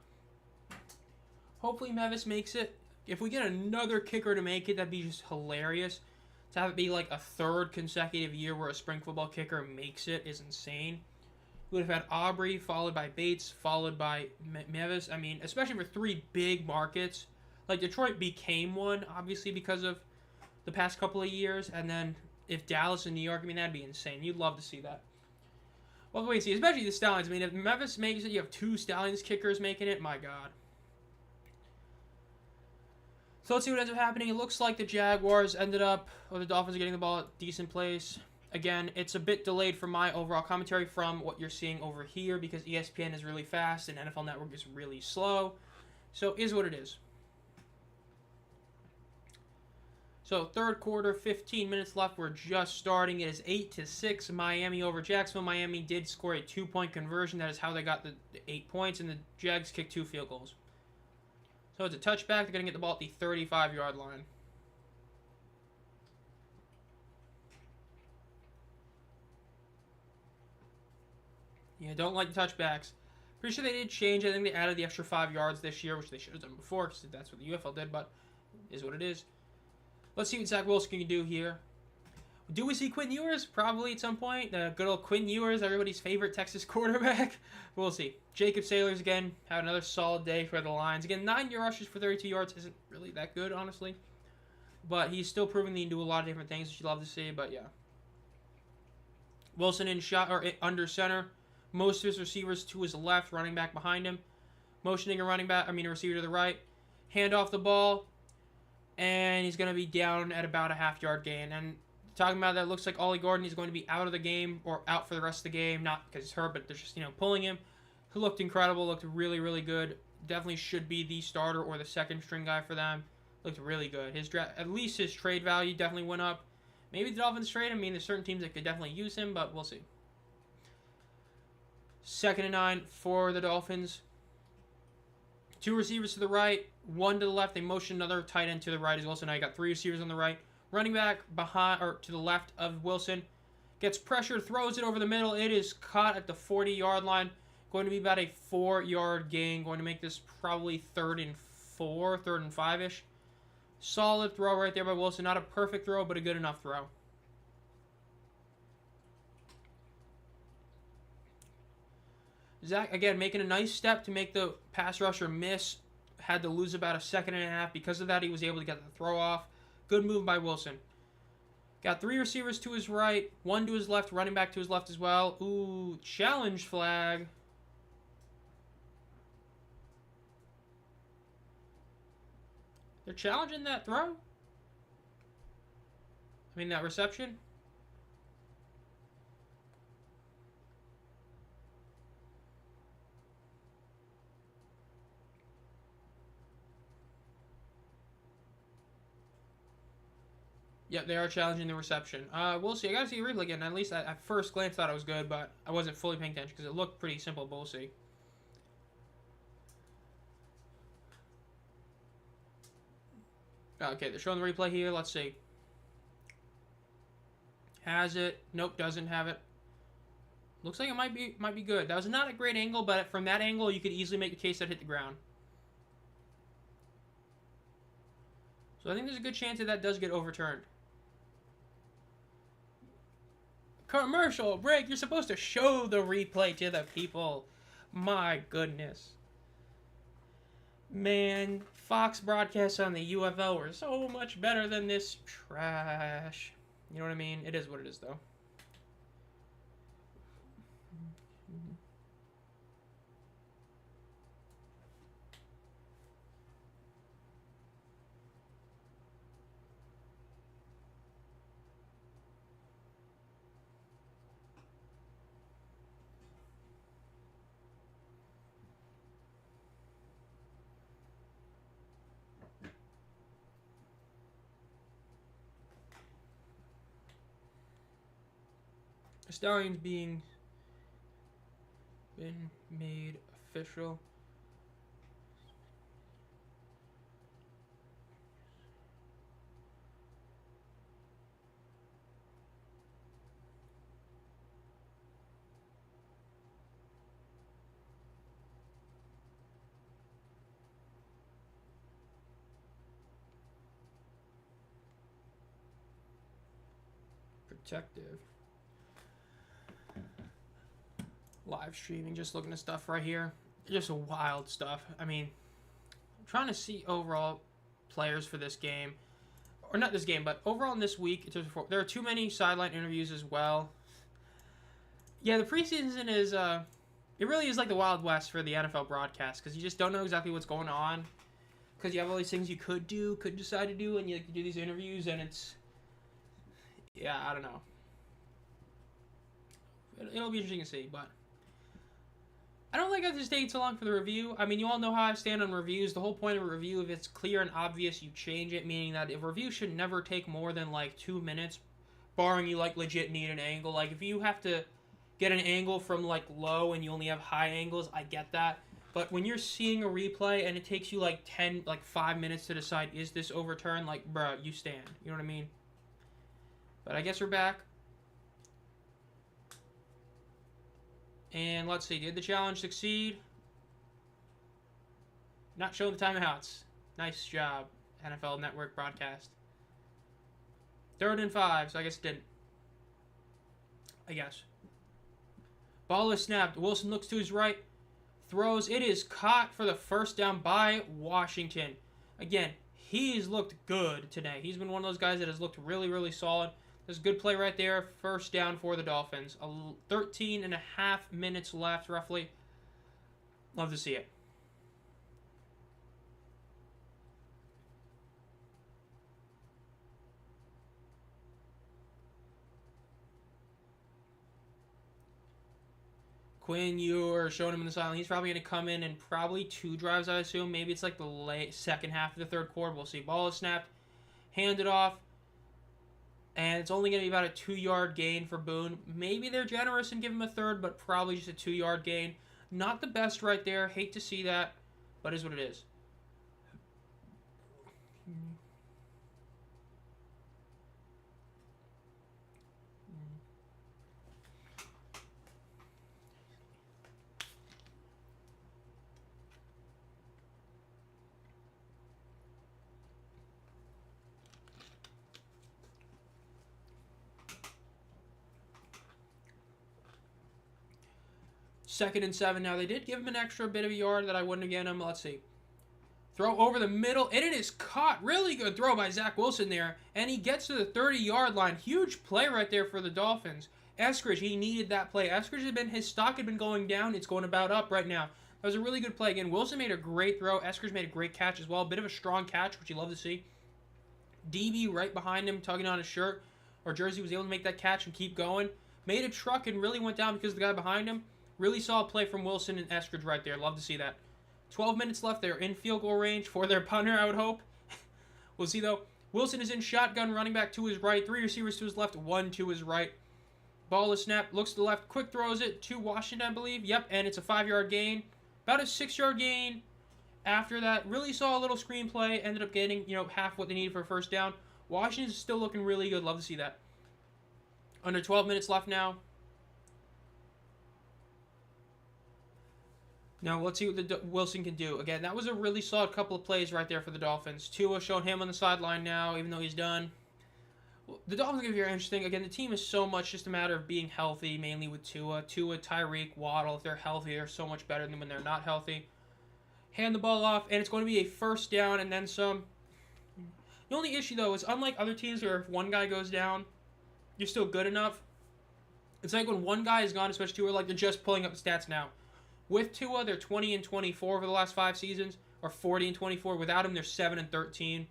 hopefully Mevis makes it. If we get another kicker to make it, that'd be just hilarious. To have it be a third consecutive year where a spring football kicker makes it is insane. We would have had Aubrey, followed by Bates, followed by Mevis. I mean, especially for 3 big markets. Detroit became one, obviously, because of the past couple of years. And then if Dallas and New York, that'd be insane. You'd love to see that. Well, wait, see, especially the Stallions. If Mevis makes it, you have 2 Stallions kickers making it. My God. So let's see what ends up happening. It looks like the Jaguars ended up, or the Dolphins are getting the ball at a decent place. Again, it's a bit delayed from my overall commentary from what you're seeing over here because ESPN is really fast and NFL Network is really slow. So, is what it is. So, third quarter, 15 minutes left. We're just starting. It is 8-6. Miami over Jacksonville. Miami did score a 2-point conversion. That is how they got the 8 points. And the Jags kicked 2 field goals. So, it's a touchback. They're going to get the ball at the 35-yard line. Yeah, don't like the touchbacks. Pretty sure they did change. I think they added the extra 5 yards this year, which they should have done before because that's what the UFL did, but it is what it is. Let's see what Zach Wilson can do here. Do we see Quinn Ewers? Probably at some point. Good old Quinn Ewers, everybody's favorite Texas quarterback. We'll see. Jacob Sailors, again, had another solid day for the Lions. Again, 9 rushes for 32 yards isn't really that good, honestly. But he's still proving that he can do a lot of different things, which you love to see, but yeah. Wilson in shot, or under center. Most of his receivers to his left, running back behind him. Motioning a receiver to the right. Hand off the ball. And he's going to be down at about a half-yard gain. And talking about that, it looks like Ollie Gordon is going to be out of the game, or out for the rest of the game. Not because he's hurt, but they're just, pulling him. He looked incredible, looked really, really good. Definitely should be the starter or the second string guy for them. Looked really good. At least his trade value definitely went up. Maybe the Dolphins trade him. I mean, there's certain teams that could definitely use him, but we'll see. 2nd and 9 for the Dolphins. 2 receivers to the right, 1 to the left. They motion another tight end to the right as well. So now you got 3 receivers on the right. Running back behind or to the left of Wilson. Gets pressured, throws it over the middle. It is caught at the 40-yard line. Going to be about a 4-yard gain. Going to make this probably 3rd and 4, 3rd and 5-ish. Solid throw right there by Wilson. Not a perfect throw, but a good enough throw. Zach, again, making a nice step to make the pass rusher miss. Had to lose about a 2.5 seconds. Because of that, he was able to get the throw off. Good move by Wilson. Got 3 receivers to his right, 1 to his left, running back to his left as well. Ooh, challenge flag. They're challenging that throw? I mean, that reception? Yep, they are challenging the reception. We'll see. I gotta see a replay again. At least at first glance, thought it was good, but I wasn't fully paying attention because it looked pretty simple, but we'll see. Okay, they're showing the replay here. Let's see. Has it? Nope, doesn't have it. Looks like it might be good. That was not a great angle, but from that angle, you could easily make a case that hit the ground. So I think there's a good chance that does get overturned. Commercial break. You're supposed to show the replay to the people. My goodness. Man, Fox broadcasts on the UFL were so much better than this trash. You know what I mean? It is what it is, though. Stallions been made official. Protective. Live streaming, just looking at stuff right here. Just wild stuff. I mean, I'm trying to see overall players for this game. Or not this game, but overall in this week, there are too many sideline interviews as well. Yeah, the preseason is, it really is like the Wild West for the NFL broadcast, because you just don't know exactly what's going on. Because you have all these things you could decide to do, and you do these interviews, and it's, yeah, I don't know. It'll be interesting to see, but I don't like how this taking so long for the review. I mean, you all know how I stand on reviews. The whole point of a review, if it's clear and obvious, you change it, meaning that a review should never take more than, like, 2 minutes, barring you, like, legit need an angle. Like, if you have to get an angle from, like, low and you only have high angles, I get that. But when you're seeing a replay and it takes you, like, 5 minutes to decide, is this overturned? Like, bruh, you stand. You know what I mean? But I guess we're back. And let's see, did the challenge succeed? Not showing the timeouts. Nice job, NFL Network broadcast. 3rd and 5, so I guess it didn't. I guess. Ball is snapped. Wilson looks to his right. Throws. It is caught for the first down by Washington. Again, he's looked good today. He's been one of those guys that has looked really, really solid. There's a good play right there. First down for the Dolphins. 13 and a half minutes left, roughly. Love to see it. Quinn Ewers showing him in the sideline. He's probably going to come in probably 2 drives, I assume. Maybe it's like the late second half of the third quarter. We'll see. Ball is snapped. Handed off. And it's only going to be about a 2-yard gain for Boone. Maybe they're generous and give him a third, but probably just a 2-yard gain. Not the best right there. Hate to see that, but is what it is. Second and 7 now. They did give him an extra bit of a yard that I wouldn't have given him. Let's see. Throw over the middle, and it is caught. Really good throw by Zach Wilson there, and he gets to the 30-yard line. Huge play right there for the Dolphins. Eskridge, he needed that play. Eskridge his stock had been going down. It's going about up right now. That was a really good play. Again, Wilson made a great throw. Eskridge made a great catch as well. A bit of a strong catch, which you love to see. DB right behind him, tugging on his shirt or jersey, was able to make that catch and keep going. Made a truck and really went down because of the guy behind him. Really solid play from Wilson and Eskridge right there. Love to see that. 12 minutes left. They're in field goal range for their punter, I would hope. We'll see, though. Wilson is in shotgun, running back to his right. 3 receivers to his left, 1 to his right. Ball is snapped. Looks to the left. Quick throws it to Washington, I believe. Yep, and it's a 5-yard gain. About a 6-yard gain after that. Really saw a little screenplay. Ended up getting, half what they needed for a first down. Washington's still looking really good. Love to see that. Under 12 minutes left now. Now, let's see what Wilson can do. Again, that was a really solid couple of plays right there for the Dolphins. Tua showing him on the sideline now, even though he's done. The Dolphins are going to be very interesting. Again, the team is so much just a matter of being healthy, mainly with Tua. Tua, Tyreek, Waddle, if they're healthy, they're so much better than when they're not healthy. Hand the ball off, and it's going to be a first down and then some. The only issue, though, is unlike other teams where if one guy goes down, you're still good enough. It's like when one guy is gone, especially Tua, like they're just pulling up the stats now. With Tua, they're 20-24 for the last 5 seasons, or 40-24. Without him, they're 7-13.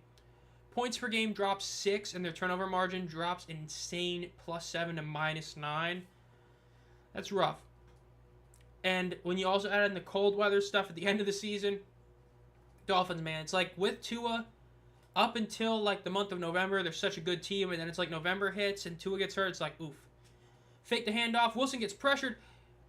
Points per game drops 6, and their turnover margin drops insane, +7 to -9. That's rough. And when you also add in the cold weather stuff at the end of the season, Dolphins, man, it's like with Tua, up until like the month of November, they're such a good team, and then it's like November hits and Tua gets hurt, it's like, oof. Fake the handoff, Wilson gets pressured,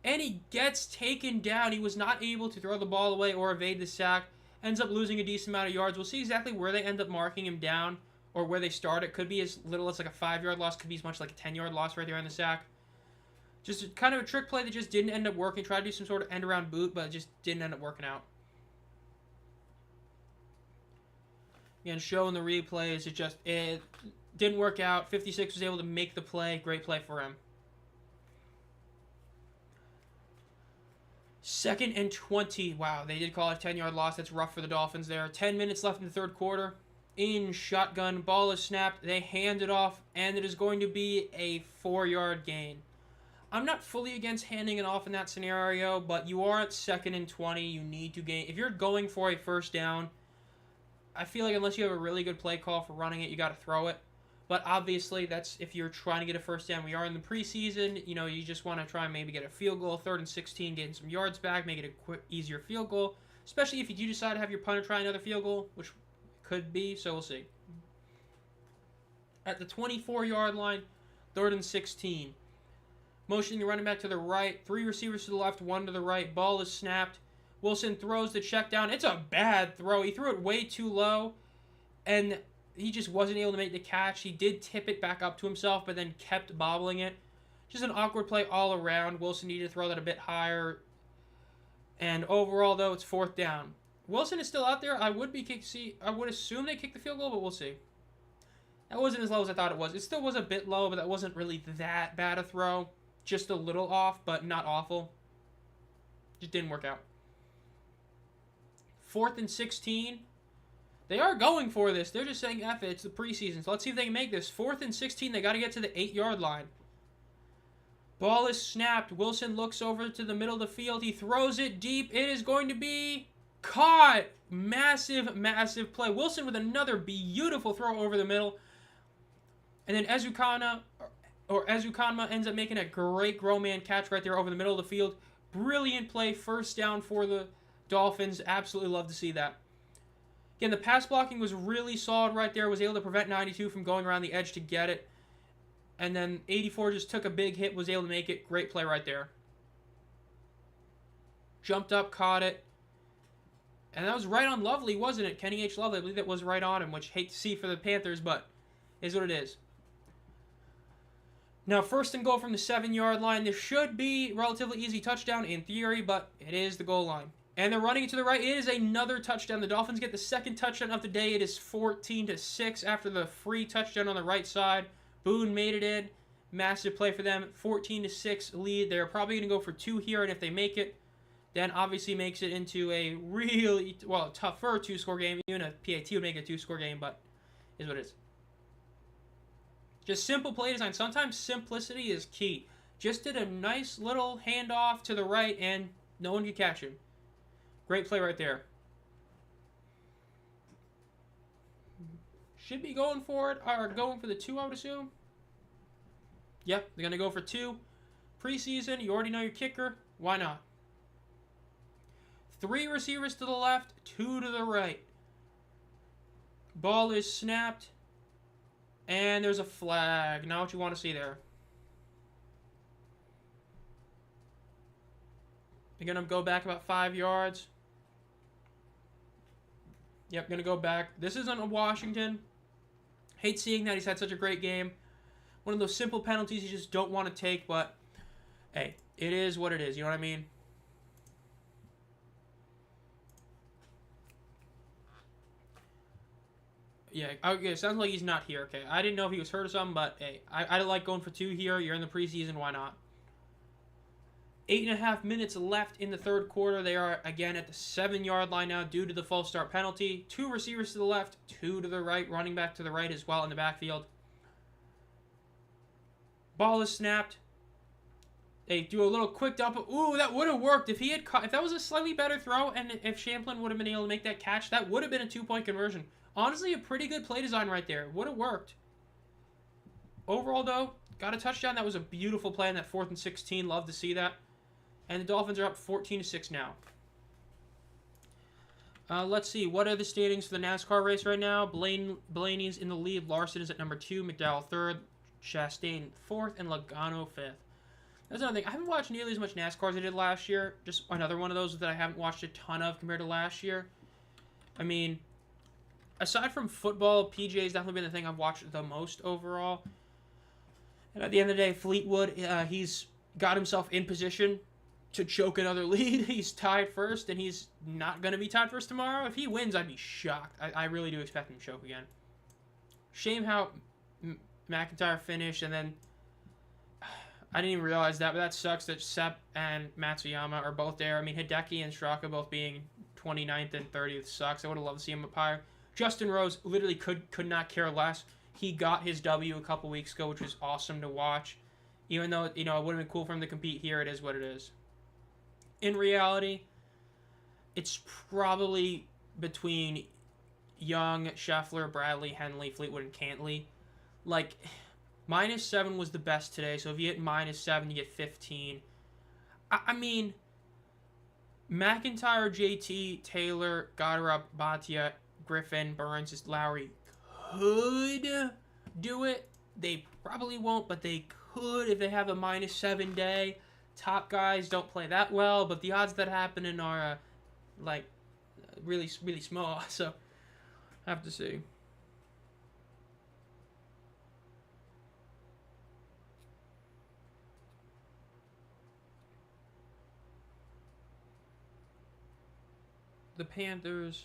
and he gets taken down. He was not able to throw the ball away or evade the sack. Ends up losing a decent amount of yards. We'll see exactly where they end up marking him down or where they start. It could be as little as like a 5-yard loss. Could be as much like a 10-yard loss right there on the sack. Just kind of a trick play that just didn't end up working. Tried to do some sort of end-around boot, but it just didn't end up working out. Again, showing the replays, it didn't work out. 56 was able to make the play. Great play for him. 2nd and 20. Wow, they did call it a 10-yard loss. That's rough for the Dolphins there. 10 minutes left in the third quarter. In shotgun, ball is snapped. They hand it off, and it is going to be a 4-yard gain. I'm not fully against handing it off in that scenario, but you are at 2nd and 20. You need to gain. If you're going for a first down, I feel like unless you have a really good play call for running it, you got to throw it. But obviously, that's if you're trying to get a first down. We are in the preseason. You just want to try and maybe get a field goal. 3rd and 16, getting some yards back, make it a quick, easier field goal. Especially if you do decide to have your punter try another field goal, which could be, so we'll see. At the 24-yard line, 3rd and 16. Motioning the running back to the right. 3 receivers to the left, 1 to the right. Ball is snapped. Wilson throws the check down. It's a bad throw. He threw it way too low, and he just wasn't able to make the catch. He did tip it back up to himself, but then kept bobbling it. Just an awkward play all around. Wilson needed to throw that a bit higher. And overall, though, it's 4th down. Wilson is still out there. I would assume they kicked the field goal, but we'll see. That wasn't as low as I thought it was. It still was a bit low, but that wasn't really that bad a throw. Just a little off, but not awful. Just didn't work out. 4th and 16. They are going for this. They're just saying, F it, it's the preseason. So let's see if they can make this. 4th and 16, they got to get to the 8-yard line. Ball is snapped. Wilson looks over to the middle of the field. He throws it deep. It is going to be caught. Massive, massive play. Wilson with another beautiful throw over the middle. And then Ezukanma ends up making a great grown man catch right there over the middle of the field. Brilliant play, first down for the Dolphins. Absolutely love to see that. Again, the pass blocking was really solid right there. Was able to prevent 92 from going around the edge to get it. And then 84 just took a big hit, was able to make it. Great play right there. Jumped up, caught it. And that was right on Lovely, wasn't it? Keni-H Lovely, I believe that was right on him, which hate to see for the Panthers, but is what it is. Now, first and goal from the 7-yard line. This should be relatively easy touchdown in theory, but it is the goal line. And they're running it to the right. It is another touchdown. The Dolphins get the second touchdown of the day. It is 14-6 after the free touchdown on the right side. Boone made it in. Massive play for them. 14-6 lead. They're probably going to go for 2 here, and if they make it, then obviously makes it into a really, well, tougher 2-score game. Even a PAT would make it a 2-score game, but is what it is. Just simple play design. Sometimes simplicity is key. Just did a nice little handoff to the right, and no one could catch him. Great play right there. Should be going for it, or going for the 2, I would assume. Yep, they're going to go for 2. Preseason, you already know your kicker. Why not? 3 receivers to the left, 2 to the right. Ball is snapped. And there's a flag. Not what you want to see there. They're going to go back about 5 yards. Yep, going to go back. This isn't a Washington. Hate seeing that. He's had such a great game. One of those simple penalties you just don't want to take, but hey, it is what it is. You know what I mean? Yeah, okay, sounds like he's not here. Okay, I didn't know if he was hurt or something, but hey, I like going for 2 here. You're in the preseason, why not? 8.5 minutes left in the third quarter. They are, again, at the 7-yard line now due to the false start penalty. 2 receivers to the left, 2 to the right, running back to the right as well in the backfield. Ball is snapped. They do a little quick dump. Ooh, that would have worked. If he had caught, if that was a slightly better throw, and if Champlin would have been able to make that catch, that would have been a 2-point conversion. Honestly, a pretty good play design right there. Would have worked. Overall, though, got a touchdown. That was a beautiful play in that 4th and 16. Love to see that. And the Dolphins are up 14-6 now. Let's see. What are the standings for the NASCAR race right now? Blaney's in the lead. Larson is at number 2. McDowell 3rd. Chastain 4th. And Logano 5th. That's another thing. I haven't watched nearly as much NASCAR as I did last year. Just another one of those that I haven't watched a ton of compared to last year. I mean, aside from football, PJ has definitely been the thing I've watched the most overall. And at the end of the day, Fleetwood, he's got himself in position to choke another lead. He's tied first, and he's not going to be tied first tomorrow. If he wins, I'd be shocked. I really do expect him to choke again. Shame how McIntyre finished, and then I didn't even realize that, but that sucks that Sepp and Matsuyama are both there. I mean, Hideki and Straka both being 29th and 30th sucks. I would have loved to see him up higher. Justin Rose literally could not care less. He got his W a couple weeks ago, which was awesome to watch. Even though, it would have been cool for him to compete here, it is what it is. In reality, it's probably between Young, Scheffler, Bradley, Henley, Fleetwood, and Cantley. Like, -7 was the best today, so if you hit -7, you get 15. I mean, McIntyre, JT, Taylor, Goddard, Bhatia, Griffin, Burns, Lowry could do it. They probably won't, but they could if they have a -7 day. Top guys don't play that well, but the odds that happening are like really, really small. So I have to see. The Panthers.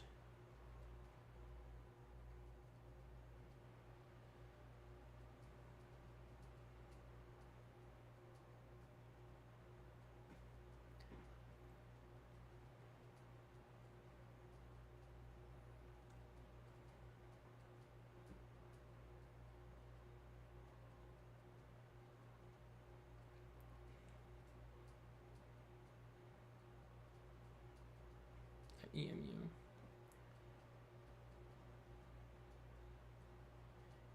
EMU.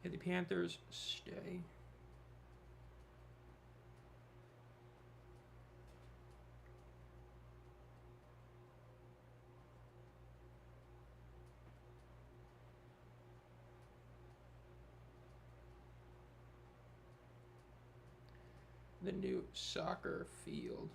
Yeah, the Panthers stay. the new soccer field.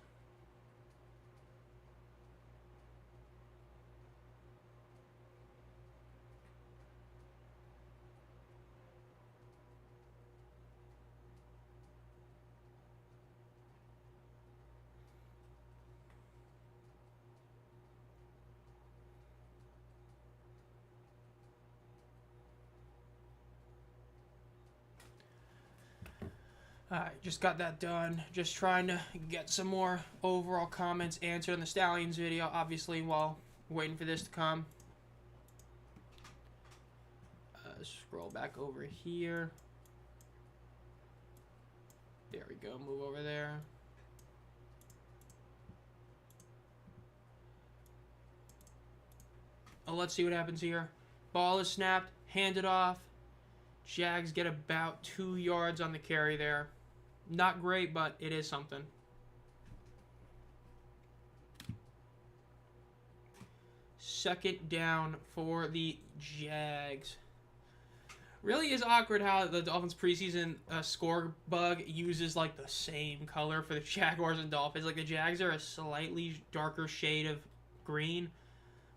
Alright, just got that done. Just trying to get some more overall comments answered in the Stallions video, obviously, while waiting for this to come. Scroll back over here. There we go, move over there. Oh, let's see what happens here. Ball is snapped, handed off. Jags get about 2 yards on the carry there. Not great, but it is something. Second down for the Jags. Really is awkward how the Dolphins preseason score bug uses like the same color for the Jaguars and Dolphins. Like the Jags are a slightly darker shade of green,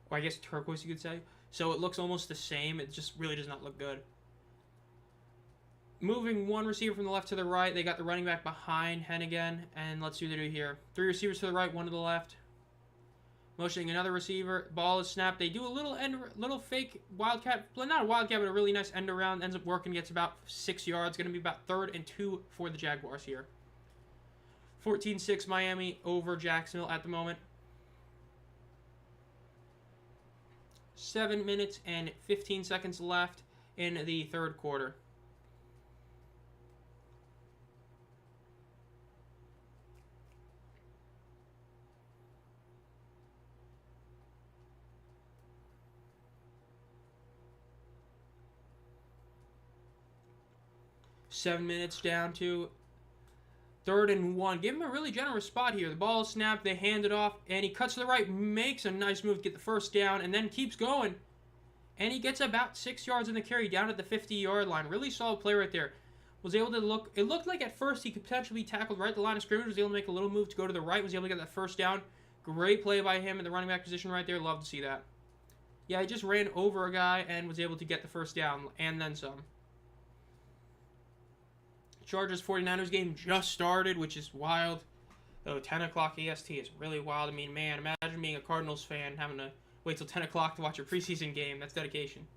or I guess turquoise you could say. So it looks almost the same. It just really does not look good. Moving one receiver from the left to the right. They got the running back behind Hennigan. And let's see what they do here. 3 receivers to the right, 1 to the left. Motioning another receiver. Ball is snapped. They do a little fake wildcat. Not a wildcat, but a really nice end around. Ends up working. Gets about 6 yards. Going to be about 3rd and 2 for the Jaguars here. 14-6 Miami over Jacksonville at the moment. 7 minutes and 15 seconds left in the 3rd quarter. Seven minutes down to 3rd and 1. Give him a really generous spot here. The ball is snapped. They hand it off. And he cuts to the right. Makes a nice move to get the first down. And then keeps going. And he gets about 6 yards in the carry down at the 50-yard line. Really solid play right there. Was able to look. It looked like at first he could potentially be tackled right at the line of scrimmage. Was able to make a little move to go to the right. Was able to get that first down. Great play by him in the running back position right there. Love to see that. Yeah, he just ran over a guy and was able to get the first down. And then some. Chargers 49ers game just started, which is wild. Though 10 o'clock EST is really wild. I mean, man, imagine being a Cardinals fan having to wait till 10 o'clock to watch a preseason game. That's dedication.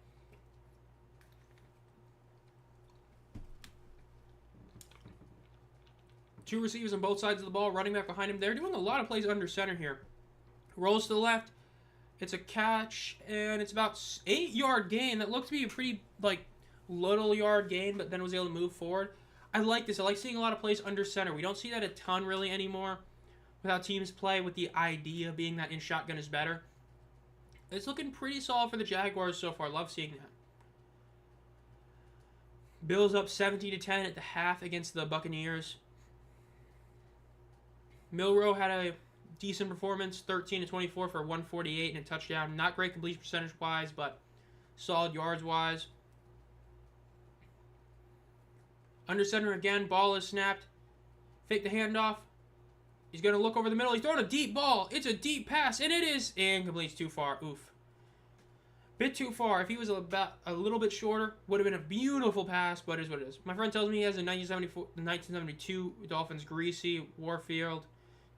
Two receivers on both sides of the ball, running back behind him. They're doing a lot of plays under center here. Rolls to the left. It's a catch, and it's about 8-yard gain. That looked to be a pretty, little yard gain, but then was able to move forward. I like this. I like seeing a lot of plays under center. We don't see that a ton really anymore with how teams play, with the idea being that in shotgun is better. It's looking pretty solid for the Jaguars so far. Love seeing that. Bills up 17-10 at the half against the Buccaneers. Milroe had a decent performance, 13-24 for 148 and a touchdown. Not great completion percentage-wise, but solid yards-wise. Under center again, ball is snapped. Fake the handoff. He's going to look over the middle. He's throwing a deep ball. It's a deep pass, and it is incomplete. Too far. Oof. Bit too far. If he was about a little bit shorter, would have been a beautiful pass, but it is what it is. My friend tells me he has a 1972 Dolphins Greasy, Warfield,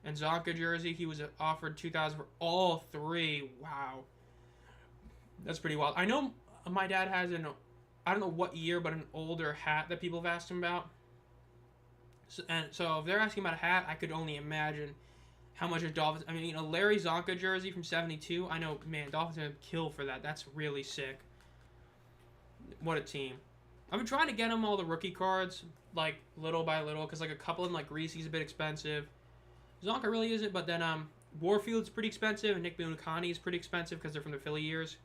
and Zonka jersey. He was offered $2,000 for all 3. Wow. That's pretty wild. I know my dad has I don't know what year, but an older hat that people have asked him about. So if they're asking about a hat, I could only imagine how much a Dolphins... I mean, a Larry Zonka jersey from 72, I know, man, Dolphins are going to kill for that. That's really sick. What a team. I've been trying to get him all the rookie cards, little by little, because, a couple of them, Greasy's a bit expensive. Zonka really isn't, but then Warfield's pretty expensive, and Nick Bunikani is pretty expensive because they're from the Philly years.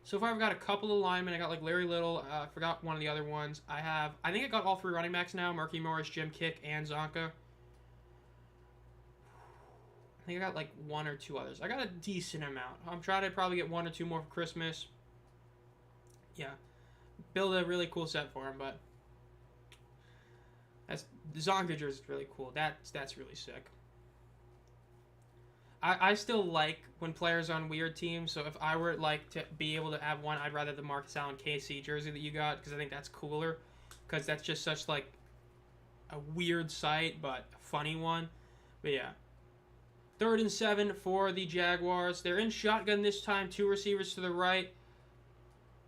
So far, I've got a couple of linemen. I got Larry Little. I forgot one of the other ones. I think I got all 3 running backs now: Murky Morris, Jim Kick, and Zonka. I think I got 1 or 2 others. I got a decent amount. I'm trying to probably get 1 or 2 more for Christmas. Yeah, build a really cool set for him. But That's the Zonga jersey is really cool. That's really sick. I still like when players are on weird teams. So if I were like to be able to have one, I'd rather the Marcus Allen KC jersey that you got because I think that's cooler. Because that's just such like a weird sight, but a funny one. But yeah. 3rd and 7 for the Jaguars. They're in shotgun this time. 2 receivers to the right.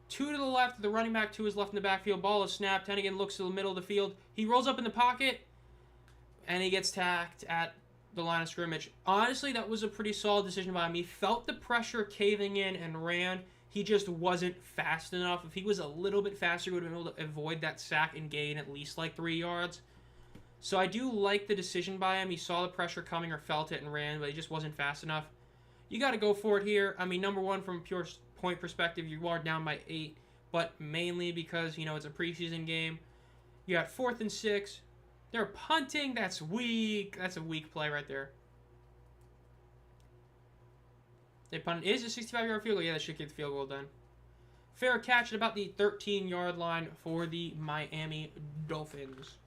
2 to the left. The running back 2 is left in the backfield. Ball is snapped. Hennigan looks to the middle of the field. He rolls up in the pocket. And he gets tacked at the line of scrimmage. Honestly, that was a pretty solid decision by him. He felt the pressure caving in and ran. He just wasn't fast enough. If he was a little bit faster, he would have been able to avoid that sack and gain at least like 3 yards. So I do like the decision by him. He saw the pressure coming or felt it and ran, but he just wasn't fast enough. You got to go for it here. I mean, number one, from a pure point perspective, you are down by 8, but mainly because, you know, it's a preseason game. You got 4th and 6. They're punting. That's weak. That's a weak play right there. They punted. Is a 65-yard field goal? Yeah, that should get the field goal done. Fair catch at about the 13-yard line for the Miami Dolphins.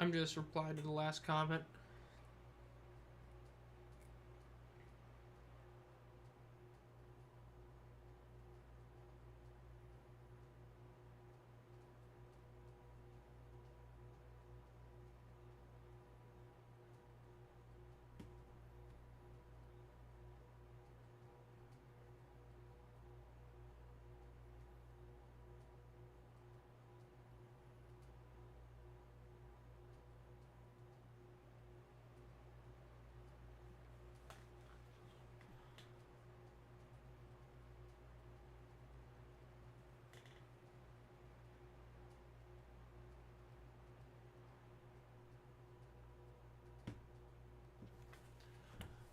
I'm just replying to the last comment.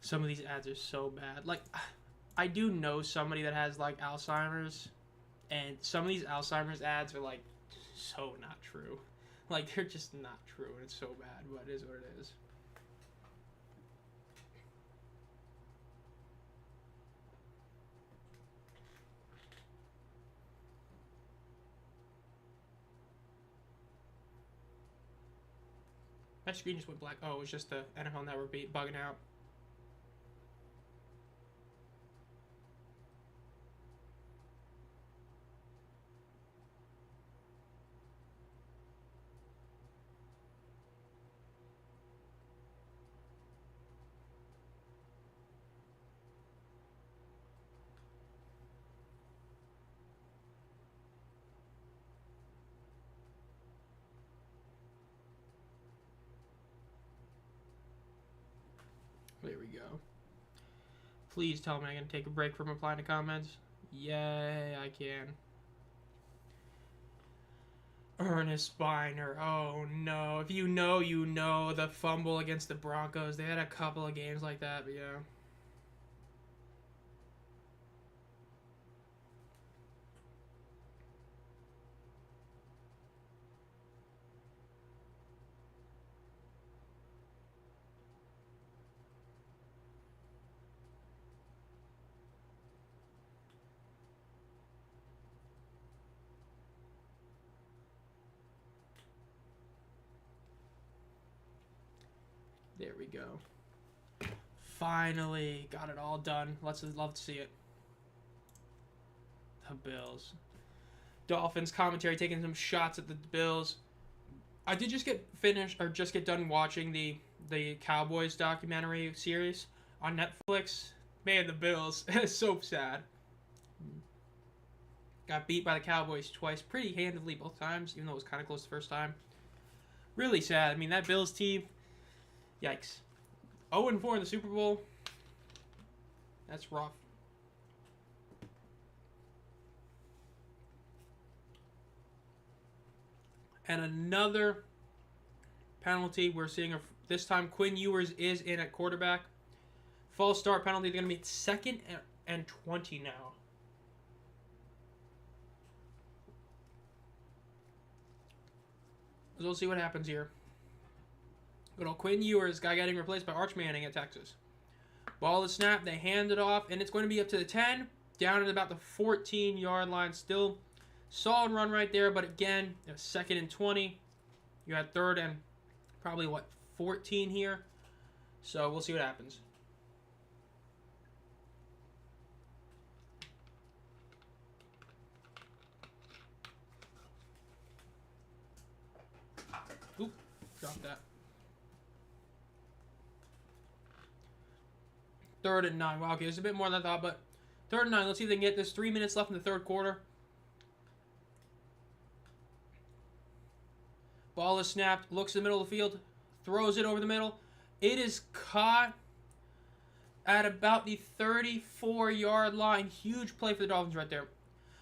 Some of these ads are so bad. Like, I do know somebody that has, like, Alzheimer's, and some of these Alzheimer's ads are, like, so not true. Like, they're just not true, and it's so bad, but it is what it is. That screen just went black. Oh, it was just the NFL Network bugging out. There we go. Please tell me I can take a break from replying to comments. Yay, I can. Ernest Biner. Oh no. If you know, you know. The fumble against the Broncos. They had a couple of games like that, but yeah. There we go. Finally got it all done. Let's love to see it. The Bills. Dolphins commentary taking some shots at the Bills. I did just get done watching the the Cowboys documentary series on Netflix. Man, the Bills. So sad. Got beat by the Cowboys twice, pretty handily both times, even though it was kind of close the first time. Really sad. I mean, that Bills team, yikes. 0-4 in the Super Bowl. That's rough. And another penalty we're seeing. This time, Quinn Ewers is in at quarterback. False start penalty. They're going to be 2nd and 20 now. So we'll see what happens here. Good old Quinn Ewers, guy getting replaced by Arch Manning at Texas. Ball is snapped. They hand it off, and it's going to be up to the 10. Down at about the 14-yard line. Still solid run right there, but again, 2nd and 20. You had 3rd and probably, 14 here. So we'll see what happens. Oop, dropped that. 3rd and 9. Wow, okay, there's a bit more than I thought, but 3rd and 9. Let's see if they can get this. 3 minutes left in the 3rd quarter. Ball is snapped. Looks in the middle of the field. Throws it over the middle. It is caught at about the 34-yard line. Huge play for the Dolphins right there.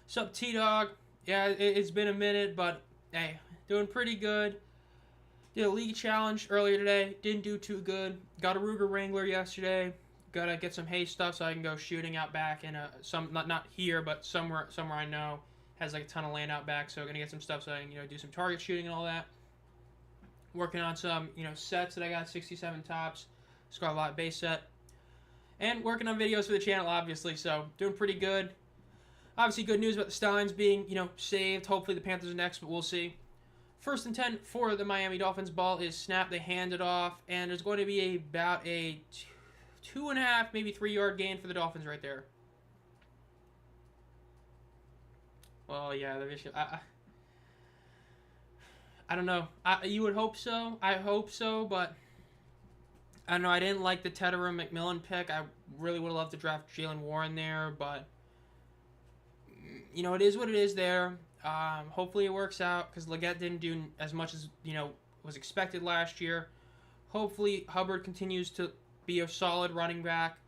Sup, T-Dog? Yeah, it's been a minute, but hey, doing pretty good. Did a league challenge earlier today. Didn't do too good. Got a Ruger Wrangler yesterday. Gotta get some hay stuff so I can go shooting out back in some not here, but somewhere I know has like a ton of land out back. So gonna get some stuff so I can do some target shooting and all that. Working on some sets that I got, 67 tops, Scarlet base set, and working on videos for the channel obviously. So doing pretty good. Obviously good news about the Steins being saved. Hopefully the Panthers are next, but we'll see. 1st and 10 for the Miami Dolphins. Ball is snapped. They hand it off, and there's going to be about a 2.5, maybe 3-yard gain for the Dolphins right there. Well, yeah, the issue. I don't know. You would hope so. I hope so, but I don't know. I didn't like the Tetterer McMillan pick. I really would have loved to draft Jalen Warren there, but it is what it is there. Hopefully it works out because Leggett didn't do as much as was expected last year. Hopefully Hubbard continues to be a solid running back.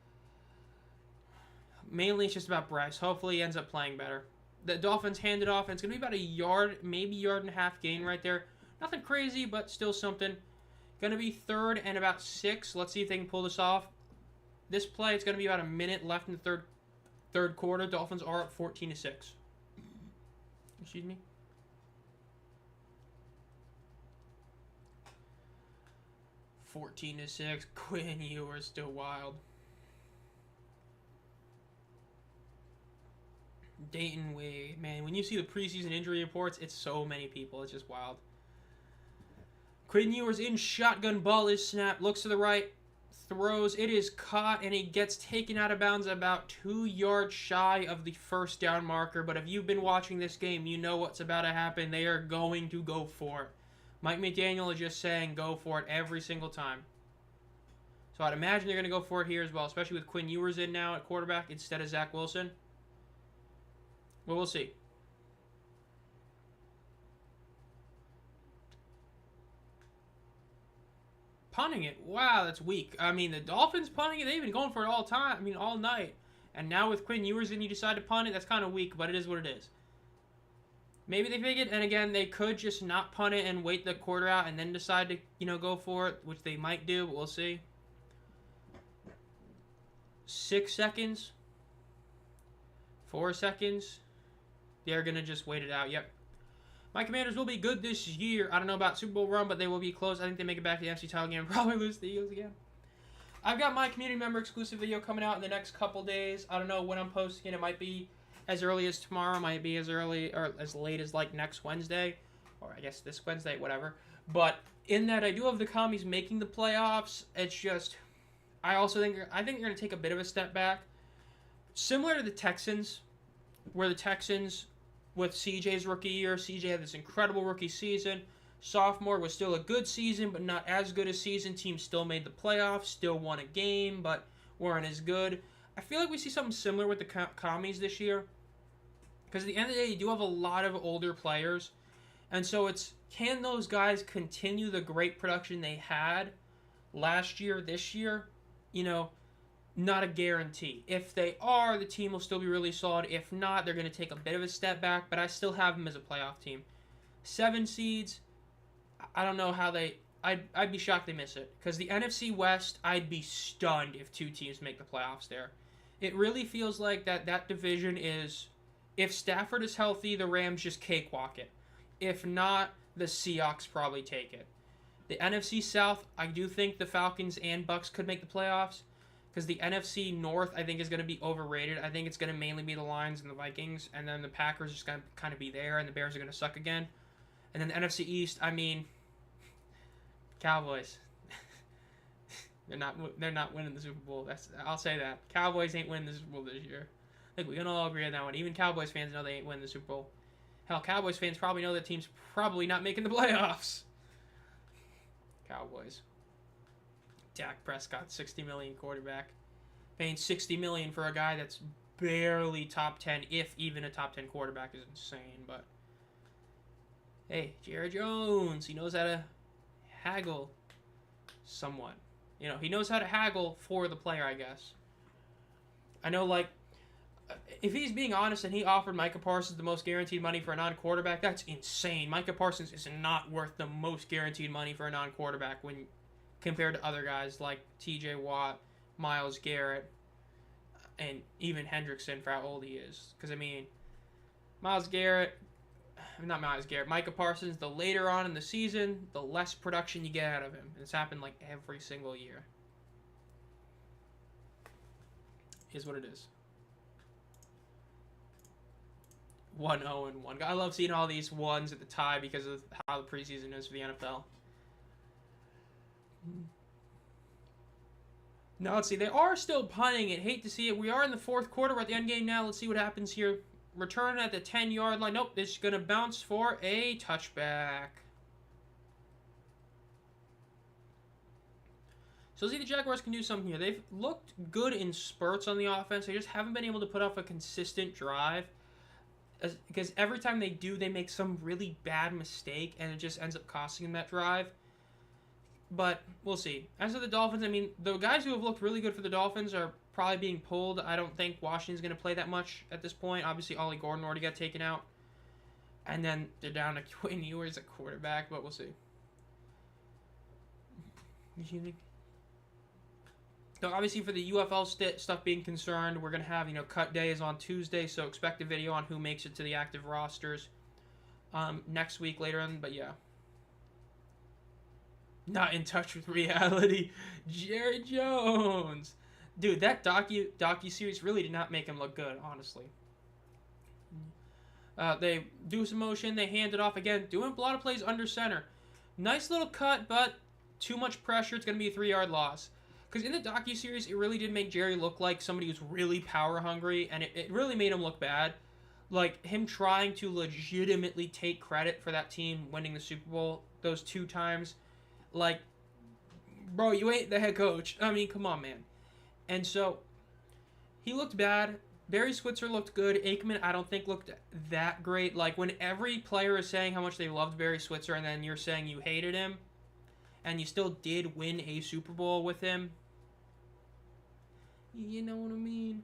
Mainly it's just about Bryce. Hopefully he ends up playing better. The Dolphins hand it off, and it's going to be about a yard, maybe yard and a half gain right there. Nothing crazy, but still something. Going to be 3rd and about 6. Let's see if they can pull this off. This play, it's going to be about a minute left in the third quarter. Dolphins are up 14-6. Excuse me. 14-6. Quinn Ewers still wild. Dayton Wade, man, when you see the preseason injury reports, it's so many people. It's just wild. Quinn Ewers in shotgun. Ball is snapped. Looks to the right. Throws. It is caught, and he gets taken out of bounds about 2 yards shy of the 1st down marker. But if you've been watching this game, you know what's about to happen. They are going to go for it. Mike McDaniel is just saying go for it every single time. So I'd imagine they're going to go for it here as well, especially with Quinn Ewers in now at quarterback instead of Zach Wilson. Well, we'll see. Punting it. Wow, that's weak. I mean, the Dolphins punting it, they've been going for it all time. I mean, all night. And now with Quinn Ewers and you decide to punt it, that's kind of weak, but it is what it is. Maybe they figured, and again, they could just not punt it and wait the quarter out and then decide to, go for it, which they might do, but we'll see. 6 seconds. 4 seconds. They're going to just wait it out. Yep. My Commanders will be good this year. I don't know about Super Bowl run, but they will be close. I think they make it back to the NFC title game and probably lose to the Eagles again. I've got my community member exclusive video coming out in the next couple days. I don't know when I'm posting it. It might be as early as tomorrow. It might be as early or as late as like next Wednesday. Or I guess this Wednesday, whatever. But in that, I do have the Commies making the playoffs. It's just, I think they're going to take a bit of a step back. Similar to the Texans, where the Texans, with CJ's rookie year, CJ had this incredible rookie season, Sophomore was still a good season, but not as good a season. Team still made the playoffs, still won a game, but weren't as good. I feel like we see something similar with the commies this year. Because at the end of the day, you do have a lot of older players. And so it's, can those guys continue the great production they had last year, this year? You know, not a guarantee. If they are, the team will still be really solid. If not, they're going to take a bit of a step back. But I still have them as a playoff team. 7 seeds, I don't know how they... I'd be shocked they miss it. Because the NFC West, I'd be stunned if 2 teams make the playoffs there. It really feels like that division is... If Stafford is healthy, the Rams just cakewalk it. If not, the Seahawks probably take it. The NFC South, I do think the Falcons and Bucks could make the playoffs. Because the NFC North, I think, is going to be overrated. I think it's going to mainly be the Lions and the Vikings. And then the Packers are just going to kind of be there. And the Bears are going to suck again. And then the NFC East, I mean... Cowboys. They're not winning the Super Bowl. I'll say that. Cowboys ain't winning the Super Bowl this year. I think we can all agree on that one. Even Cowboys fans know they ain't winning the Super Bowl. Hell, Cowboys fans probably know that team's probably not making the playoffs. Cowboys. Dak Prescott, $60 million quarterback. Paying $60 million for a guy that's barely top 10, if even a top 10 quarterback, is insane. But hey, Jerry Jones, he knows how to haggle somewhat. You know, he knows how to haggle for the player, I guess. I know, like, if he's being honest and he offered Micah Parsons the most guaranteed money for a non-quarterback, that's insane. Micah Parsons is not worth the most guaranteed money for a non-quarterback when compared to other guys like T.J. Watt, Myles Garrett, and even Hendrickson for how old he is. Because, I mean, Micah Parsons, the later on in the season, the less production you get out of him. And it's happened like every single year. Is what it is. 1-0-1. I love seeing all these ones at the tie because of how the preseason is for the NFL. Now, let's see. They are still punting it. Hate to see it. We are in the 4th quarter. We're at the end game now. Let's see what happens here. Return at the 10-yard line. Nope. This is going to bounce for a touchback. So let's see if the Jaguars can do something here. They've looked good in spurts on the offense. They just haven't been able to put off a consistent drive. Because every time they do, they make some really bad mistake, and it just ends up costing them that drive. But we'll see. As for the Dolphins, I mean, the guys who have looked really good for the Dolphins are probably being pulled. I don't think Washington's going to play that much at this point. Obviously, Ollie Gordon already got taken out. And then they're down to Quinn Ewers at quarterback, but we'll see. So obviously for the UFL stuff being concerned, we're going to have, cut day is on Tuesday, so expect a video on who makes it to the active rosters next week later on, but yeah. Not in touch with reality. Jerry Jones. Dude, that docu-series really did not make him look good, honestly. They do some motion, they hand it off again, doing a lot of plays under center. Nice little cut, but too much pressure. It's going to be a 3-yard loss. Because in the docu-series, it really did make Jerry look like somebody who's really power hungry, and it really made him look bad. Like, him trying to legitimately take credit for that team winning the Super Bowl those 2 times. Like, bro, you ain't the head coach. I mean, come on, man. And so, he looked bad. Barry Switzer looked good. Aikman, I don't think, looked that great. Like, when every player is saying how much they loved Barry Switzer, and then you're saying you hated him, and you still did win a Super Bowl with him. You know what I mean?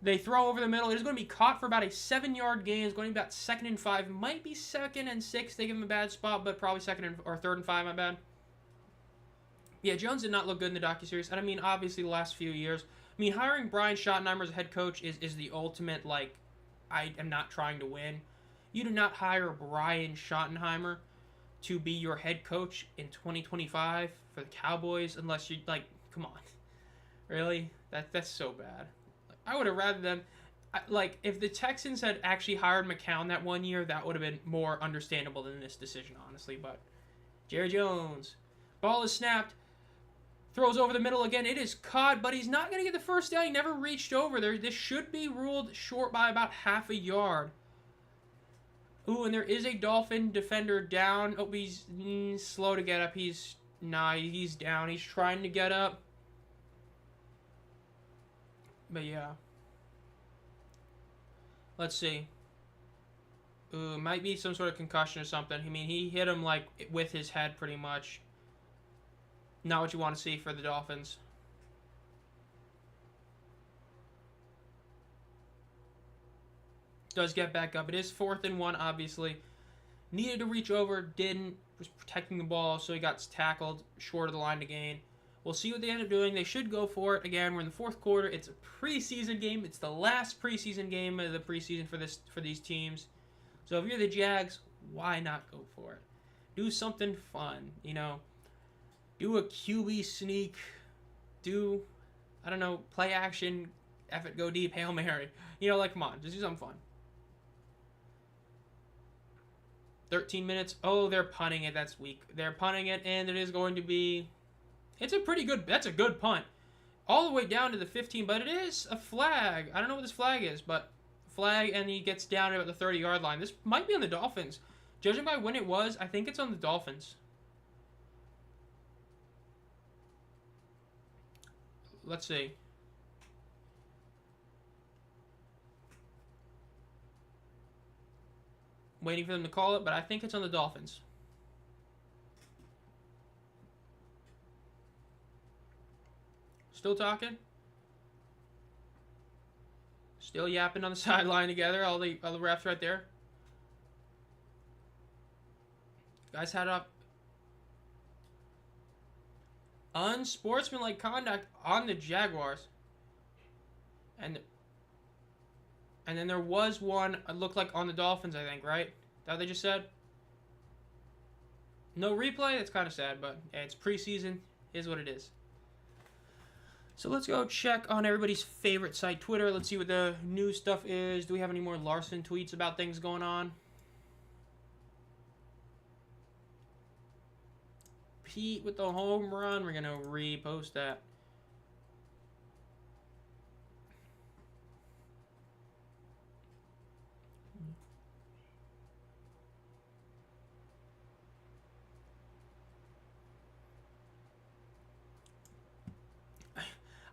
They throw over the middle. It is going to be caught for about a 7-yard gain. It's going to be about 2nd and 5. Might be 2nd and 6. They give him a bad spot, but probably 3rd and 5, my bad. Yeah, Jones did not look good in the docuseries. And I mean, obviously, the last few years. I mean, hiring Brian Schottenheimer as a head coach is the ultimate, like, I am not trying to win. You do not hire Brian Schottenheimer to be your head coach in 2025 for the Cowboys unless you, like, come on. Really? That's so bad. I would have rather them, like, if the Texans had actually hired McCown that one year, that would have been more understandable than this decision, honestly. But Jerry Jones, ball is snapped, throws over the middle again. It is caught, but he's not going to get the first down. He never reached over there. This should be ruled short by about half a yard. Ooh, and there is a Dolphin defender down. Oh, he's slow to get up. He's down. He's trying to get up. But yeah. Let's see. Ooh, might be some sort of concussion or something. I mean, he hit him like with his head pretty much. Not what you want to see for the Dolphins. Does get back up. It is 4th and 1, obviously. Needed to reach over, didn't. Was protecting the ball, so he got tackled short of the line to gain. We'll see what they end up doing. They should go for it. Again, we're in the 4th quarter. It's a preseason game. It's the last preseason game of the preseason for these teams. So if you're the Jags, why not go for it? Do something fun, you know. Do a QB sneak. Do, I don't know, play action, F it, go deep, Hail Mary. You know, like, come on, just do something fun. 13 minutes. Oh, they're punting it. That's weak. They're punting it, and it is going to be... It's a pretty good... That's a good punt. All the way down to the 15, but it is a flag. I don't know what this flag is, but flag, and he gets down at about the 30-yard line. This might be on the Dolphins. Judging by when it was, I think it's on the Dolphins. Let's see. Waiting for them to call it, but I think it's on the Dolphins. Still talking? Still yapping on the sideline together, all the refs right there. Guys had up unsportsmanlike conduct on the Jaguars. And then there was one, it looked like on the Dolphins, I think, right? That what they just said? No replay? That's kind of sad, but hey, it's preseason. Is what it is. So let's go check on everybody's favorite site, Twitter. Let's see what the new stuff is. Do we have any more Larson tweets about things going on? Pete with the home run. We're going to repost that.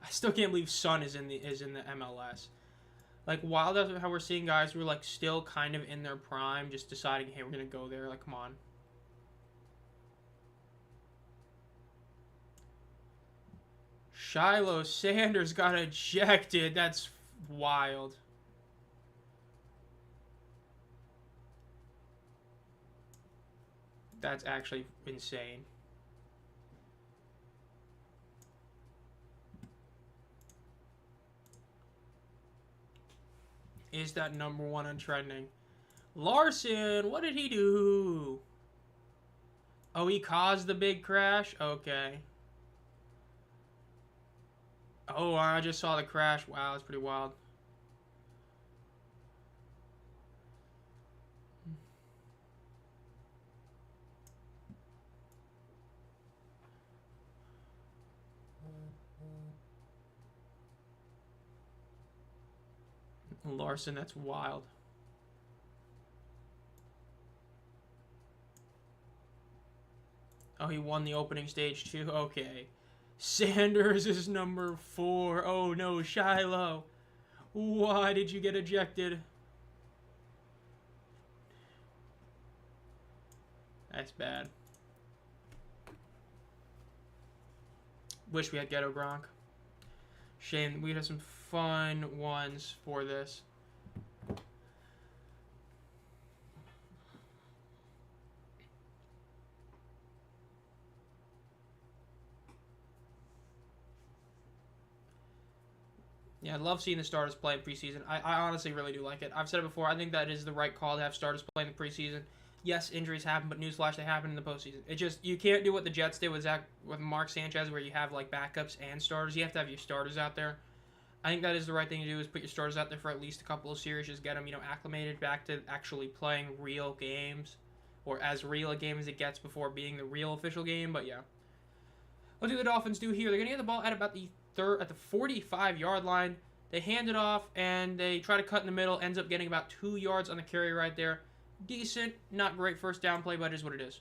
I still can't believe Sun is in the MLS. Like, while that's how we're seeing guys who are like still kind of in their prime, just deciding, hey, we're gonna go there. Like, come on. Shiloh Sanders got ejected. That's wild. That's actually insane. Is that number 1 on trending? Larson, what did he do? Oh, he caused the big crash? Okay. Oh, I just saw the crash. Wow, that's pretty wild. Larson, that's wild. Oh, he won the opening stage too? Okay. Sanders is number 4. Oh no, Shiloh. Why did you get ejected? That's bad. Wish we had Ghetto Gronk. Shame. We'd have some fun ones for this. Yeah, I love seeing the starters play in preseason. I honestly really do like it. I've said it before. I think that is the right call to have starters play in the preseason. Yes, injuries happen, but newsflash, they happen in the postseason. It just, you can't do what the Jets did with Mark Sanchez, where you have like backups and starters. You have to have your starters out there. I think that is the right thing to do, is put your starters out there for at least a couple of series, just get them, acclimated back to actually playing real games, or as real a game as it gets before being the real official game. But yeah, what do the Dolphins do here? They're gonna get the ball at about the 45-yard line. They hand it off and they try to cut in the middle. Ends up getting about 2 yards on the carry right there. decent, not great first down play, but it is what it is.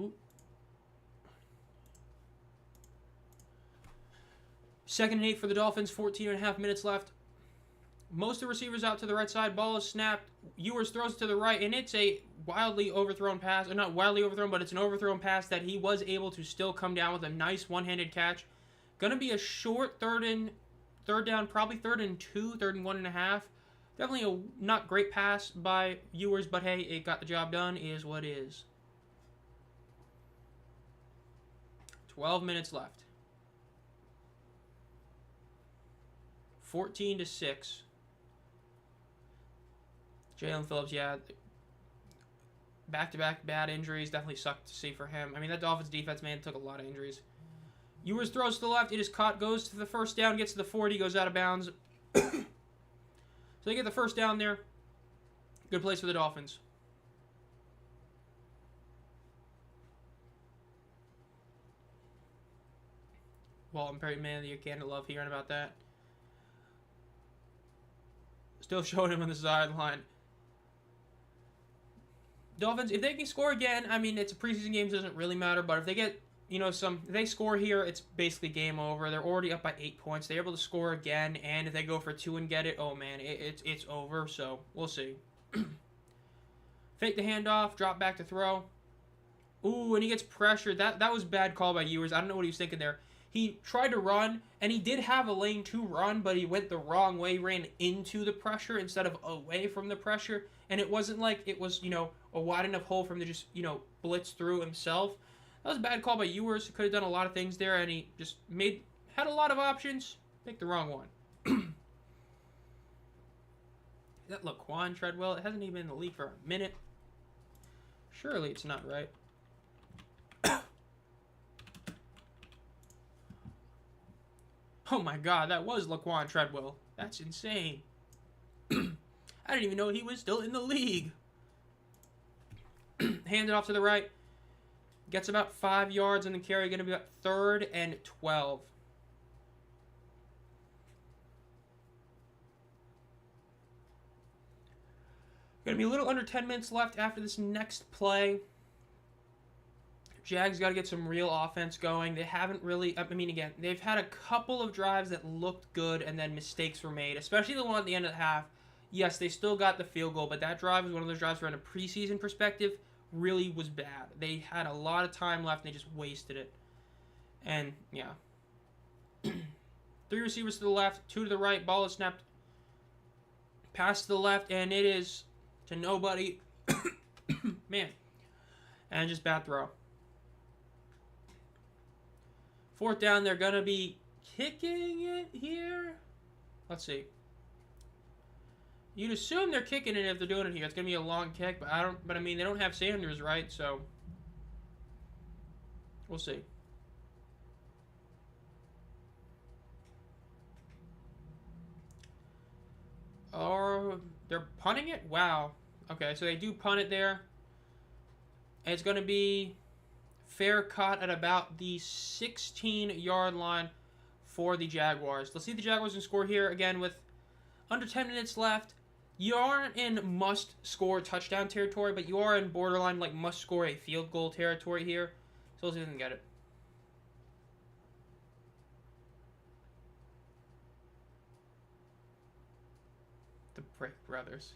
Ooh. 2nd and 8 for the Dolphins, 14.5 minutes left. Most of the receivers out to the right side. Ball is snapped. Ewers throws to the right, and it's a wildly overthrown pass. Or not wildly overthrown, but it's an overthrown pass that he was able to still come down with a nice one-handed catch. Gonna be a short third down, probably 3rd and 2, 3rd and 1.5. Definitely a not great pass by Ewers, but hey, it got the job done, is what is. 12 minutes left. 14-6. Jalen Phillips, yeah. Back-to-back bad injuries. Definitely sucked to see for him. I mean, that Dolphins defense, man, took a lot of injuries. Ewers throws to the left. It is caught. Goes to the first down. Gets to the 40. Goes out of bounds. So they get the first down there. Good place for the Dolphins. Walton Perry, man, you can't love hearing about that. Still showing him on the sideline. Dolphins, if they can score again, I mean, it's a preseason game, so it doesn't really matter, but if they get, if they score here, it's basically game over. They're already up by 8 points. They're able to score again, and if they go for 2 and get it, oh man, it's over, so we'll see. Fake the handoff, drop back to throw. Ooh, and he gets pressured. That was a bad call by Ewers. I don't know what he was thinking there. He tried to run, and he did have a lane to run, but he went the wrong way, ran into the pressure instead of away from the pressure. And it wasn't like it was, a wide enough hole for him to just, blitz through himself. That was a bad call by Ewers. He could have done a lot of things there, and he just had a lot of options. Picked the wrong one. Is that Laquan Treadwell? It hasn't even been in the league for a minute. Surely it's not right. Oh my god, that was Laquan Treadwell. That's insane. I didn't even know he was still in the league. Hand it off to the right. Gets about 5 yards on the carry. Going to be about 3rd and 12. Going to be a little under 10 minutes left after this next play. Jags got to get some real offense going. They haven't really, again, they've had a couple of drives that looked good and then mistakes were made, especially the one at the end of the half. Yes, they still got the field goal, but that drive was one of those drives from a preseason perspective really was bad. They had a lot of time left and they just wasted it. And, yeah. 3 receivers to the left, 2 to the right, ball is snapped. Pass to the left, and it is to nobody. Man. And just bad throw. 4th down, they're going to be kicking it here. Let's see. You'd assume they're kicking it if they're doing it here. It's going to be a long kick, but I mean, they don't have Sanders, right? So we'll see. Or they're punting it? Wow. Okay, so they do punt it there. And it's going to be fair caught at about the 16-yard line for the Jaguars. Let's see if the Jaguars can score here again with under 10 minutes left. You aren't in must-score touchdown territory, but you are in borderline like must-score a field goal territory here. So let's see if we can get it. The Break Brothers.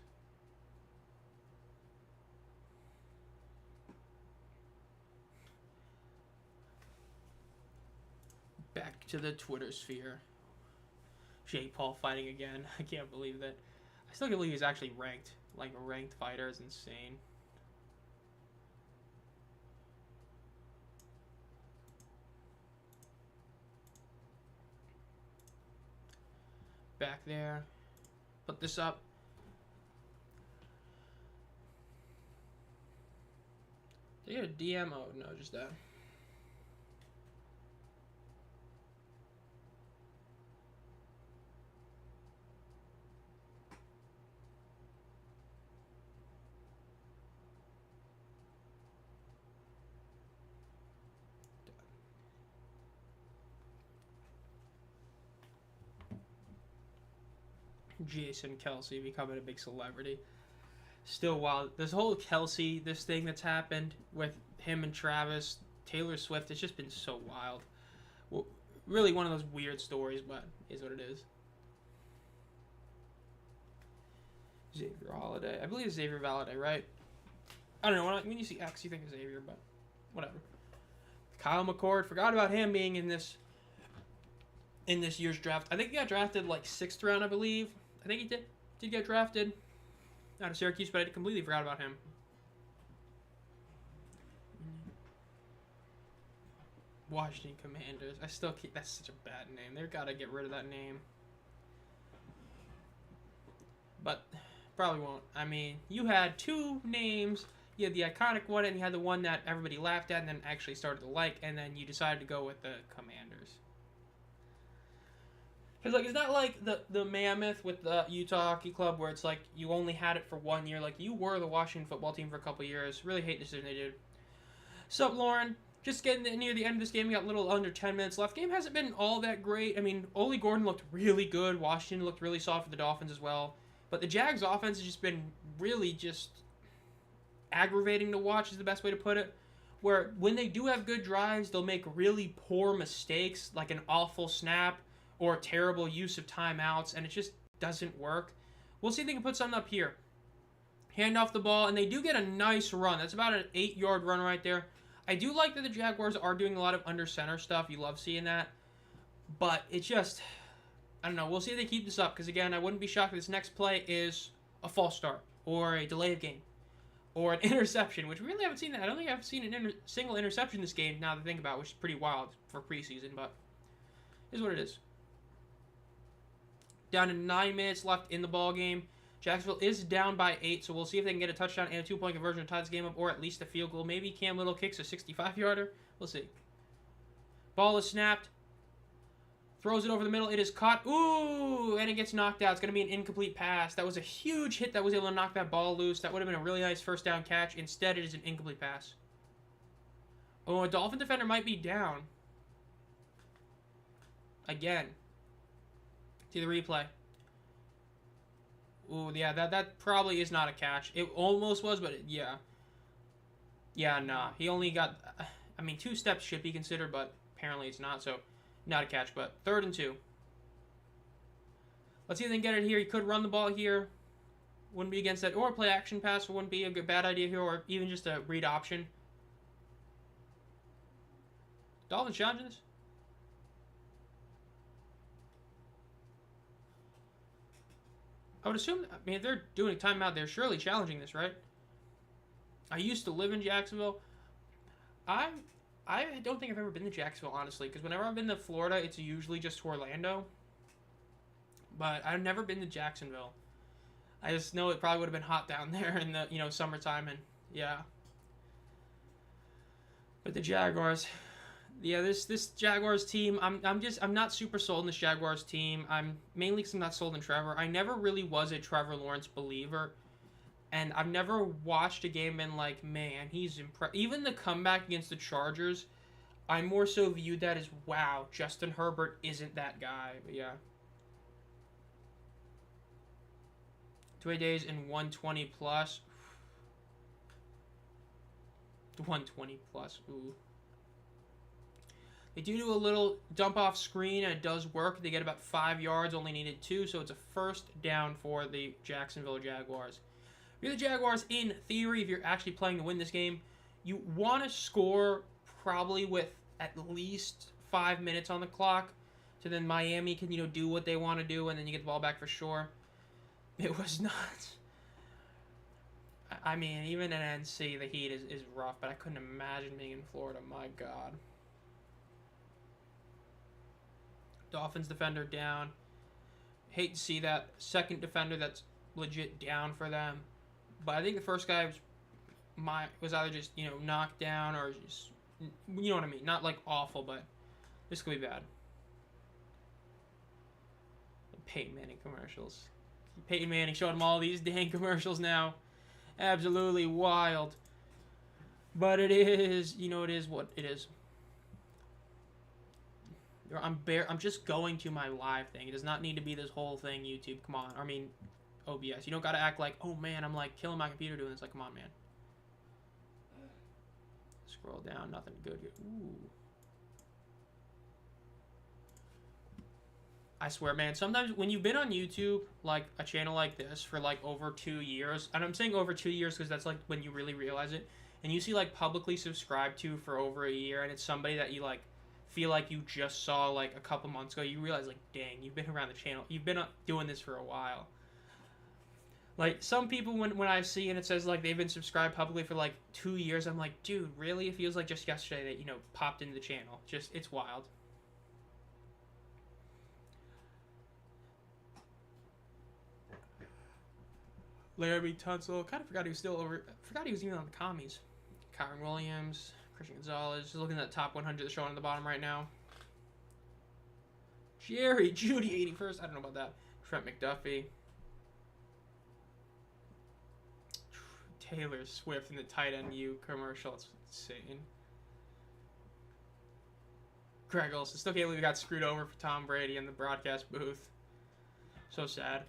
Back to the Twitter sphere. Jake Paul fighting again. I can't believe that. I still can't believe he's actually ranked. Like a ranked fighter is insane. Back there. Put this up. Did you get a DM? Oh, no, just that. Jason Kelsey becoming a big celebrity. Still wild. This whole Kelsey, this thing that's happened with him and Travis, Taylor Swift, it's just been so wild. Well, really one of those weird stories, but is what it is. Xavier Holiday. I believe it's Xavier Holiday, right? I don't know. When you see X, you think of Xavier, but whatever. Kyle McCord. Forgot about him being in this year's draft. I think he got drafted like 6th round, I believe. I think he did get drafted out of Syracuse, but I completely forgot about him. Washington Commanders. I still keep... That's such a bad name. They've got to get rid of that name. But probably won't. I mean, you had 2 names. You had the iconic one, and you had the one that everybody laughed at and then actually started to like, and then you decided to go with the Commanders. Because, like, it's not like the Mammoth with the Utah Hockey Club where it's like you only had it for 1 year. Like, you were the Washington football team for a couple years. Really hate the decision they did. Sup, Lauren? Just getting near the end of this game. We got a little under 10 minutes left. Game hasn't been all that great. I mean, Ole Gordon looked really good. Washington looked really soft for the Dolphins as well. But the Jags' offense has just been really just aggravating to watch is the best way to put it. Where when they do have good drives, they'll make really poor mistakes, like an awful snap or terrible use of timeouts, and it just doesn't work. We'll see if they can put something up here. Hand off the ball, and they do get a nice run. That's about an 8-yard run right there. I do like that the Jaguars are doing a lot of under center stuff. You love seeing that. But it's just, I don't know. We'll see if they keep this up. Because, again, I wouldn't be shocked if this next play is a false start or a delay of game or an interception, which we really haven't seen that. I don't think I've seen a single interception this game now to think about, which is pretty wild for preseason. But it is what it is. Down to 9 minutes left in the ball game. Jacksonville is down by 8, so we'll see if they can get a touchdown and a 2-point conversion to tie this game up, or at least a field goal. Maybe Cam Little kicks a 65-yarder. We'll see. Ball is snapped. Throws it over the middle. It is caught. Ooh, and it gets knocked out. It's going to be an incomplete pass. That was a huge hit that was able to knock that ball loose. That would have been a really nice first down catch. Instead, it is an incomplete pass. Oh, a Dolphin defender might be down. Again. See the replay. Ooh, yeah, that probably is not a catch. It almost was, but yeah. Yeah, nah. He only got, I mean, 2 steps should be considered, but apparently it's not, so not a catch. But 3rd and 2. Let's see if they can get it here. He could run the ball here. Wouldn't be against that. Or play action pass wouldn't be a bad idea here, or even just a read option. Dolphins challenging this? I would assume, I mean, if they're doing a timeout, they're surely challenging this, right? I used to live in Jacksonville. I don't think I've ever been to Jacksonville, honestly, because whenever I've been to Florida, it's usually just to Orlando. But I've never been to Jacksonville. I just know it probably would have been hot down there in the, summertime, and yeah. But the Jaguars, yeah, this Jaguars team, I'm not super sold in this Jaguars team. I'm mainly because I'm not sold in Trevor. I never really was a Trevor Lawrence believer, and I've never watched a game and been like, man, he's impressive. Even the comeback against the Chargers, I more so viewed that as, wow, Justin Herbert isn't that guy. But yeah. 2 days and 120 plus. 120 plus. Ooh. They do a little dump off screen, and it does work. They get about 5 yards, only needed 2, so it's a first down for the Jacksonville Jaguars. If you're the Jaguars, in theory, if you're actually playing to win this game, you want to score probably with at least 5 minutes on the clock, so then Miami can, do what they want to do, and then you get the ball back for sure. It was not. I mean, even in NC, the heat is rough, but I couldn't imagine being in Florida. My God. Dolphins defender down. Hate to see that. Second defender that's legit down for them. But I think the first guy was either just, knocked down or just, you know what I mean? Not like awful, but this could be bad. Peyton Manning commercials. Peyton Manning showing them all these dang commercials now. Absolutely wild. But it is, it is what it is. I'm just going to my live thing. It does not need to be this whole thing, YouTube. Come on. I mean, OBS. You don't got to act like, oh, man, I'm, like, killing my computer doing this. Like, come on, man. Scroll down. Nothing good here. Ooh. I swear, man, sometimes when you've been on YouTube, like, a channel like this for, like, over 2 years, and I'm saying over 2 years because that's, like, when you really realize it, and you see, like, publicly subscribed to for over a year, and it's somebody that you, like, feel like you just saw, like, a couple months ago, you realize, like, dang, you've been around the channel. You've been doing this for a while. Like, some people, when I see and it says, like, they've been subscribed publicly for, like, 2 years, I'm like, dude, really? It feels like just yesterday that, you know, popped into the channel. Just, it's wild. Larry Tunsil. Kind of forgot he was still over. Forgot he was even on the commies. Kyron Williams. Christian Gonzalez. Just looking at the top 100 that's showing on the bottom right now. Jerry Judy, 81st. I don't know about that. Trent McDuffie. Taylor Swift in the tight end U commercial. It's insane. Greg Olsen. Still can't believe we got screwed over for Tom Brady in the broadcast booth. So sad.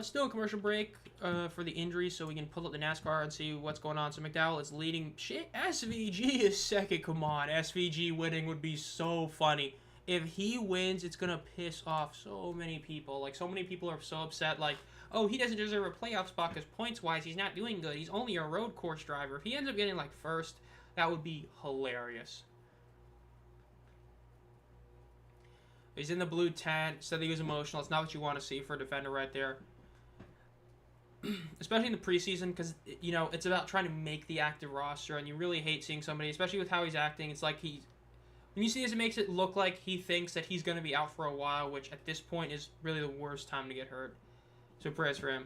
Still a commercial break for the injury, so we can pull up the NASCAR and see what's going on. So McDowell is leading. Shit, SVG is second. Come on, SVG winning would be so funny. If he wins, it's going to piss off so many people. Like, so many people are so upset, like, oh, he doesn't deserve a playoff spot because points-wise, he's not doing good. He's only a road course driver. If he ends up getting, like, first, that would be hilarious. He's in the blue tent. Said that he was emotional. It's not what you want to see for a defender right there. Especially in the preseason, because, you know, it's about trying to make the active roster, and you really hate seeing somebody, especially with how he's acting. It's like when you see this, it makes it look like he thinks that he's going to be out for a while, which at this point is really the worst time to get hurt. So prayers for him.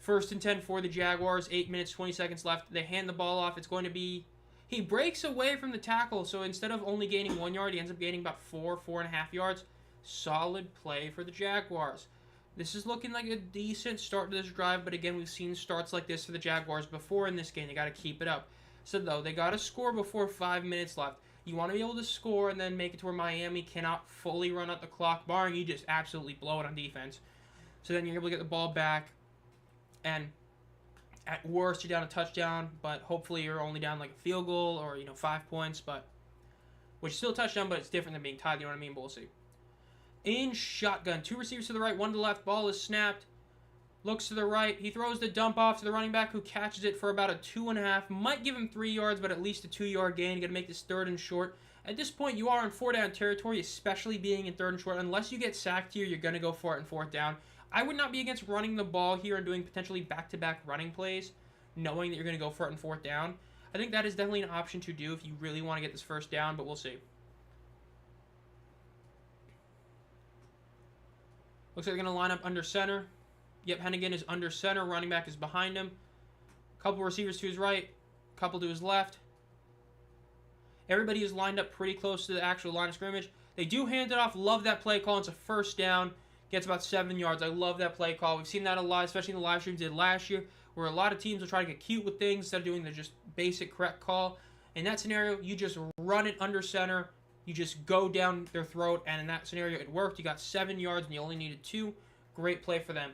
1st and 10 for the Jaguars. 8 minutes, 20 seconds left. They hand the ball off. It's going to be... He breaks away from the tackle, so instead of only gaining 1 yard, he ends up gaining about 4.5 yards. Solid play for the Jaguars. This is looking like a decent start to this drive, but again, we've seen starts like this for the Jaguars before in this game. They got to keep it up. So, though, they got to score before 5 minutes left. You want to be able to score and then make it to where Miami cannot fully run out the clock, barring you just absolutely blow it on defense. So then you're able to get the ball back, and at worst, you're down a touchdown, but hopefully you're only down like a field goal or, 5 points, but which is still a touchdown, but it's different than being tied, you know what I mean? But we'll see. In shotgun, 2 receivers to the right, 1 to the left, ball is snapped, looks to the right, he throws the dump off to the running back who catches it for about a 2.5, might give him 3 yards, but at least a 2-yard gain. You're going to make this 3rd and short. At this point, you are in 4-down territory, especially being in 3rd and short. Unless you get sacked here, you're going to go for it in 4th down. I would not be against running the ball here and doing potentially back-to-back running plays, knowing that you're going to go for it in 4th down. I think that is definitely an option to do if you really want to get this 1st down, but we'll see. Looks like they're going to line up under center. Yep, Hennigan is under center. Running back is behind him. Couple receivers to his right. Couple to his left. Everybody is lined up pretty close to the actual line of scrimmage. They do hand it off. Love that play call. It's a 1st down. Gets about 7 yards. I love that play call. We've seen that a lot, especially in the live streams did last year, where a lot of teams will try to get cute with things instead of doing the just basic correct call. In that scenario, you just run it under center. You just go down their throat, and in that scenario, it worked. You got 7 yards, and you only needed 2. Great play for them.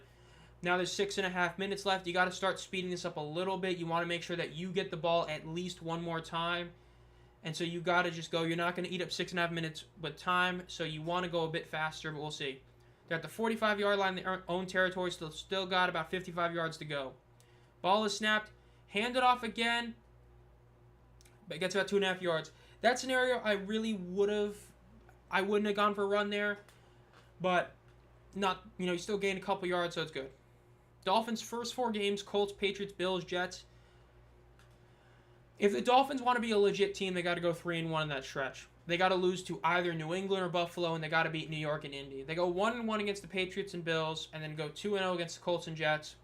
Now there's 6.5 minutes left. You got to start speeding this up a little bit. You want to make sure that you get the ball at least 1 more time. And so you got to just go. You're not going to eat up 6.5 minutes with time, so you want to go a bit faster, but we'll see. They're at the 45-yard line in their own territory, so still got about 55 yards to go. Ball is snapped. Hand it off again. But it gets about 2.5 yards. That scenario, I wouldn't have gone for a run there. But, you still gained a couple yards, so it's good. Dolphins' first 4 games, Colts, Patriots, Bills, Jets. If the Dolphins want to be a legit team, they got to go 3-1 in that stretch. They got to lose to either New England or Buffalo, and they got to beat New York and Indy. They go 1-1 against the Patriots and Bills, and then go 2-0 against the Colts and Jets.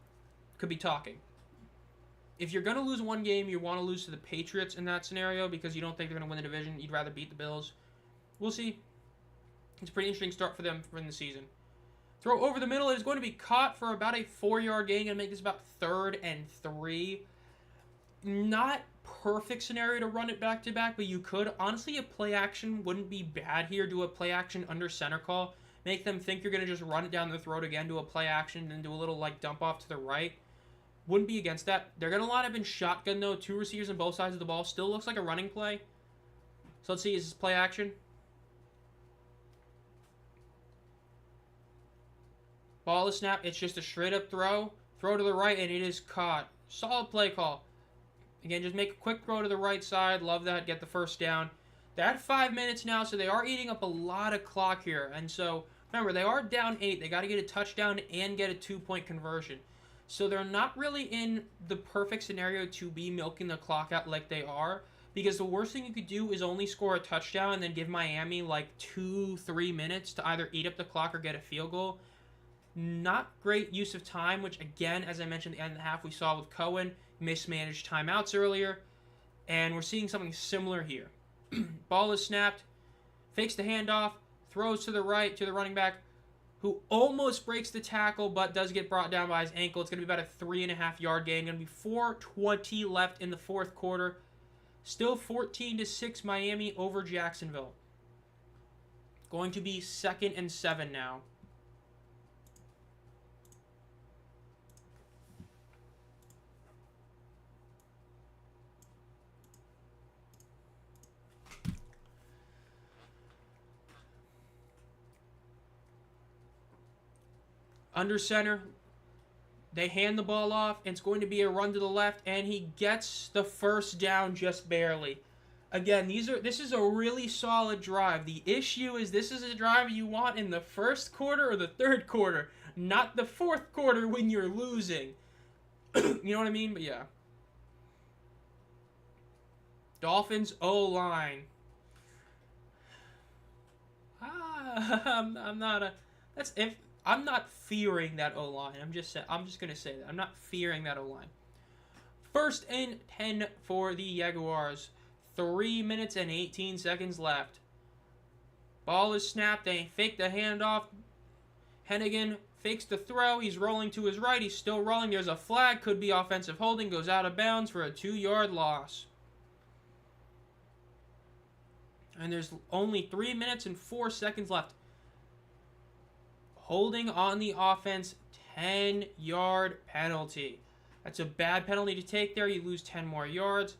Could be talking. If you're going to lose one game, you want to lose to the Patriots in that scenario because you don't think they're going to win the division. You'd rather beat the Bills. We'll see. It's a pretty interesting start for them in the season. Throw over the middle. It is going to be caught for about a 4-yard gain. Going to make this about 3rd and 3. Not perfect scenario to run it back to back, but you could. Honestly, a play action wouldn't be bad here. Do a play action under center call. Make them think you're going to just run it down their throat again, do a play action, and do a little like dump off to the right. Wouldn't be against that. They're going to line up in shotgun though. 2 receivers on both sides of the ball. Still looks like a running play. So let's see, is this play action? Ball is snapped. It's just a straight up throw. Throw to the right, and it is caught. Solid play call. Again, just make a quick throw to the right side. Love that. Get the first down. They're at 5 minutes now, so they are eating up a lot of clock here. And so, remember, they are down 8. They got to get a touchdown and get a 2-point conversion. So they're not really in the perfect scenario to be milking the clock out like they are. Because the worst thing you could do is only score a touchdown and then give Miami like 2-3 minutes to either eat up the clock or get a field goal. Not great use of time, which again, as I mentioned at the end of the half, we saw with Cohen. Mismanaged timeouts earlier. And we're seeing something similar here. Ball is snapped. Fakes the handoff. Throws to the right to the running back, who almost breaks the tackle, but does get brought down by his ankle. It's going to be about a 3.5-yard gain. Going to be 4:20 left in the fourth quarter. Still 14-6 Miami over Jacksonville. Going to be 2nd and 7 now. Under center, they hand the ball off, and it's going to be a run to the left, and he gets the first down just barely. Again, this is a really solid drive. The issue is this is a drive you want in the first quarter or the third quarter, not the fourth quarter when you're losing. You know what I mean? But yeah. Dolphins O-line. I'm not fearing that O-line. I'm just gonna say that. I'm not fearing that O-line. 1st and 10 for the Jaguars. 3 minutes and 18 seconds left. Ball is snapped. They fake the handoff. Hennigan fakes the throw. He's rolling to his right. He's still rolling. There's a flag. Could be offensive holding. Goes out of bounds for a 2-yard loss. And there's only 3 minutes and 4 seconds left. Holding on the offense, 10-yard penalty. That's a bad penalty to take there. You lose 10 more yards.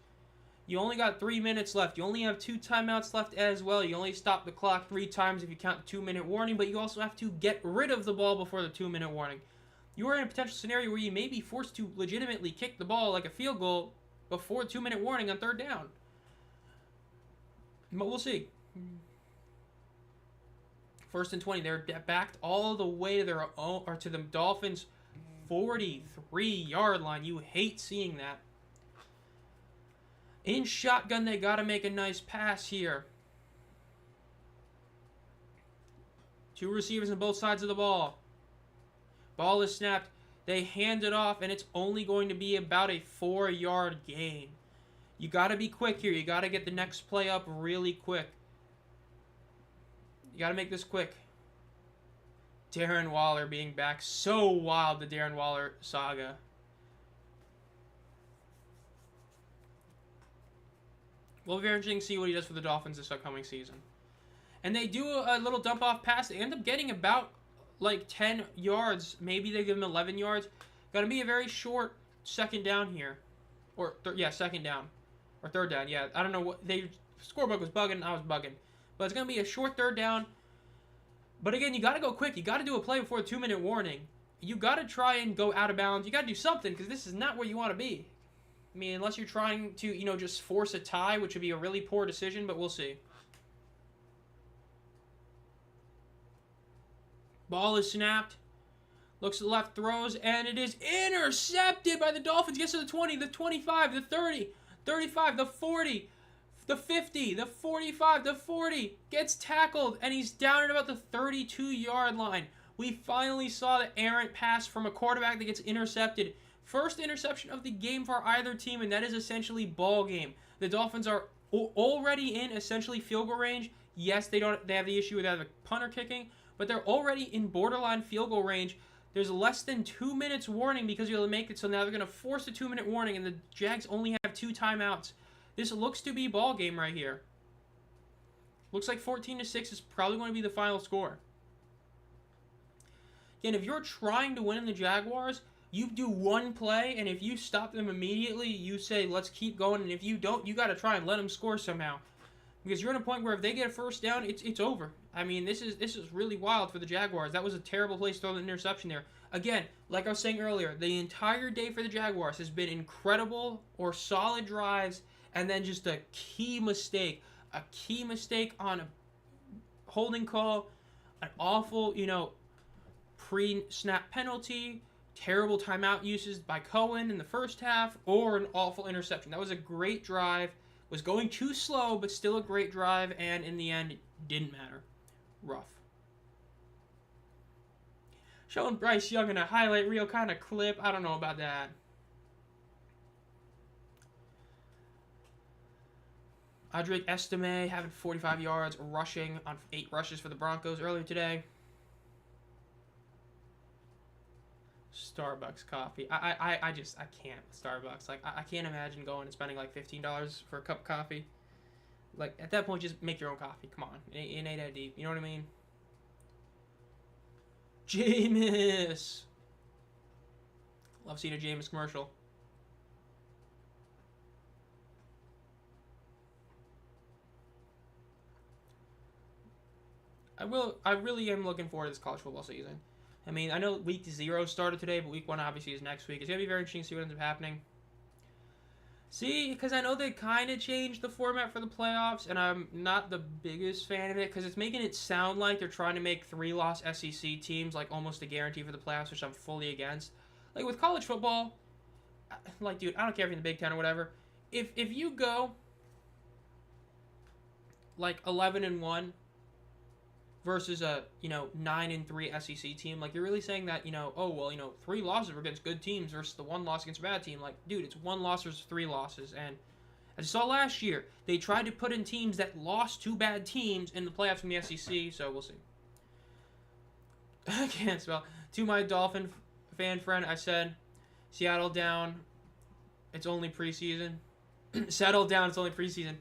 You only got 3 minutes left. You only have 2 timeouts left as well. You only stop the clock 3 times if you count the 2-minute warning, but you also have to get rid of the ball before the 2-minute warning. You are in a potential scenario where you may be forced to legitimately kick the ball like a field goal before 2-minute warning on 3rd down. But we'll see. 1st and 20. They're backed all the way to their own, or to the Dolphins' 43-yard line. You hate seeing that. In shotgun, they got to make a nice pass here. 2 receivers on both sides of the ball. Ball is snapped. They hand it off, and it's only going to be about a 4-yard gain. You got to be quick here. You got to get the next play up really quick. You got to make this quick. Darren Waller being back. So wild, the Darren Waller saga. Will be very interesting to see what he does for the Dolphins this upcoming season. And they do a little dump-off pass. They end up getting about, like, 10 yards. Maybe they give him 11 yards. Going to be a very short 2nd down here. Or, 2nd down. Or 3rd down, yeah. I don't know what... Scorebook was bugging, I was bugging. But it's going to be a short 3rd down. But again, you got to go quick. You got to do a play before a 2-minute warning. You got to try and go out of bounds. You got to do something because this is not where you want to be. I mean, unless you're trying to, just force a tie, which would be a really poor decision, but we'll see. Ball is snapped. Looks to the left, throws, and it is intercepted by the Dolphins. Gets to the 20, the 25, the 30, 35, the 40. The 50, the 45, the 40, gets tackled, and he's down at about the 32-yard line. We finally saw the errant pass from a quarterback that gets intercepted. First interception of the game for either team, and that is essentially ball game. The Dolphins are already in essentially field goal range. Yes, they have the issue with the punter kicking, but they're already in borderline field goal range. There's less than 2 minutes warning because you'll make it, so now they're going to force a 2-minute warning, and the Jags only have 2 timeouts. This looks to be ball game right here. Looks like 14-6 is probably going to be the final score. Again, if you're trying to win in the Jaguars, you do one play, and if you stop them immediately, you say, let's keep going, and if you don't, you got to try and let them score somehow. Because you're at a point where if they get a first down, it's over. I mean, this is really wild for the Jaguars. That was a terrible place to throw the interception there. Again, like I was saying earlier, the entire day for the Jaguars has been incredible or solid drives, and then just a key mistake. A key mistake on a holding call, an awful, pre-snap penalty, terrible timeout uses by Cohen in the first half, or an awful interception. That was a great drive. Was going too slow, but still a great drive, and in the end, it didn't matter. Rough. Showing Bryce Young in a highlight reel kind of clip. I don't know about that. Audric Estime having 45 yards rushing on 8 rushes for the Broncos earlier today. Starbucks coffee. I can't. Starbucks. Like, I can't imagine going and spending like $15 for a cup of coffee. Like, at that point, just make your own coffee. Come on. It ain't that deep. You know what I mean? Jameis. Love seeing a Jameis commercial. I really am looking forward to this college football season. I mean, I know week 0 started today, but week 1 obviously is next week. It's going to be very interesting to see what ends up happening. See, because I know they kind of changed the format for the playoffs, and I'm not the biggest fan of it, because it's making it sound like they're trying to make 3-loss SEC teams, like, almost a guarantee for the playoffs, which I'm fully against. Like, with college football, like, dude, I don't care if you're in the Big Ten or whatever. If you go, like, 11-1, versus a 9-3 SEC team, like, you're really saying that 3 losses were against good teams versus the 1 loss against a bad team. Like, dude, it's 1 loss versus 3 losses, and as you saw last year, they tried to put in teams that lost to bad teams in the playoffs from the SEC. So we'll see. I can't spell. To my Dolphin fan friend, I said, Seattle down. It's only preseason. Settle down. It's only preseason.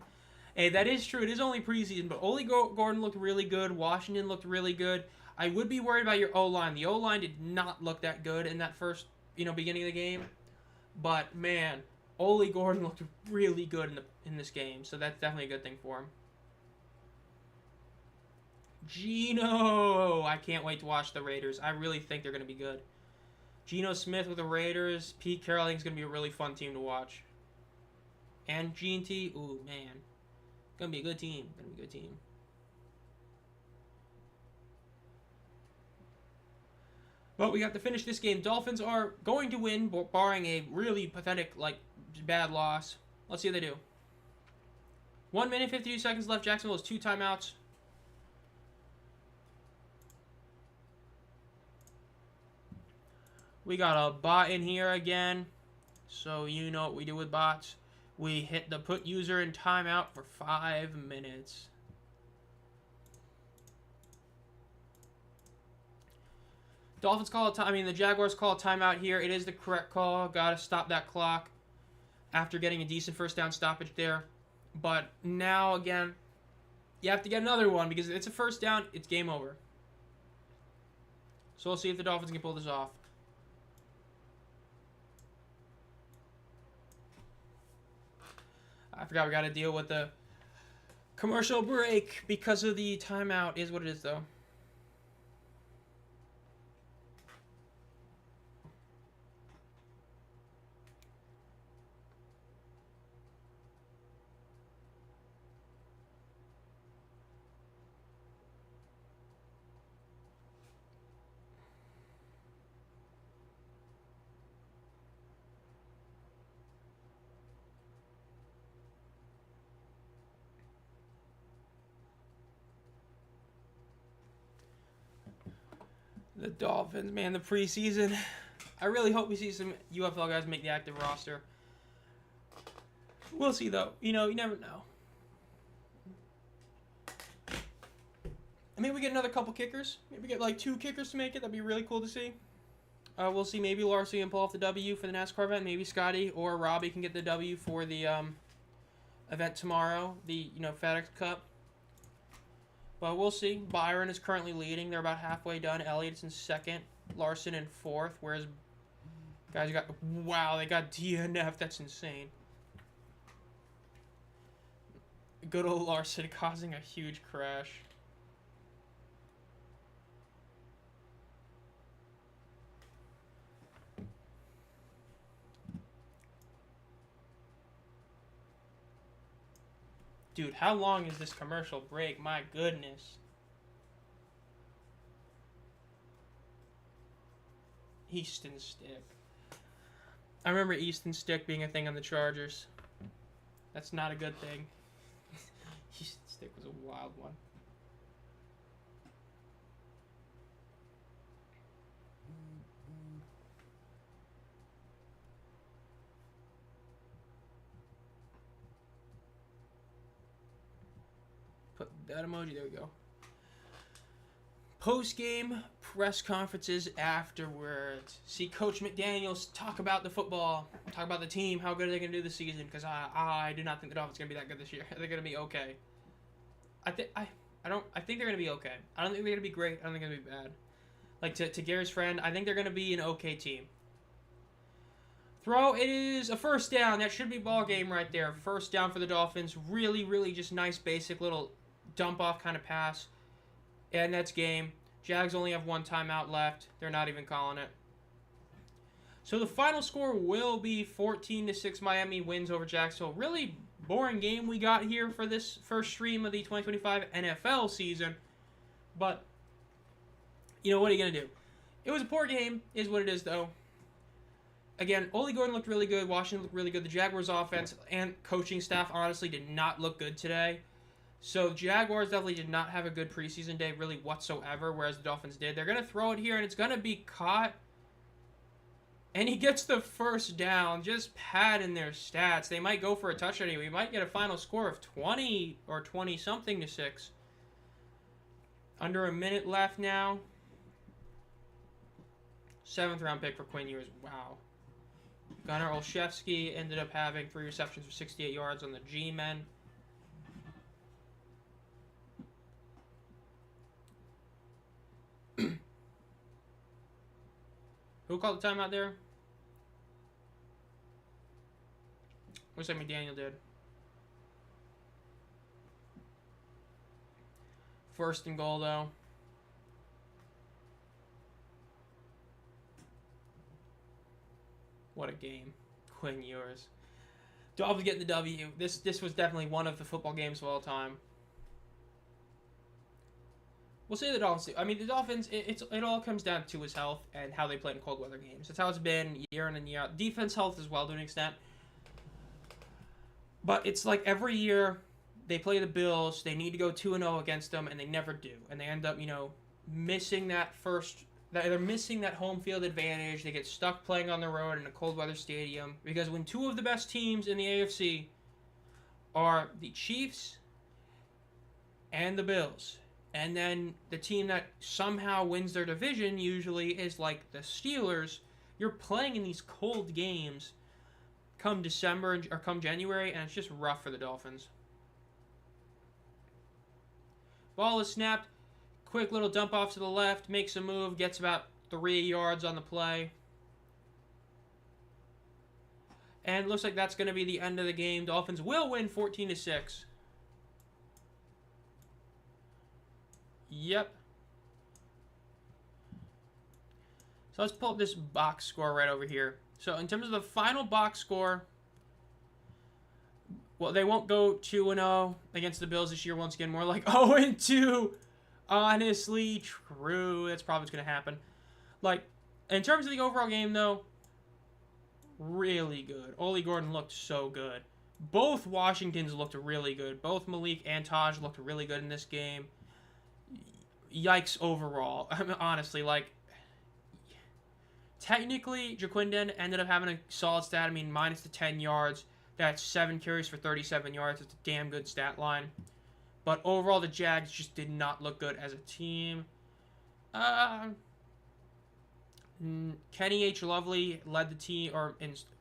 Hey, that is true. It is only preseason, but Ole Gordon looked really good. Washington looked really good. I would be worried about your O-line. The O-line did not look that good in that first, beginning of the game. But, man, Ole Gordon looked really good in this game, so that's definitely a good thing for him. Geno! I can't wait to watch the Raiders. I really think they're going to be good. Geno Smith with the Raiders. Pete Carroll, I think is going to be a really fun team to watch. And G&T, ooh, man. Gonna be a good team. But we got to finish this game. Dolphins are going to win, barring a really pathetic, bad loss. Let's see what they do. 1 minute, 52 seconds left. Jacksonville has 2 timeouts. We got a bot in here again. So you know what we do with bots. We hit the put user in timeout for 5 minutes. Dolphins call a time. The Jaguars call a timeout here. It is the correct call. Got to stop that clock after getting a decent first down stoppage there. But now, again, you have to get another one because if it's a first down, it's game over. So we'll see if the Dolphins can pull this off. I forgot we got to deal with the commercial break because of the timeout. Is what it is, though. The Dolphins, man, the preseason. I really hope we see some UFL guys make the active roster. We'll see, though. You never know. Maybe we get another couple kickers. Maybe we get 2 kickers to make it. That'd be really cool to see. We'll see. Maybe Larson can pull off the W for the NASCAR event. Maybe Scotty or Robbie can get the W for the event tomorrow, the FedEx Cup. But we'll see. Byron is currently leading. They're about halfway done. Elliott's in second. Larson in fourth. Whereas guys got they got DNF. That's insane. Good old Larson causing a huge crash. Dude, how long is this commercial break? My goodness. Easton Stick. I remember Easton Stick being a thing on the Chargers. That's not a good thing. Easton Stick was a wild one. Put that emoji, there we go. Post-game press conferences afterwards. See Coach McDaniels talk about the football, talk about the team, how good are they going to do this season, because I do not think the Dolphins are going to be that good this year. They're going to be okay. I think they're going to be okay. I don't think they're going to be great. I don't think they're going to be bad. Like to Gary's friend, I think they're going to be an okay team. Throw, it is a first down. That should be ball game right there. First down for the Dolphins. Really, really just nice basic little dump off kind of pass. And that's game. Jags only have one timeout left. They're not even calling it. So the final score will be 14-6. Miami wins over Jacksonville. Really boring game we got here for this first stream of the 2025 NFL season. But, what are you going to do? It was a poor game, is what it is, though. Again, Ole Gordon looked really good. Washington looked really good. The Jaguars' offense and coaching staff honestly did not look good today. So Jaguars definitely did not have a good preseason day really whatsoever, whereas the Dolphins did. They're going to throw it here, and it's going to be caught. And he gets the first down, just padding their stats. They might go for a touchdown. We might get a final score of 20 or 20-something to 6. Under a minute left now. 7th round pick for Quinn Ewers. Wow. Gunnar Olszewski ended up having 3 receptions for 68 yards on the G-Men. Who called the timeout there? Looks like McDaniel did. First and goal, though. What a game. Quinn Ewers. Dolphins getting the W. This was definitely one of the football games of all time. We'll say the Dolphins do. I mean, the Dolphins, it all comes down to his health and how they play in cold weather games. That's how it's been year in and year out. Defense health as well to an extent. But it's like every year they play the Bills, they need to go 2-0 against them, and they never do. And they end up, missing that they're missing that home field advantage. They get stuck playing on the road in a cold weather stadium. Because when two of the best teams in the AFC are the Chiefs and the Bills, and then the team that somehow wins their division usually is like the Steelers, you're playing in these cold games come December or come January, and it's just rough for the Dolphins. Ball is snapped. Quick little dump off to the left. Makes a move. Gets about 3 yards on the play. And looks like that's going to be the end of the game. Dolphins will win 14-6. Yep. So let's pull up this box score right over here. So in terms of the final box score, well, they won't go 2-0 against the Bills this year. Once again, more like 0-2. Honestly, true. That's probably what's going to happen. Like, in terms of the overall game, though, really good. Ole Gordon looked so good. Both Washingtons looked really good. Both Malik and Taj looked really good in this game. Yikes overall. I mean, honestly, like, technically, Jaquinden ended up having a solid stat. I mean, minus the 10 yards. That's 7 carries for 37 yards. It's a damn good stat line. But overall, the Jags just did not look good as a team. Keni-H Lovely led the team,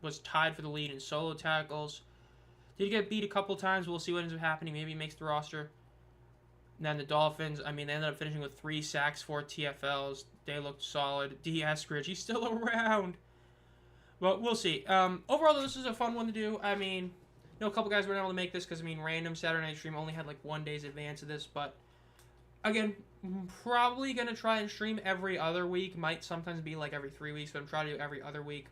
was tied for the lead in solo tackles. Did get beat a couple times. We'll see what ends up happening. Maybe he makes the roster. And then the Dolphins, I mean, they ended up finishing with 3 sacks, 4 TFLs. They looked solid. D. Eskridge, he's still around. Well, we'll see. Overall, this is a fun one to do. I mean, a couple guys weren't able to make this because, random Saturday night stream only had like 1 day's advance of this. But, again, probably going to try and stream every other week. Might sometimes be like every 3 weeks, but I'm trying to do every other week.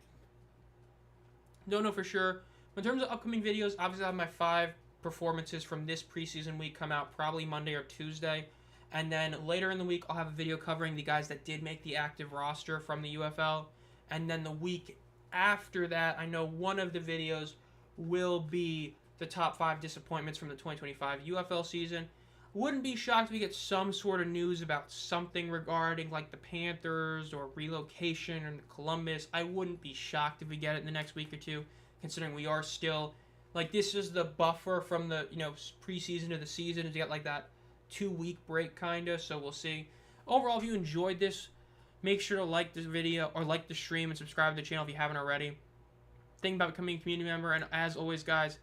Don't know for sure. In terms of upcoming videos, obviously I have my 5 performances from this preseason week come out probably Monday or Tuesday. And then later in the week, I'll have a video covering the guys that did make the active roster from the UFL. And then the week after that, I know one of the videos will be the top 5 disappointments from the 2025 UFL season. Wouldn't be shocked if we get some sort of news about something regarding like the Panthers or relocation or Columbus. I wouldn't be shocked if we get it in the next week or two, considering we are still, like, this is the buffer from the, preseason to the season to get like that 2-week break kind of, so we'll see. Overall, if you enjoyed this, make sure to like this video or like the stream and subscribe to the channel if you haven't already. Think about becoming a community member, and as always, guys,